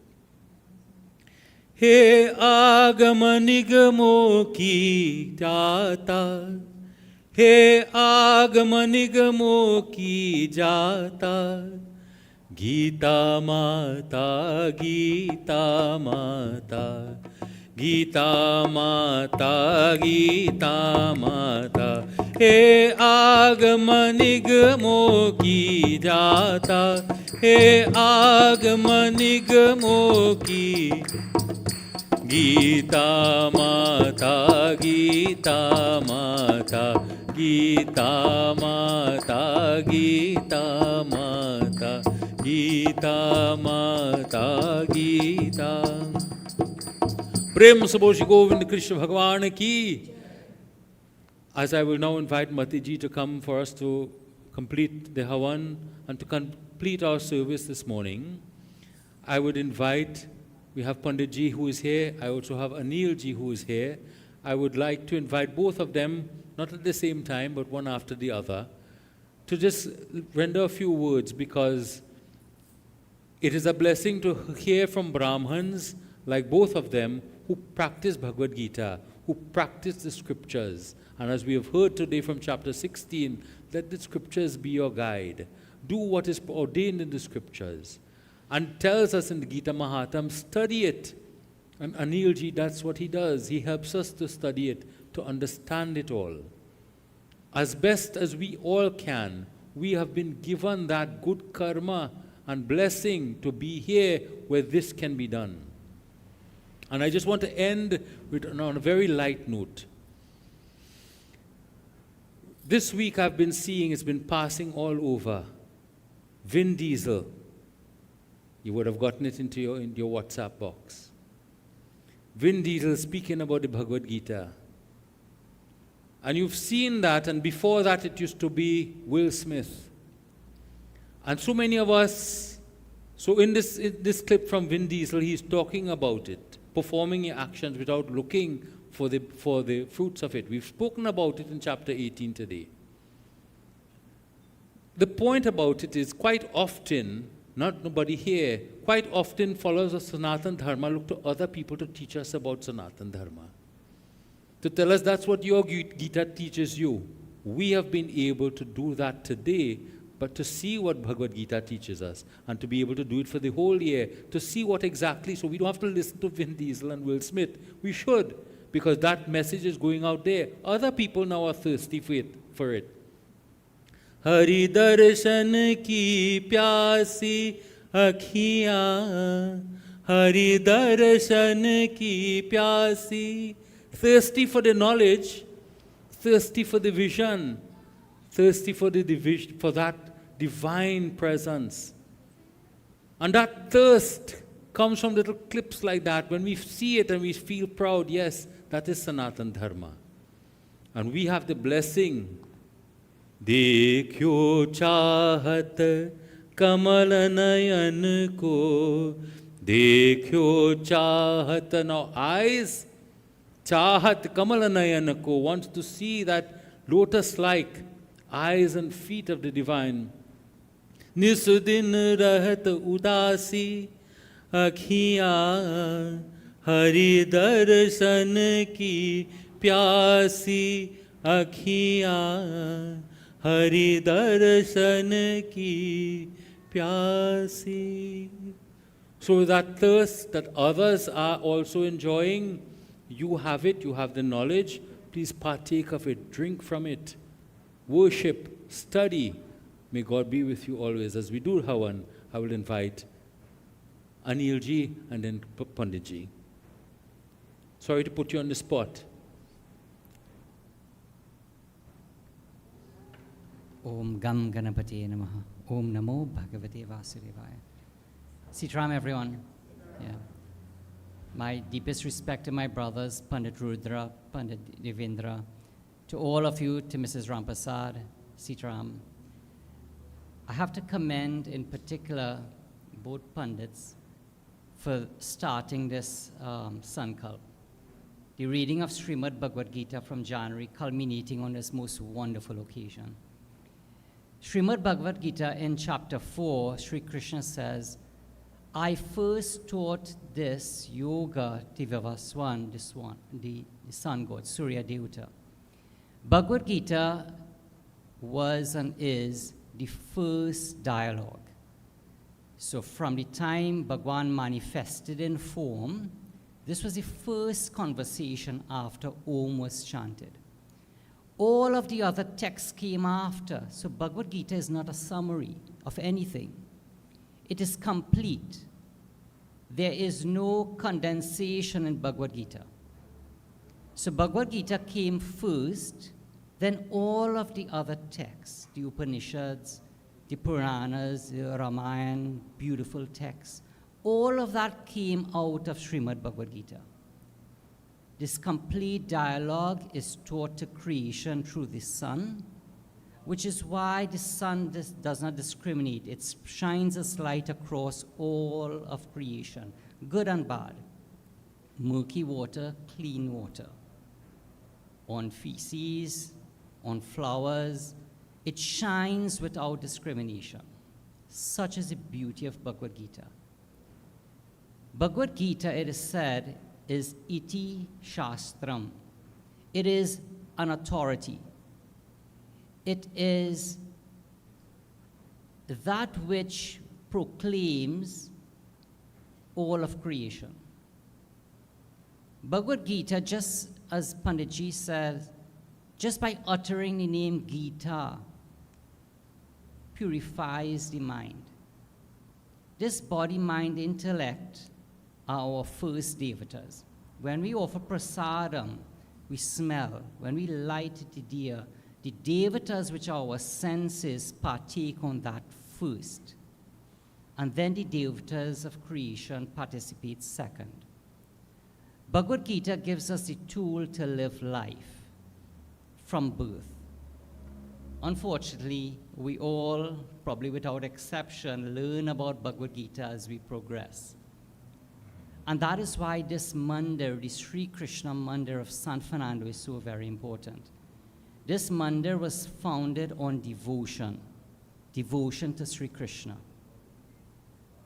He agama nigamo ki jata, he agama nigamo ki jata, Gita Mata, Gita Mata, Gita Mata, Gita Mata, He Agama Nigamo Ki Jata, He Agama Nigamo Ki Gita Mata, Gita Mata, Gita Mata, Gita Mata, Gita Mata, Gita. Prem Sabhoshi Govind Krishna Bhagwan ki. As I will now invite Matiji to come for us to complete the Havan and to complete our service this morning, I would invite, we have Panditji who is here, I also have Anilji who is here. I would like to invite both of them, not at the same time, but one after the other, to just render a few words, because it is a blessing to hear from Brahmins, like both of them, who practice Bhagavad Gita, who practice the scriptures. And as we have heard today from chapter 16, let the scriptures be your guide. Do what is ordained in the scriptures. And tells us in the Gita Mahatmya, study it. And Anilji, that's what he does. He helps us to study it, to understand it all. As best as we all can, we have been given that good karma and blessing to be here where this can be done. And I just want to end on a very light note. This week I've been seeing, it's been passing all over, Vin Diesel. You would have gotten it into your WhatsApp box. Vin Diesel speaking about the Bhagavad Gita. And you've seen that, and before that it used to be Will Smith. And so many of us, so in this clip from Vin Diesel, he's talking about it, performing your actions without looking for the fruits of it. We've spoken about it in chapter 18 today. The point about it is quite often, not nobody here, quite often followers of Sanatan Dharma look to other people to teach us about Sanatan Dharma. To tell us that's what your Gita teaches you. We have been able to do that today, but to see what Bhagavad Gita teaches us, and to be able to do it for the whole year, to see what exactly, so we don't have to listen to Vin Diesel and Will Smith. We should, because that message is going out there. Other people now are thirsty for it. Hari darshan ki pyasi akhiyan, Hari darshan ki pyasi. Thirsty for the knowledge, thirsty for the vision, thirsty for for that divine presence. And that thirst comes from little clips like that. When we see it and we feel proud, yes, that is Sanatan Dharma. And we have the blessing. Dekhyo chahat kamal nayan ko, Dekhyo chahat. Now eyes, chahat kamal nayan ko, wants to see that lotus-like eyes and feet of the divine. Nisudin rahat udasi akhiyan, Hari darshan ki pyasi akhiyan, Hari darshan ki pyasi. So that thirst that others are also enjoying, you have it, you have the knowledge, please partake of it, drink from it, worship, study. May God be with you always. As we do Havan, I will invite Anilji and then Panditji. Sorry to put you on the spot. Om Gam Ganapati Namaha. Om Namo Bhagavate Vasudevaya. Sitram, everyone. Yeah. My deepest respect to my brothers, Pandit Rudra, Pandit Devendra, to all of you, to Mrs. Rampasad, Sitram. I have to commend in particular both Pandits for starting this Sankalp. The reading of Srimad Bhagavad Gita from January, culminating on this most wonderful occasion. Srimad Bhagavad Gita in chapter 4, Sri Krishna says, I first taught this yoga to Vivaswan, the sun god, Surya Devata. Bhagavad Gita was and is the first dialogue. So from the time Bhagwan manifested in form, this was the first conversation after Om was chanted. All of the other texts came after. So Bhagavad Gita is not a summary of anything. It is complete. There is no condensation in Bhagavad Gita. So Bhagavad Gita came first, then all of the other texts, the Upanishads, the Puranas, the Ramayana, beautiful texts, all of that came out of Srimad Bhagavad Gita. This complete dialogue is taught to creation through the sun, which is why the sun does not discriminate. It shines its light across all of creation, good and bad, murky water, clean water, on feces, on flowers. It shines without discrimination. Such is the beauty of Bhagavad Gita. Bhagavad Gita, it is said, is iti shastram. It is an authority. It is that which proclaims all of creation. Bhagavad Gita, just as Panditji said, just by uttering the name Gita, purifies the mind. This body, mind, intellect are our first devatas. When we offer prasadam, we smell. When we light the diya, the devatas, which are our senses, partake on that first. And then the devatas of creation participate second. Bhagavad Gita gives us the tool to live life. from birth. Unfortunately, we all, probably without exception, learn about Bhagavad Gita as we progress. And that is why this mandir, the Sri Krishna Mandir of San Fernando, is so very important. This mandir was founded on devotion to Sri Krishna.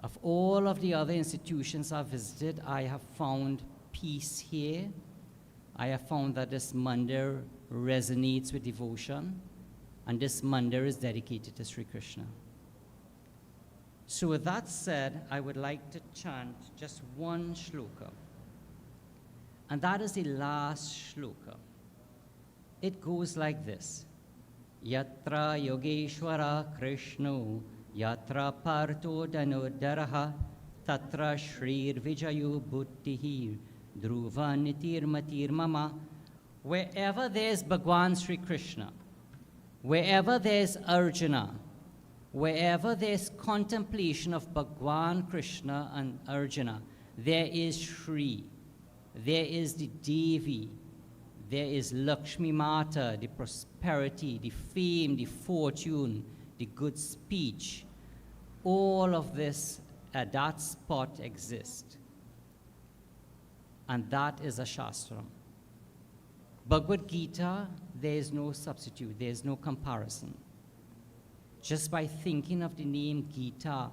Of all of the other institutions I've visited, I have found peace here. I have found that this mandir resonates with devotion, and this mandir is dedicated to Sri Krishna. So with that said, I would like to chant just one shloka, and that is the last shloka. It goes like this: Yatra Yogeshwara Krishno Yatra Parto Danodaraha Tatra Shrir Vijayo Buddhihir Dhruva Nitir Matir Mama. Wherever there's Bhagwan Sri Krishna, wherever there's Arjuna, wherever there's contemplation of Bhagwan Krishna and Arjuna, there is Shri, there is the Devi, there is Lakshmi Mata, the prosperity, the fame, the fortune, the good speech. All of this at that spot exists. And that is a Shastram. Bhagavad Gita, there is no substitute, there is no comparison. Just by thinking of the name Gita,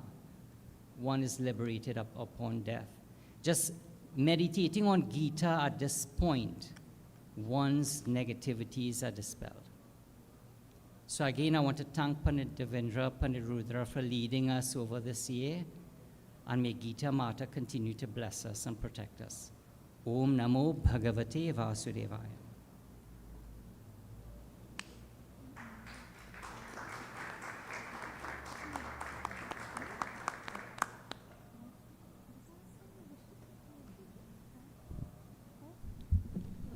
one is liberated upon death. Just meditating on Gita at this point, one's negativities are dispelled. So again, I want to thank Pandit Devendra, Pandit Rudra for leading us over this year, and may Gita Mata continue to bless us and protect us. Om Namo Bhagavate Vasudevaya.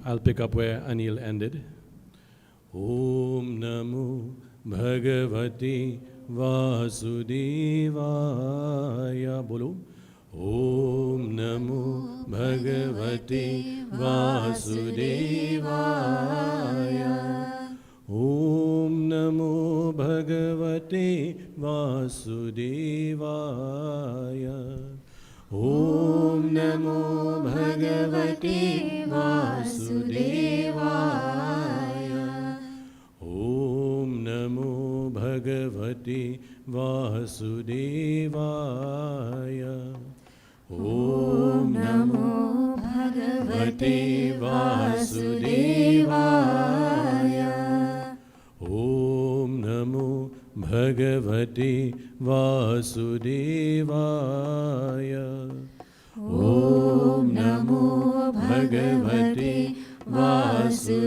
I'll pick up where Anil ended. Om Namo Bhagavate Vasudevaya. Bolo. Om Namo Bhagavate Vasudevaya. Om Namo Bhagavate Vasudevaya. Om Namo Bhagavate Vasudevaya. Om Namo Bhagavate Vasudevaya. Om Namo Bhagavate Vasudevaya. Om Namo Bhagavate Vasudevaya. Om Namo Bhagavate Vasudevaya.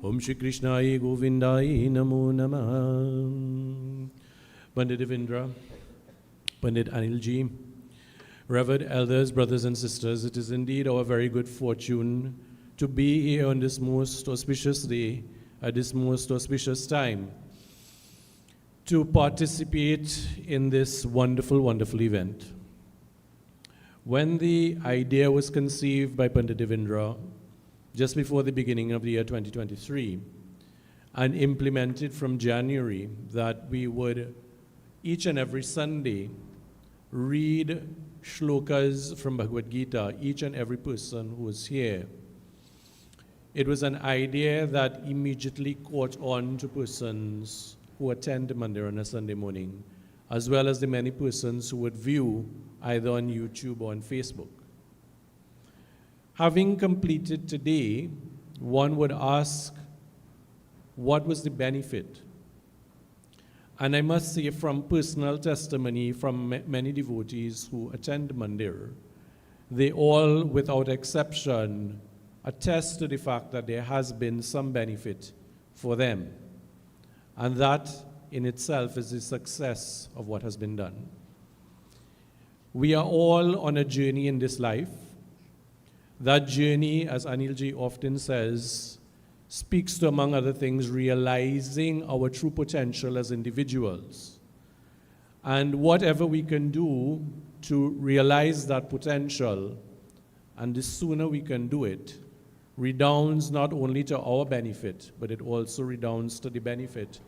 Om Shri Krishnaya Govindaya Namo Namaha. Pandit Devendra, Pandit Anil Ji, Revered elders, brothers and sisters, it is indeed our very good fortune to be here on this most auspicious day, at this most auspicious time, to participate in this wonderful, wonderful event. When the idea was conceived by Pandit Devendra just before the beginning of the year 2023 and implemented from January, that we would each and every Sunday read shlokas from Bhagavad Gita, each and every person who was here, it was an idea that immediately caught on to persons who attend the mandir on a Sunday morning, as well as the many persons who would view either on YouTube or on Facebook. Having completed today, one would ask, what was the benefit? And I must say, from personal testimony from many devotees who attend mandir, they all, without exception, attest to the fact that there has been some benefit for them. And that in itself is the success of what has been done. We are all on a journey in this life. That journey, as Anilji often says, speaks to, among other things, realizing our true potential as individuals. And whatever we can do to realize that potential, and the sooner we can do it, redounds not only to our benefit, but it also redounds to the benefit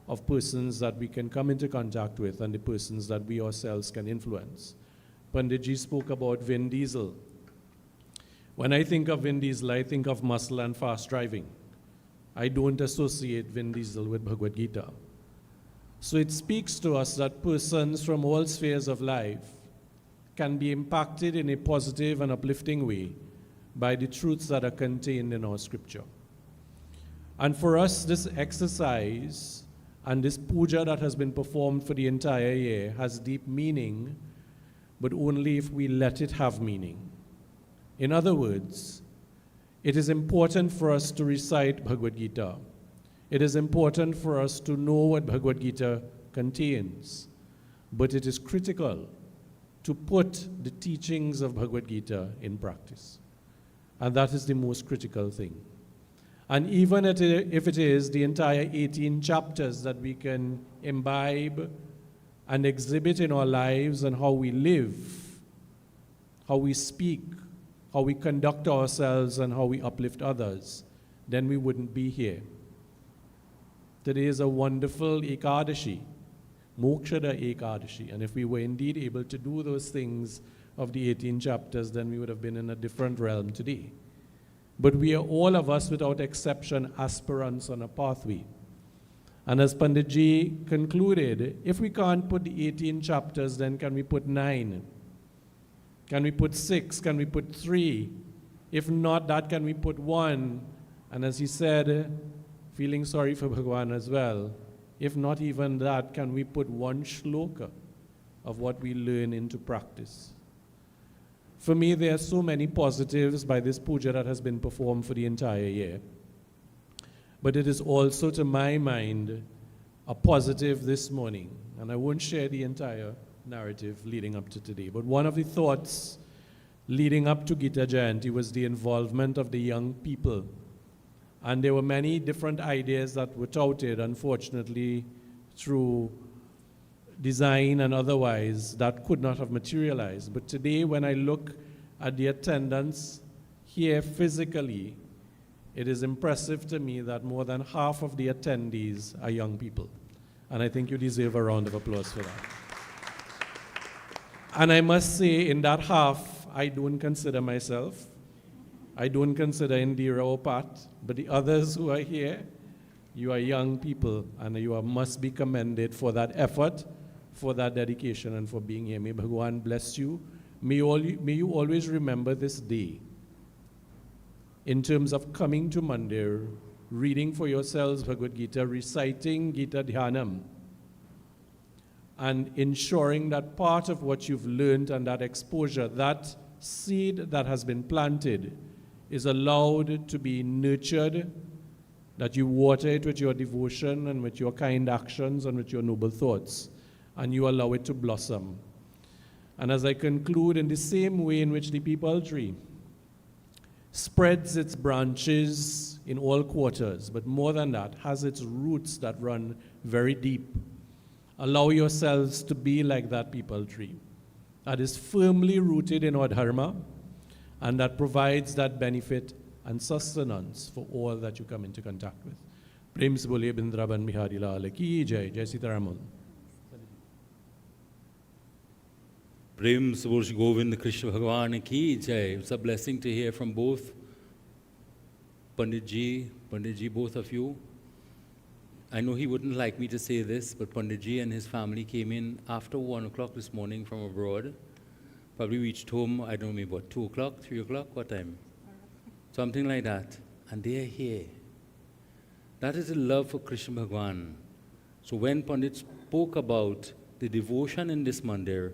of persons that we can come into contact with and the persons that we ourselves can influence. Panditji spoke about Vin Diesel. When I think of Vin Diesel, I think of muscle and fast driving. I don't associate Vin Diesel with Bhagavad Gita. So it speaks to us that persons from all spheres of life can be impacted in a positive and uplifting way by the truths that are contained in our scripture. And for us, this exercise and this puja that has been performed for the entire year has deep meaning, but only if we let it have meaning. In other words, it is important for us to recite Bhagavad Gita. It is important for us to know what Bhagavad Gita contains, but it is critical to put the teachings of Bhagavad Gita in practice. And that is the most critical thing. And even if it is the entire 18 chapters that we can imbibe and exhibit in our lives and how we live, how we speak, how we conduct ourselves, and how we uplift others, then we wouldn't be here. Today is a wonderful Ekadashi, Mokshada Ekadashi, and if we were indeed able to do those things of the 18 chapters, then we would have been in a different realm today. But we are all of us, without exception, aspirants on a pathway. And as Panditji concluded, if we can't put the 18 chapters, then can we put 9? Can we put 6? Can we put 3? If not that, can we put 1? And as he said, feeling sorry for Bhagwan as well, if not even that, can we put 1 shloka of what we learn into practice? For me, there are so many positives by this puja that has been performed for the entire year. But it is also, to my mind, a positive this morning. And I won't share the entire narrative leading up to today. But one of the thoughts leading up to Gita Jayanti was the involvement of the young people. And there were many different ideas that were touted, unfortunately, through design and otherwise, that could not have materialized. But today, when I look at the attendance here physically, it is impressive to me that more than half of the attendees are young people. And I think you deserve a round of applause for that. And I must say, in that half, I don't consider myself. I don't consider Indira or Pat, but the others who are here, you are young people, and you must be commended for that effort, for that dedication, and for being here. May Bhagwan bless you. May you always remember this day in terms of coming to Mandir, reading for yourselves Bhagavad Gita, reciting Gita Dhyanam, and ensuring that part of what you've learned and that exposure, that seed that has been planted, is allowed to be nurtured, that you water it with your devotion and with your kind actions and with your noble thoughts, and you allow it to blossom. And as I conclude, in the same way in which the peepal tree spreads its branches in all quarters, but more than that, has its roots that run very deep, allow yourselves to be like that peepal tree that is firmly rooted in our dharma and that provides that benefit and sustenance for all that you come into contact with. Prem se bole Bindraban Bihari Lal ki jai. Jai Sitaramon. Prem se bole Govind Krishna Bhagwan ki jai. It's a blessing to hear from both Panditji, both of you. I know he wouldn't like me to say this, but Panditji and his family came in after 1 o'clock this morning from abroad. Probably reached home, I don't know, maybe what, 2 o'clock, 3 o'clock, what time? Something like that. And they are here. That is the love for Krishna Bhagwan. So when Pandit spoke about the devotion in this mandir,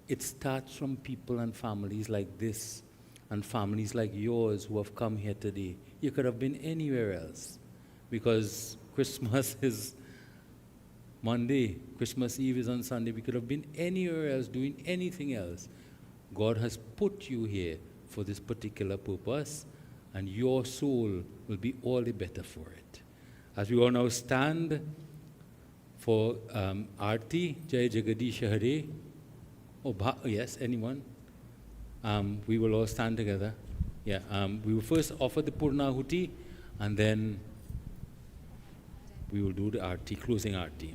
it starts from people and families like this, and families like yours who have come here today. You could have been anywhere else, because Christmas is Monday, Christmas Eve is on Sunday. We could have been anywhere else doing anything else. God has put you here for this particular purpose, and your soul will be all the better for it. As we all now stand for Aarti, Jai Jagadish Hare. Oh, yes, anyone? We will all stand together. We will first offer the Purnahuti and then we will do the Aarti, closing Aarti.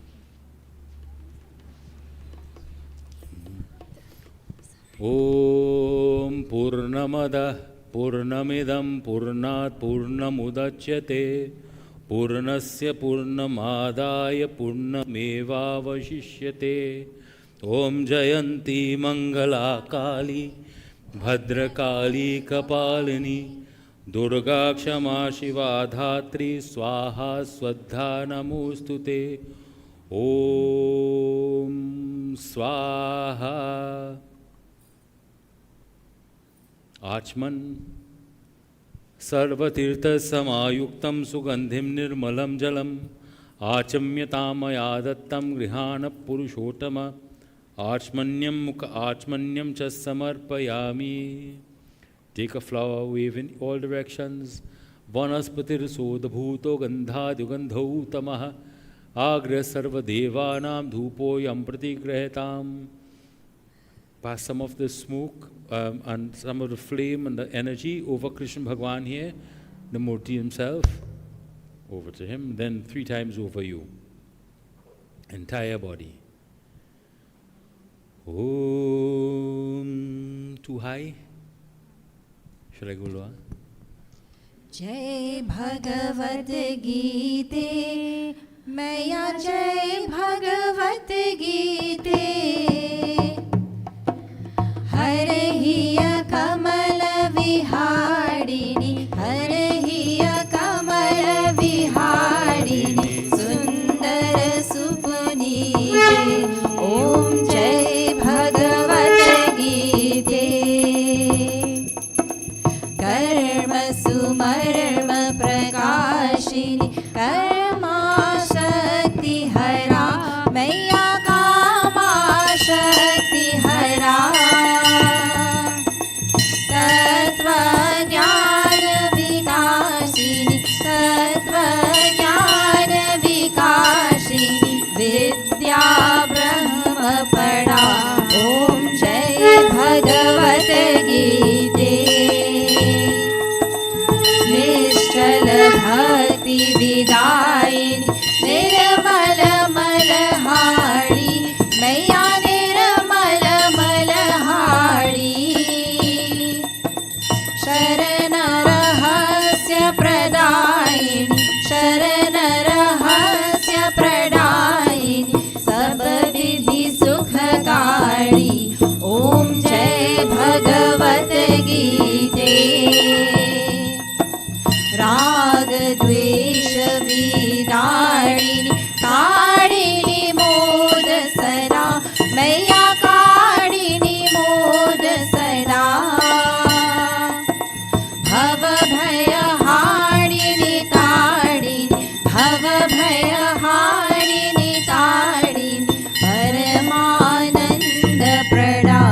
Om Purnamada Purnamidam Purnat Purnamudachyate Purnasya Purnamadaya Purnamevavashishyate Om Jayanti Mangala Kali Bhadrakali Kapalini Durga Kshama Shiva Dhatri Swaha Swadha Namostute Om Swaha Achman Sarvatirtha Samayuktam Sugandhim Nirmalam Jalam Achamyatamaya Dattam Grihana Purushottama Achmanyam Mukha Achmanyam Cha Samarpayami. Take a flower, wave in all directions. Vanaspatir Sodabhuto Gandha Dugandho Tamaha Agra Sarva Devanam Dhupo Yam Pratigrahetam. Pass some of the smoke and some of the flame and the energy over Krishna Bhagwan here, the Murti himself, over to him, then 3 times over you. Entire body. Om. Too high? Shall I go lower? जय भगवत गीते मैया जय भगवत गीते हरहिय कमल विहारिणि हरहिय कमल विहारिणि सुंदर सुपुनीते ओम जय भगवत गीते कर्म सुमर्म प्रकाशिनी कर्माशक्ति हरा मैया कामाशक्ति हरा तत्वज्ञान विकासिनी तत्वज्ञान विकासिनी विद्या ब्रह्म पड़ा ओम जय भगवत गीते निश्चल भक्ति विदायिनी निर्मल मलहारी मैया निर्मल मलहारी शरण रहस्य प्रदायिनी शरण रहस्य प्रदायिनी सब विधि सुखकारी ओम जय भगवत गीते राग द्वेष विदारिणी कारिणी मोद सदा मैया कारिणी मोद सदा भव भय हारिणी तारिणी भव भय हारिणी तारिणी परमानंद प्रदा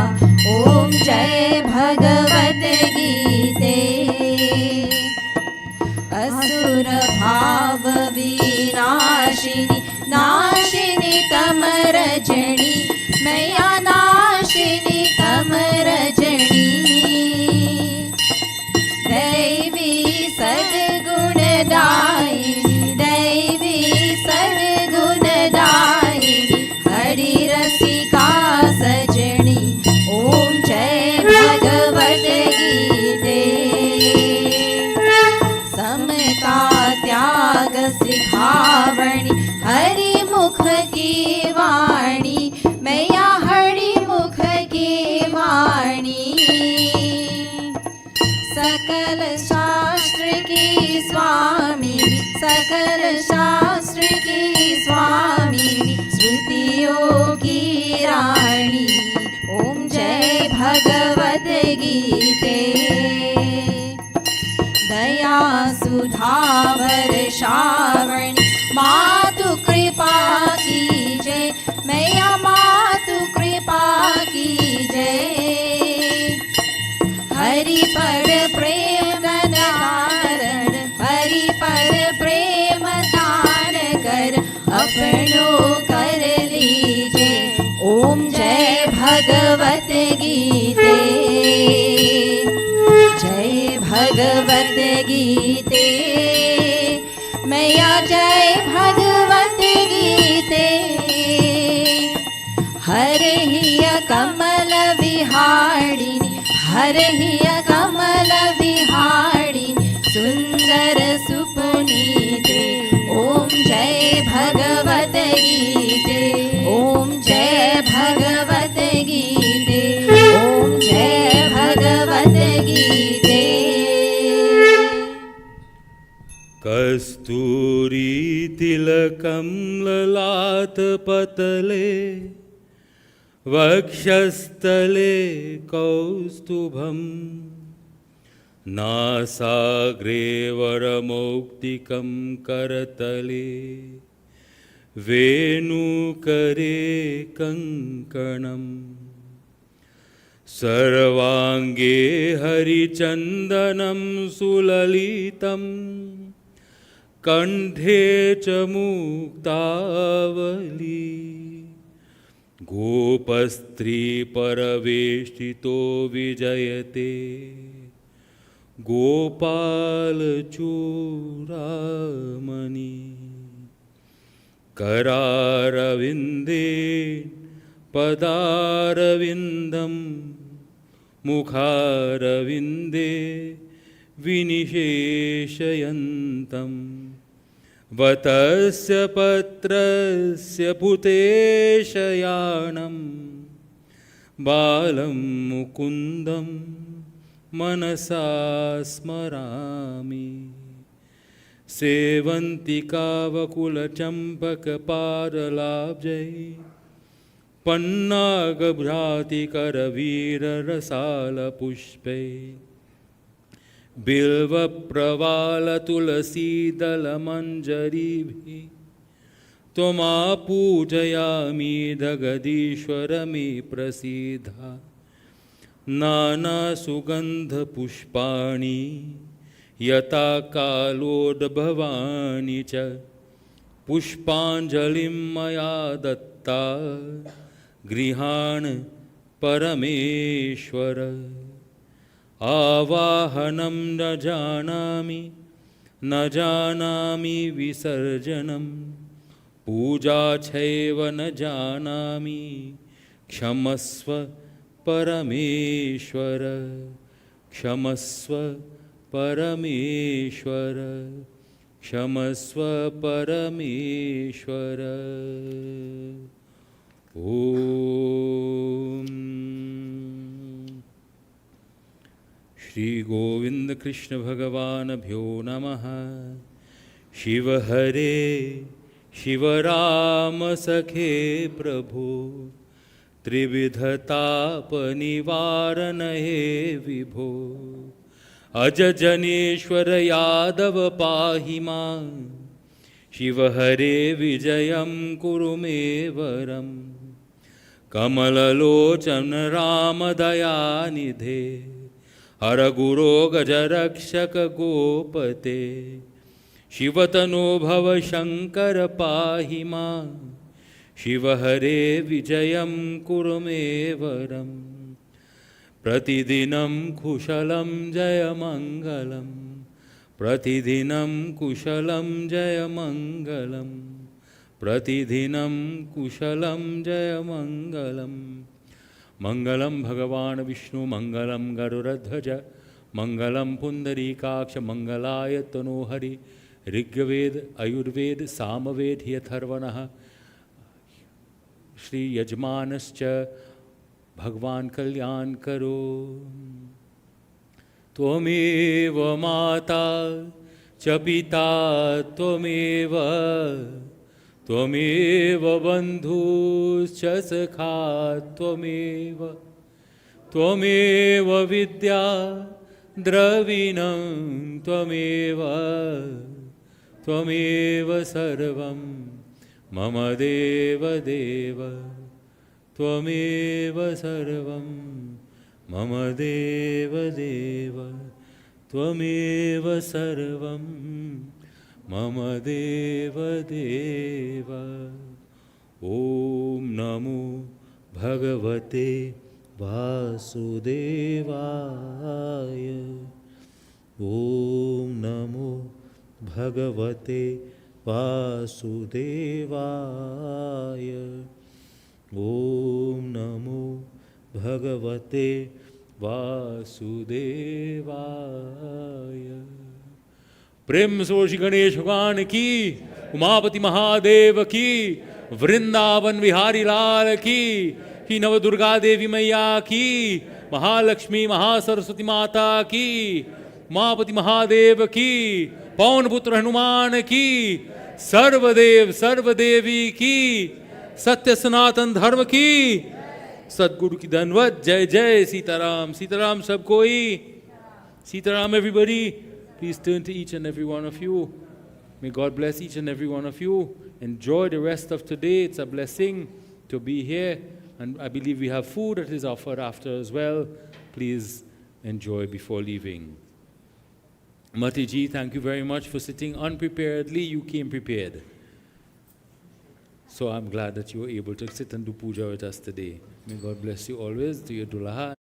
ओम जय भगवत गीते असुर भाव विनाशिनी नाशिनी तमरजनी मैया नाशिनी तमरजनी दैवी सद्गुणदायिनी दैवी सद्गुणदायिनी हरि रसिका सजनी ओम जय भगवत गीते समता त्याग सिखावणी हरि मुख की वाणी मैया हरि मुख की वाणी सकल शास्त्र की स्वामी सकल शास्त्र की स्वामी श्रुतियों की रानी ओम जय भगवत गीते दया सुधावर श्रावणी मातु कृपा की जय मैया मातु कृपा की जय हरि पर प्रेम कारण हरि पर प्रेम दान कर अपनो कर लीजे ओम जय भगवत गीते जय गीते मैया जय भगवत गीते हरे हिय कमल विहारिणी हरे हिय कमल विहारिणी सुंदर सुपुनीते ओम जय भगवत गीते ओम जय भगवत गीते ओम जय भगवत गीते कस्तूरी तिलकं ललाटपटले वक्षस्थले कौस्तुभं नासाग्रे वरमौक्तिकं करतले वेणुकरे कङ्कणम् सर्वाङ्गे हरिचन्दनं सुललितं कण्ठे च मुक्तावली गोपस्त्रीपरवेष्टितो विजयते गोपालचूडामणि करारविन्दे पदारविन्दं मुखारविन्दे विनिशेषयन्तं वतस्य पत्रस्य पुतेशयानं बालं मुकुन्दं मनसा स्मरामि सेवन्तिकावकुलचम्पकपादलाब्जै पन्नागभ्रातिकरवीररसालपुष्पै बिल्वप्रवालतुलसीदलमञ्जरीभिः त्वमापूजयामि जगदीश्वर मे प्रसीद नानासुगन्धपुष्पाणि यथा कालोद्भवानि च पुष्पाञ्जलिं मया दत्ता गृहाण परमेश्वर आवाहनं न जानामि विसर्जनं पूजा चैव न जानामि क्षमस्व परमेश्वर क्षमस्व परमेश्वर क्षमस्व परमेश्वर ओम श्री गोविंद कृष्ण भगवानभ्यो नमः। शिव हरे शिव राम सखे प्रभो त्रिविधताप निवारण हे विभो अज जनेश्वर यादव पाहि मां शिव हरे विजयं कुरु मे वरम् कमललोचन राम दयानिधे हर गुरो गजरक्षक गोपते शिवतनो भव शंकर पाहि मां शिव हरे विजयं कुरु मे वरम् प्रतिदिनं कुशलं जय मङ्गलं प्रतिदिनं कुशलं जय मङ्गलं प्रतिदिनं कुशलं जय मङ्गलं मङ्गलं भगवान् विष्णु मङ्गलं गरुडध्वज मङ्गलं पुण्डरीकाक्ष मङ्गलाय तनोहरि ऋग्वेद आयुर्वेद सामवेद अथर्वणः श्री यजमानश्च भगवान कल्याण करो। त्वमेव माता च पिता त्वमेव त्वमेव बन्धुश्च सखा त्वमेव त्वमेव विद्या द्रविणं त्वमेव त्वमेव सर्वं मम देव देव त्वमेव सर्वं मम देव देव त्वमेव सर्वं मम देव देव। ॐ नमो भगवते वासुदेवाय ॐ नमो भगवते वासुदेवाय। ॐ नमो भगवते वासुदेवाय। प्रेम से श्री गणेश भगवान की, उमापति महादेव की, वृंदावन विहारी लाल की, ही नव दुर्गा देवी मैया की, महालक्ष्मी महासरस्वती माता की, उमापति महादेव की, पवन पुत्र हनुमान की, सर्वदेव सर्वदेवी की, सत्य सनातन धर्म की, सदगुरु की धन्यवाद। जय जय सीताराम। सीताराम सब कोई। Sitaram everybody. Please turn to each and every one of you. May God bless each and every one of you. Enjoy the rest of today. It's a blessing to be here. And I believe we have food that is offered after as well. Please enjoy before leaving. Mati ji, thank you very much for sitting unpreparedly. You came prepared. So I'm glad that you were able to sit and do puja with us today. May God bless you always. To your Dulaha.